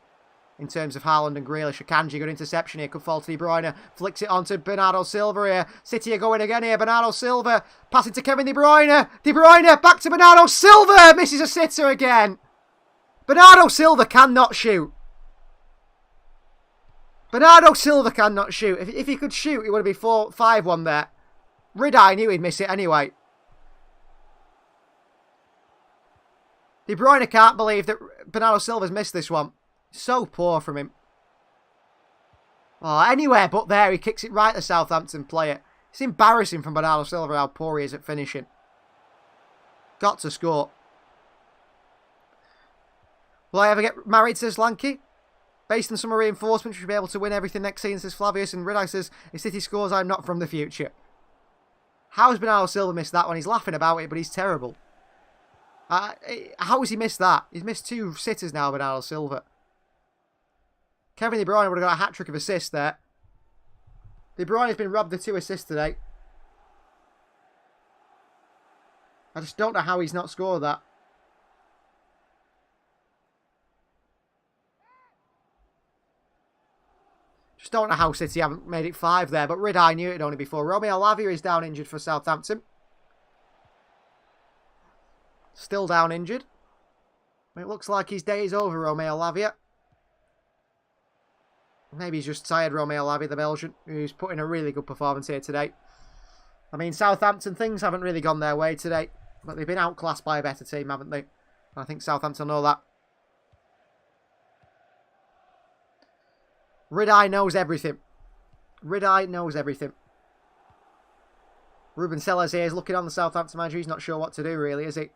In terms of Haaland and Grealish. Akanji, good interception here. Could fall to De Bruyne. Flicks it onto Bernardo Silva here. City are going again here. Bernardo Silva. Passing to Kevin De Bruyne. De Bruyne. Back to Bernardo Silva. Misses a sitter again. Bernardo Silva cannot shoot. Bernardo Silva cannot shoot. If he could shoot, it would have been 5-1 there. Rideye knew he'd miss it anyway. De Bruyne can't believe that Bernardo Silva's missed this one. So poor from him. Oh, anywhere but there. He kicks it right at the Southampton player. It's embarrassing from Bernardo Silva how poor he is at finishing. Got to score. Will I ever get married, says Lanky? Based on summer reinforcements, we should be able to win everything next season, says Flavius. And Rideye says, if City scores, I'm not from the future. How has Bernardo Silva missed that one? He's laughing about it, but he's terrible. How has he missed that? He's missed 2 sitters now, Bernardo Silva. Kevin De Bruyne would have got a hat-trick of assists there. De Bruyne has been robbed of 2 assists today. I just don't know how he's not scored that. Just don't know how City haven't made it 5 there, but Rideye knew it only before. Romeo Lavia is down injured for Southampton. Still down injured. It looks like his day is over, Romeo Lavia. Maybe he's just tired, Romeo Lavia, the Belgian, who's put in a really good performance here today. I mean, Southampton, things haven't really gone their way today, but they've been outclassed by a better team, haven't they? I think Southampton know that. Rideye knows everything. Rideye knows everything. Ruben Sellers here is looking on the Southampton manager. He's not sure what to do, really, is he?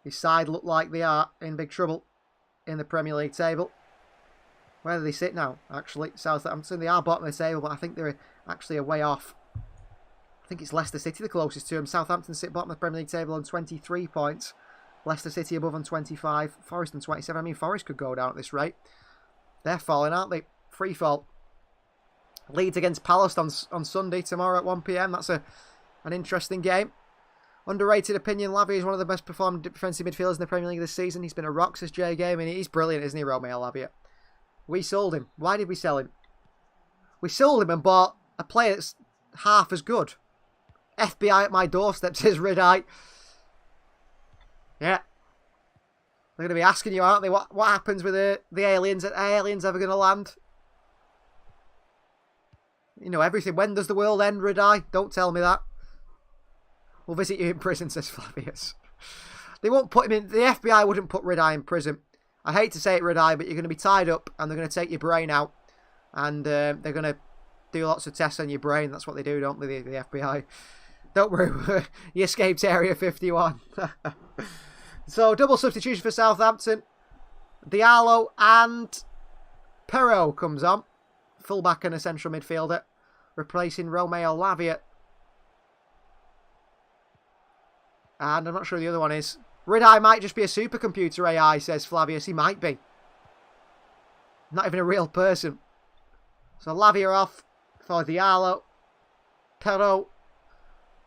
His side look like they are in big trouble in the Premier League table. Where do they sit now, actually? Southampton, they are bottom of the table, but I think they're actually a way off. I think it's Leicester City the closest to them. Southampton sit bottom of the Premier League table on 23 points. Leicester City above on 25. Forest on 27. I mean, Forest could go down at this rate. They're falling, aren't they? Free fall. Leeds against Palace on Sunday tomorrow at 1 PM. That's an interesting game. Underrated opinion, Lavia is one of the best performing defensive midfielders in the Premier League this season. He's been a rock, says Jay Game, and he's brilliant, isn't he, Romeo Lavia? We sold him. Why did we sell him? We sold him and bought a player that's half as good. FBI at my doorstep, says Rideye. Yeah. They're going to be asking you, aren't they, what happens with the aliens? Are aliens ever going to land? You know everything. When does the world end, Rideye? Don't tell me that. We'll visit you in prison, says Flavius. They won't put him in. The FBI wouldn't put Rideye in prison. I hate to say it, Rideye, but you're going to be tied up and they're going to take your brain out. And they're going to do lots of tests on your brain. That's what they do, don't they, the FBI? Don't worry. You escaped Area 51. So, double substitution for Southampton. Diallo and Perrault comes on. Fullback and a central midfielder. Replacing Romeo Lavia. And I'm not sure who the other one is. Rideye might just be a supercomputer AI, says Flavius. He might be. Not even a real person. So Lavia off for Diallo. Perrault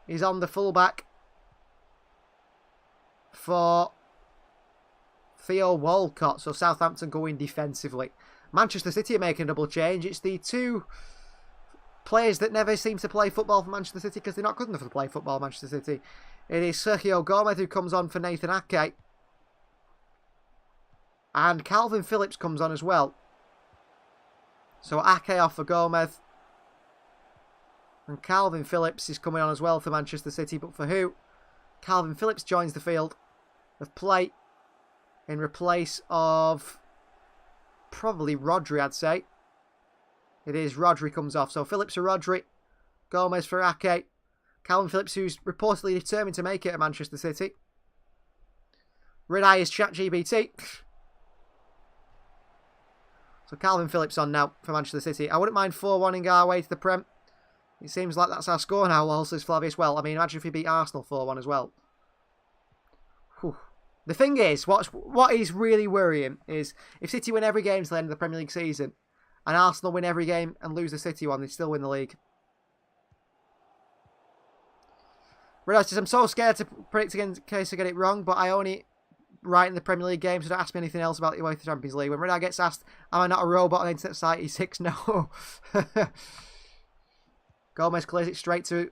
is on the fullback for Theo Walcott. So Southampton going defensively. Manchester City are making a double change. It's the 2 players that never seem to play football for Manchester City because they're not good enough to play football for Manchester City. It is Sergio Gomez who comes on for Nathan Ake. And Calvin Phillips comes on as well. So Ake off for Gomez. And Calvin Phillips is coming on as well for Manchester City. But for who? Calvin Phillips joins the field of play in replace of probably Rodri, I'd say. It is Rodri comes off. So Phillips for Rodri. Gomez for Ake. Calvin Phillips, who's reportedly determined to make it at Manchester City. Red-Eye is ChatGPT. So Calvin Phillips on now for Manchester City. I wouldn't mind 4-1ing our way to the Prem. It seems like that's our score now, lol, says Flavius. Well, I mean, imagine if we beat Arsenal 4-1 as well. Whew. The thing is, what is really worrying is if City win every game till the end of the Premier League season and Arsenal win every game and lose the City one, they still win the league. Red-Eye says, I'm so scared to predict again in case I get it wrong, but I only write in the Premier League game, so don't ask me anything else about the way to the Champions League. When Red-Eye gets asked, am I not a robot on the internet site? He's 6, no. Gomez clears it straight to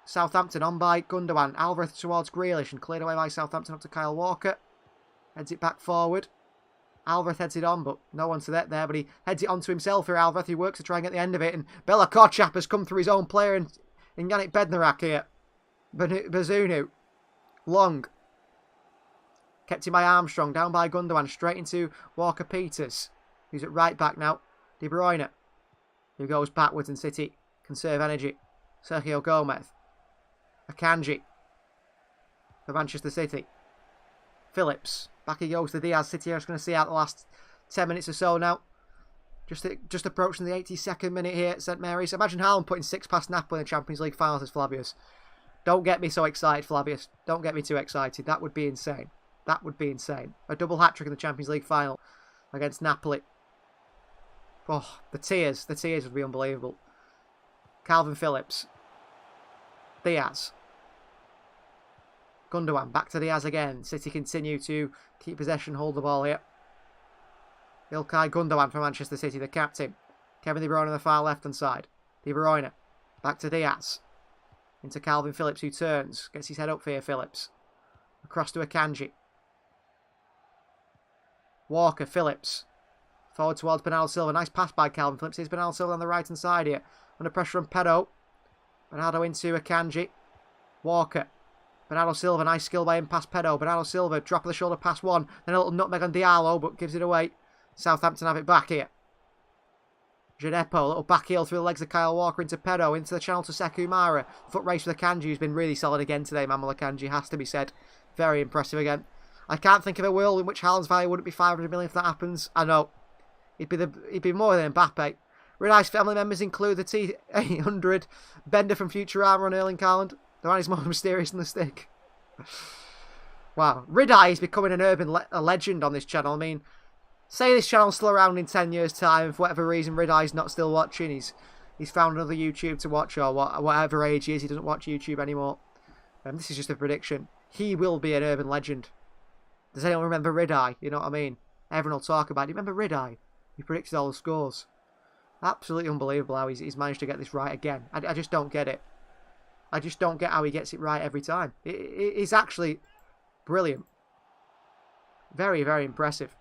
Southampton, on by Gundogan. Alvarez towards Grealish and cleared away by Southampton up to Kyle Walker. Heads it back forward. Alvarez heads it on, but no one to that there, but he heads it on to himself here, Alvarez. He works to try and get the end of it, and Bella Korchap has come through his own player and Yannick Bednarak here. Bazunu. Long. Kept him by Armstrong, down by Gundogan, straight into Walker-Peters, who's at right back now. De Bruyne, who goes backwards, and City conserve energy. Sergio Gomez. Akanji for Manchester City. Phillips. Back he goes to Diaz. City are just going to see out the last 10 minutes or so now. Just approaching the 82nd minute here at St Mary's. Imagine Haaland putting 6 past Napoli in the Champions League finals as Flavius. Don't get me so excited, Flavius. Don't get me too excited. That would be insane. That would be insane. A double hat-trick in the Champions League final against Napoli. Oh, the tears. The tears would be unbelievable. Calvin Phillips. Diaz. Gundogan. Back to Diaz again. City continue to keep possession, hold the ball here. Ilkay Gundogan for Manchester City, the captain. Kevin De Bruyne on the far left-hand side. De Bruyne. Back to Diaz. Into Calvin Phillips, who turns. Gets his head up here, Phillips. Across to Akanji. Walker, Phillips. Forward towards Bernardo Silva. Nice pass by Calvin Phillips. Here's Bernardo Silva on the right-hand side here. Under pressure from Pedro. Bernardo into Akanji. Walker. Bernardo Silva. Nice skill by him past Pedro. Bernardo Silva. Drop of the shoulder pass one. Then a little nutmeg on Diallo, but gives it away. Southampton have it back here. Gineppo. Little back heel through the legs of Kyle Walker into Pedro. Into the channel to Sekumara. Foot race for Akanji, who's been really solid again today. Manuel Akanji, has to be said. Very impressive again. I can't think of a world in which Haaland's value wouldn't be 500 million if that happens. I know. He'd be more than Mbappe. Red-Eye's family members include the T-800, Bender from Futurama and Erling Haaland. The man is more mysterious than the stick. Wow. Red-Eye is becoming an urban legend on this channel. I mean, say this channel's still around in 10 years' time. For whatever reason, Red-Eye's not still watching. He's found another YouTube to watch, or whatever age he is. He doesn't watch YouTube anymore. This is just a prediction. He will be an urban legend. Does anyone remember Red-Eye? You know what I mean? Everyone will talk about it. Do you remember Red-Eye? He predicted all the scores. Absolutely unbelievable how he's managed to get this right again. I just don't get it. I just don't get how he gets it right every time. It's actually brilliant. Very, very impressive.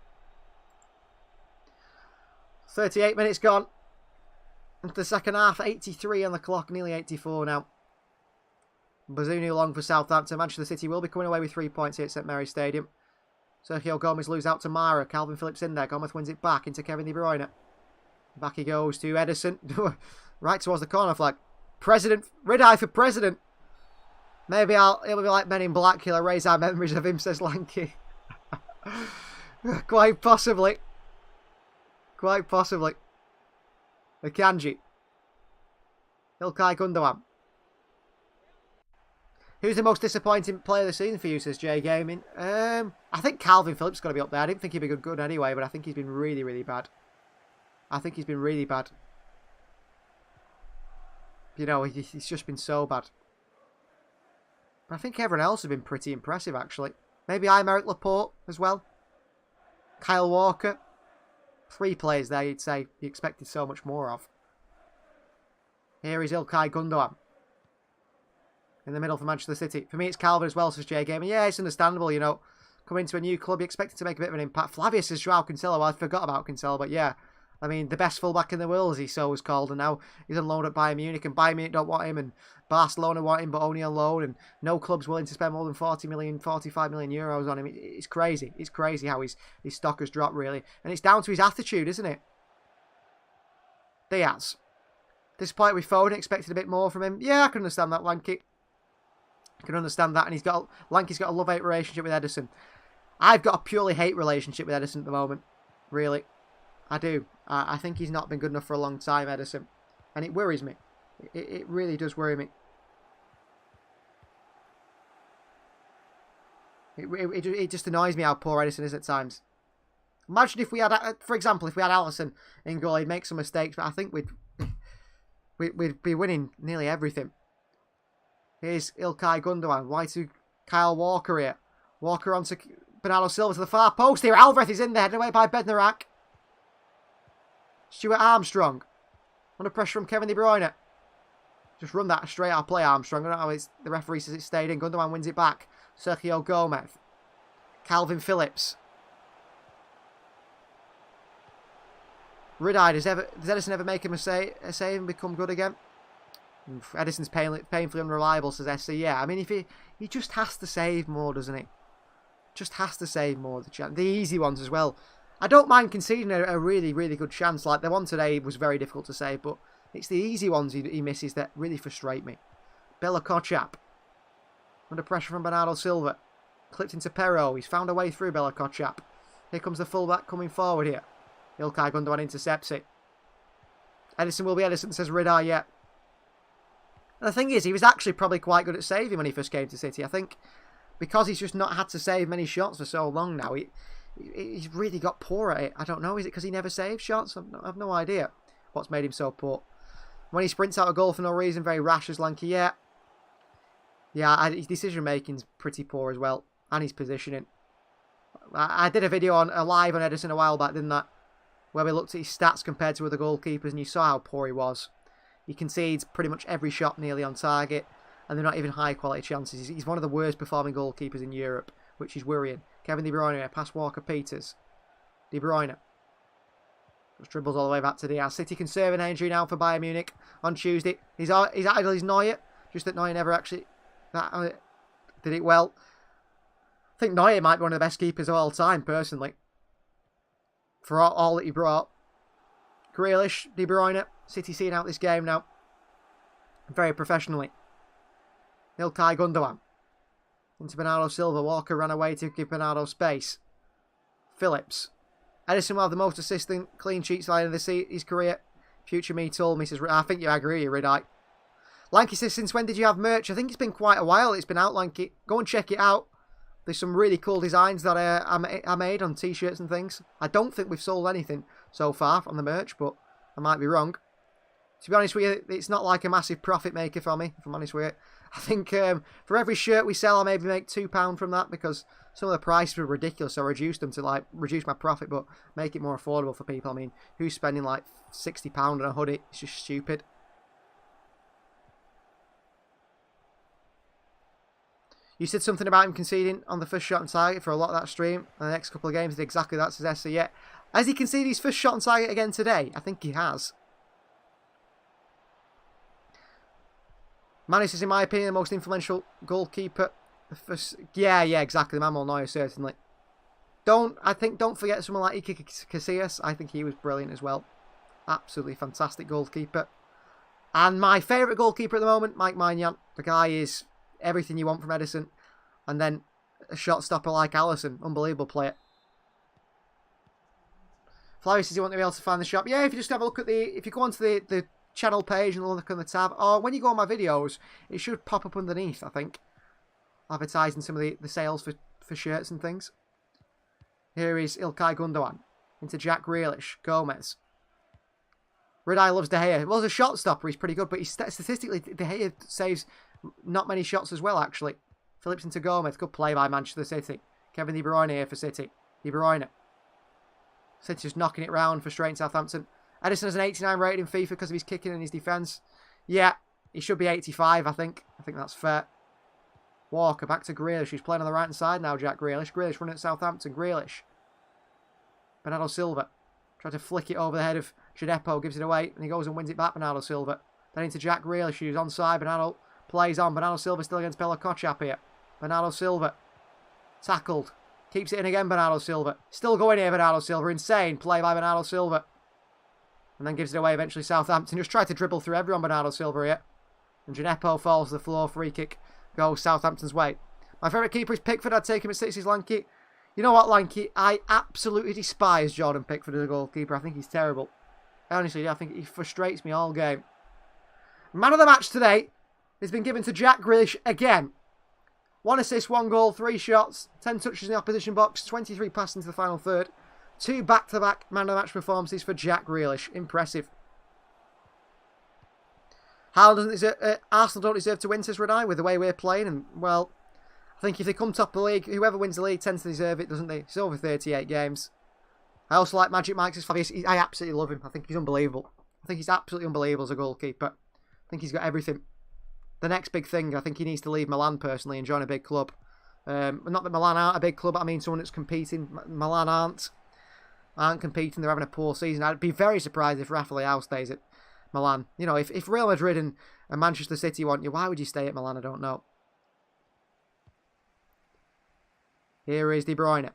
38 minutes gone. Into the second half. 83 on the clock. Nearly 84 now. Bazunu long for Southampton. Manchester City will be coming away with 3 points here at St Mary's Stadium. Sergio Gomez lose out to Mara. Calvin Phillips in there. Gomez wins it back into Kevin De Bruyne. Back he goes to Edison. Right towards the corner flag. President. Red-Eye for president. Maybe it'll be like Men in Black. He'll erase our memories of him, says Lanky. Quite possibly. Quite possibly. Akanji. Ilkay Gundogan. Who's the most disappointing player of the season for you, says Jay Gaming? I think Calvin Phillips is going to be up there. I didn't think he'd be good anyway, but I think he's been really, really bad. I think he's been really bad. You know, he's just been so bad. But I think everyone else has been pretty impressive, actually. Maybe Aymeric Laporte as well. Kyle Walker. 3 players there you'd say you expected so much more of. Here is Ilkay Gundogan. In the middle for Manchester City. For me, it's Calvin as well, says Jay Gaming. Yeah, it's understandable, you know. Coming into a new club, you expect it to make a bit of an impact. Flavius says Joao Cancelo. Well, I forgot about Cancelo, but yeah. I mean, the best fullback in the world, as he so was called, and now he's on loan at Bayern Munich, and Bayern Munich don't want him, and Barcelona want him, but only on loan, and no club's willing to spend more than 40 million, 45 million euros on him. It's crazy. It's crazy how his stock has dropped, really. And it's down to his attitude, isn't it? Diaz. Disappointed with Foden, expected a bit more from him. Yeah, I can understand that, Lanky. I can understand that, and Lanky's got a love-hate relationship with Edison. I've got a purely hate relationship with Ederson at the moment. Really. I do. I think he's not been good enough for a long time, Ederson. And it worries me. It really does worry me. It just annoys me how poor Ederson is at times. Imagine if we had, for example, if we had Alisson in goal, he'd make some mistakes, but I think we'd be winning nearly everything. Here's Ilkay Gundogan. Why to Kyle Walker here? Walker onto Bernardo Silva to the far post here. Alvarez is in there, headed away by Bednarak. Stuart Armstrong. Under pressure from Kevin De Bruyne. Just run that straight out play, Armstrong. I don't know how the referee says it stayed in. Gundogan wins it back. Sergio Gomez. Calvin Phillips. Rid-Eye, does Ederson ever make a save and become good again? Ederson's painfully unreliable, says SC. Yeah, I mean, if he just has to save more, doesn't he? Just has to save more. The easy ones as well. I don't mind conceding a really, really good chance. Like the one today was very difficult to save, but it's the easy ones he misses that really frustrate me. Bella Kotchap. Under pressure from Bernardo Silva. Clipped into Perro. He's found a way through Bella Kotchap. Here comes the fullback coming forward here. Ilkay Gundogan intercepts it. Ederson will be Ederson, says Rid-Eye, yeah. And the thing is, he was actually probably quite good at saving when he first came to City. I think because he's just not had to save many shots for so long now, he's really got poor at it. I don't know, is it because he never saved shots? I have no idea what's made him so poor. When he sprints out a goal for no reason, very rash as Lanky, yeah. Yeah, his decision making's pretty poor as well. And his positioning. I did a video on live on Ederson a while back, didn't I? Where we looked at his stats compared to other goalkeepers and you saw how poor he was. He concedes pretty much every shot nearly on target. And they're not even high quality chances. He's one of the worst performing goalkeepers in Europe, which is worrying. Kevin De Bruyne past Walker Peters. De Bruyne. Just dribbles all the way back to Diaz. City can serve an injury now for Bayern Munich on Tuesday. His idol is Neuer. Just that Neuer never actually did it well. I think Neuer might be one of the best keepers of all time, personally. For all that he brought. Grealish, De Bruyne. City seeing out this game now. Very professionally. Ilkay Gundogan. Into Bernardo Silva. Walker ran away to give Bernardo space. Phillips. Ederson will have the most assistant clean sheets line of his career. Future me told me, says, I think you agree, Rid-Eye. Lanky says, since when did you have merch? I think it's been quite a while it's been out, Lanky. Go and check it out. There's some really cool designs that I made on t-shirts and things. I don't think we've sold anything so far on the merch, but I might be wrong. To be honest with you, it's not like a massive profit maker for me, if I'm honest with you. I think for every shirt we sell, I maybe make £2 from that because some of the prices were ridiculous. So I reduced them to reduce my profit, but make it more affordable for people. I mean, who's spending like £60 on a hoodie? It's just stupid. You said something about him conceding on the first shot on target for a lot of that stream. And the next couple of games did exactly that, says Esther. Yeah. Has he conceded his first shot on target again today? I think he has. Manus is, in my opinion, the most influential goalkeeper. Yeah, exactly. Manuel Neuer, certainly. Don't forget someone like Iker Casillas. I think he was brilliant as well. Absolutely fantastic goalkeeper. And my favourite goalkeeper at the moment, Mike Maignan. The guy is everything you want from Ederson. And then a shot stopper like Alisson. Unbelievable player. Flavio says you want to be able to find the shop. Yeah, if you just have a look at if you go onto the channel page and look on the tab, or when you go on my videos, it should pop up underneath, I think. Advertising some of the sales for shirts and things. Here is Ilkay Gundogan. Into Jack Grealish. Gomez. Rid-Eye loves De Gea. Well, as a shot stopper, he's pretty good, but statistically, De Gea saves not many shots as well, actually. Phillips into Gomez. Good play by Manchester City. Kevin De Bruyne here for City. De Bruyne. City just knocking it round for straight Southampton. Ederson has an 89 rating in FIFA because of his kicking and his defence. Yeah, he should be 85, I think. I think that's fair. Walker back to Grealish. He's playing on the right-hand side now, Jack Grealish. Grealish running at Southampton. Grealish. Bernardo Silva. Try to flick it over the head of Gineppo. Gives it away. And he goes and wins it back, Bernardo Silva. Then into Jack Grealish, who's onside. Bernardo plays on. Bernardo Silva still against Bella Kotchap here. Bernardo Silva. Tackled. Keeps it in again, Bernardo Silva. Still going here, Bernardo Silva. Insane play by Bernardo Silva. And then gives it away eventually. Southampton just tried to dribble through everyone, Bernardo Silva here. And Gineppo falls to the floor. Free kick goes Southampton's way. My favourite keeper is Pickford. I'd take him at 6. He's lanky. You know what, Lanky? I absolutely despise Jordan Pickford as a goalkeeper. I think he's terrible. Honestly, I think he frustrates me all game. Man of the match today has been given to Jack Grealish again. 1 assist, 1 goal, 3 shots, 10 touches in the opposition box, 23 passes into the final third. 2 back-to-back man of the match performances for Jack Grealish. Impressive. Arsenal don't deserve to win, says Radai, with the way we're playing. And, well, I think if they come top of the league, whoever wins the league tends to deserve it, doesn't they? It's over 38 games. I also like Magic Mike, says Flavius. I absolutely love him. I think he's unbelievable. I think he's absolutely unbelievable as a goalkeeper. I think he's got everything. The next big thing, I think he needs to leave Milan personally and join a big club. Not that Milan aren't a big club, I mean someone that's competing. Milan aren't competing, they're having a poor season. I'd be very surprised if Rafa Leao stays at Milan. You know, if Real Madrid and Manchester City want you, why would you stay at Milan? I don't know. Here is De Bruyne.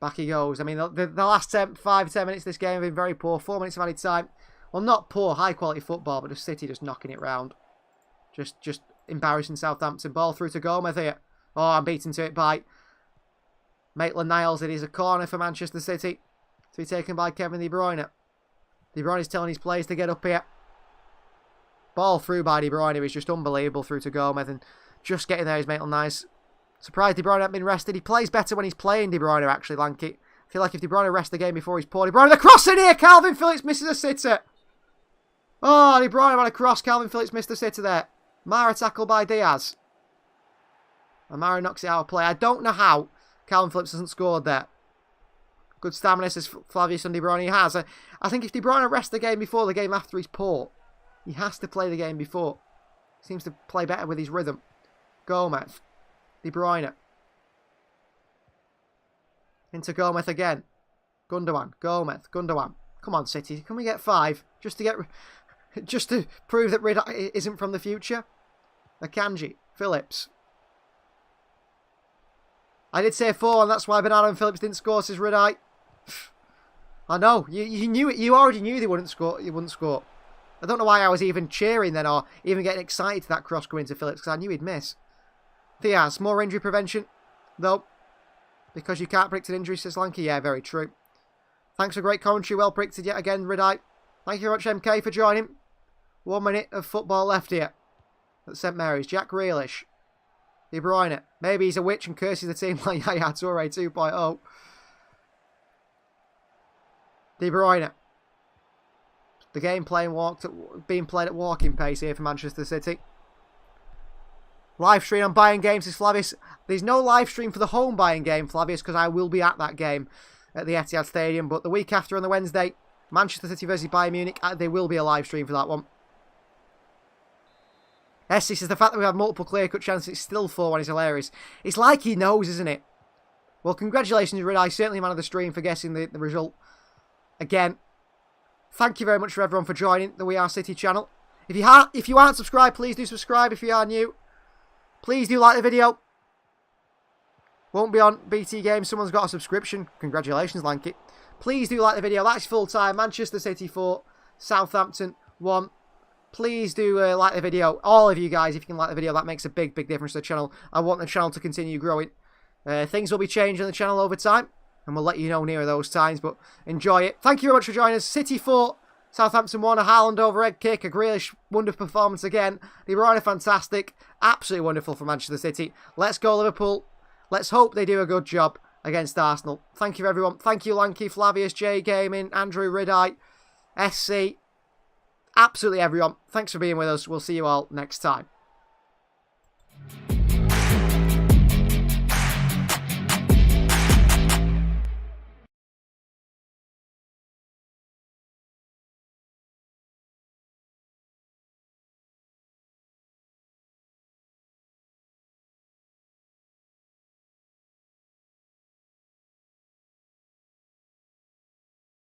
Back he goes. I mean, the last 5-10 minutes of this game have been very poor. 4 minutes of added time. Well, not poor, high-quality football, but just City just knocking it round. Just embarrassing Southampton. Ball through to Gomez here. Oh, I'm beaten to it by Maitland-Niles. It is a corner for Manchester City to be taken by Kevin De Bruyne. De Bruyne is telling his players to get up here. Ball through by De Bruyne is just unbelievable through to Gomez. And just getting there is Maitland-Niles. Surprised De Bruyne hasn't been rested. He plays better when he's playing, De Bruyne, actually, Lanky. I feel like if De Bruyne rests the game before he's poor. De Bruyne, the cross in here! Calvin Phillips misses a sitter. Oh, De Bruyne on a cross. Calvin Phillips missed a sitter there. Mara tackled by Diaz. And Mara knocks it out of play. I don't know how Calvin Phillips hasn't scored there. Good stamina, says Flavius and De Bruyne. He has. I think if De Bruyne rests the game before, the game after he's poor. He has to play the game before. Seems to play better with his rhythm. Gomez. De Bruyne. Into Gomez again. Gundogan. Gomez. Gundogan. Come on, City. Can we get 5? Just to prove that Rid isn't from the future? Akanji. Phillips. I did say 4, and that's why Bernardo and Phillips didn't score, says Ridai. I know. You knew it. You already knew they wouldn't score. You wouldn't score. I don't know why I was even cheering then, or even getting excited to that cross going to Phillips, because I knew he'd miss. Diaz, more injury prevention, though. Because you can't predict an injury, says Lanky. Yeah, very true. Thanks for great commentary. Well predicted yet again, Ridai. Thank you very much, MK, for joining. 1 minute of football left here at St Mary's. Jack Grealish. De Bruyne. Maybe he's a witch and curses the team like Yaya Toure 2.0. De Bruyne. The game being played at walking pace here for Manchester City. Live stream on Bayern games, says Flavius. There's no live stream for the home Bayern game, Flavius, because I will be at that game at the Etihad Stadium. But the week after on the Wednesday, Manchester City versus Bayern Munich, there will be a live stream for that one. Essie says the fact that we have multiple clear-cut chances, it's still 4-1 is hilarious. It's like he knows, isn't it? Well, congratulations, Ridai. Certainly man of the stream for guessing the result. Again, thank you very much for everyone for joining the We Are City channel. If you aren't subscribed, please do subscribe if you are new. Please do like the video. Won't be on BT Games. Someone's got a subscription. Congratulations, Lanky. Please do like the video. That's full time. Manchester City 4, Southampton 1. Please do like the video. All of you guys, if you can like the video, that makes a big, big difference to the channel. I want the channel to continue growing. Things will be changing on the channel over time, and we'll let you know nearer those times, but enjoy it. Thank you very much for joining us. City 4, Southampton 1, a Haaland overhead kick, a Grealish wonderful performance again. De Bruyne fantastic. Absolutely wonderful for Manchester City. Let's go Liverpool. Let's hope they do a good job against Arsenal. Thank you everyone. Thank you Lanky, Flavius, J Gaming, Andrew Ridai, SC. Absolutely everyone. Thanks for being with us. We'll see you all next time.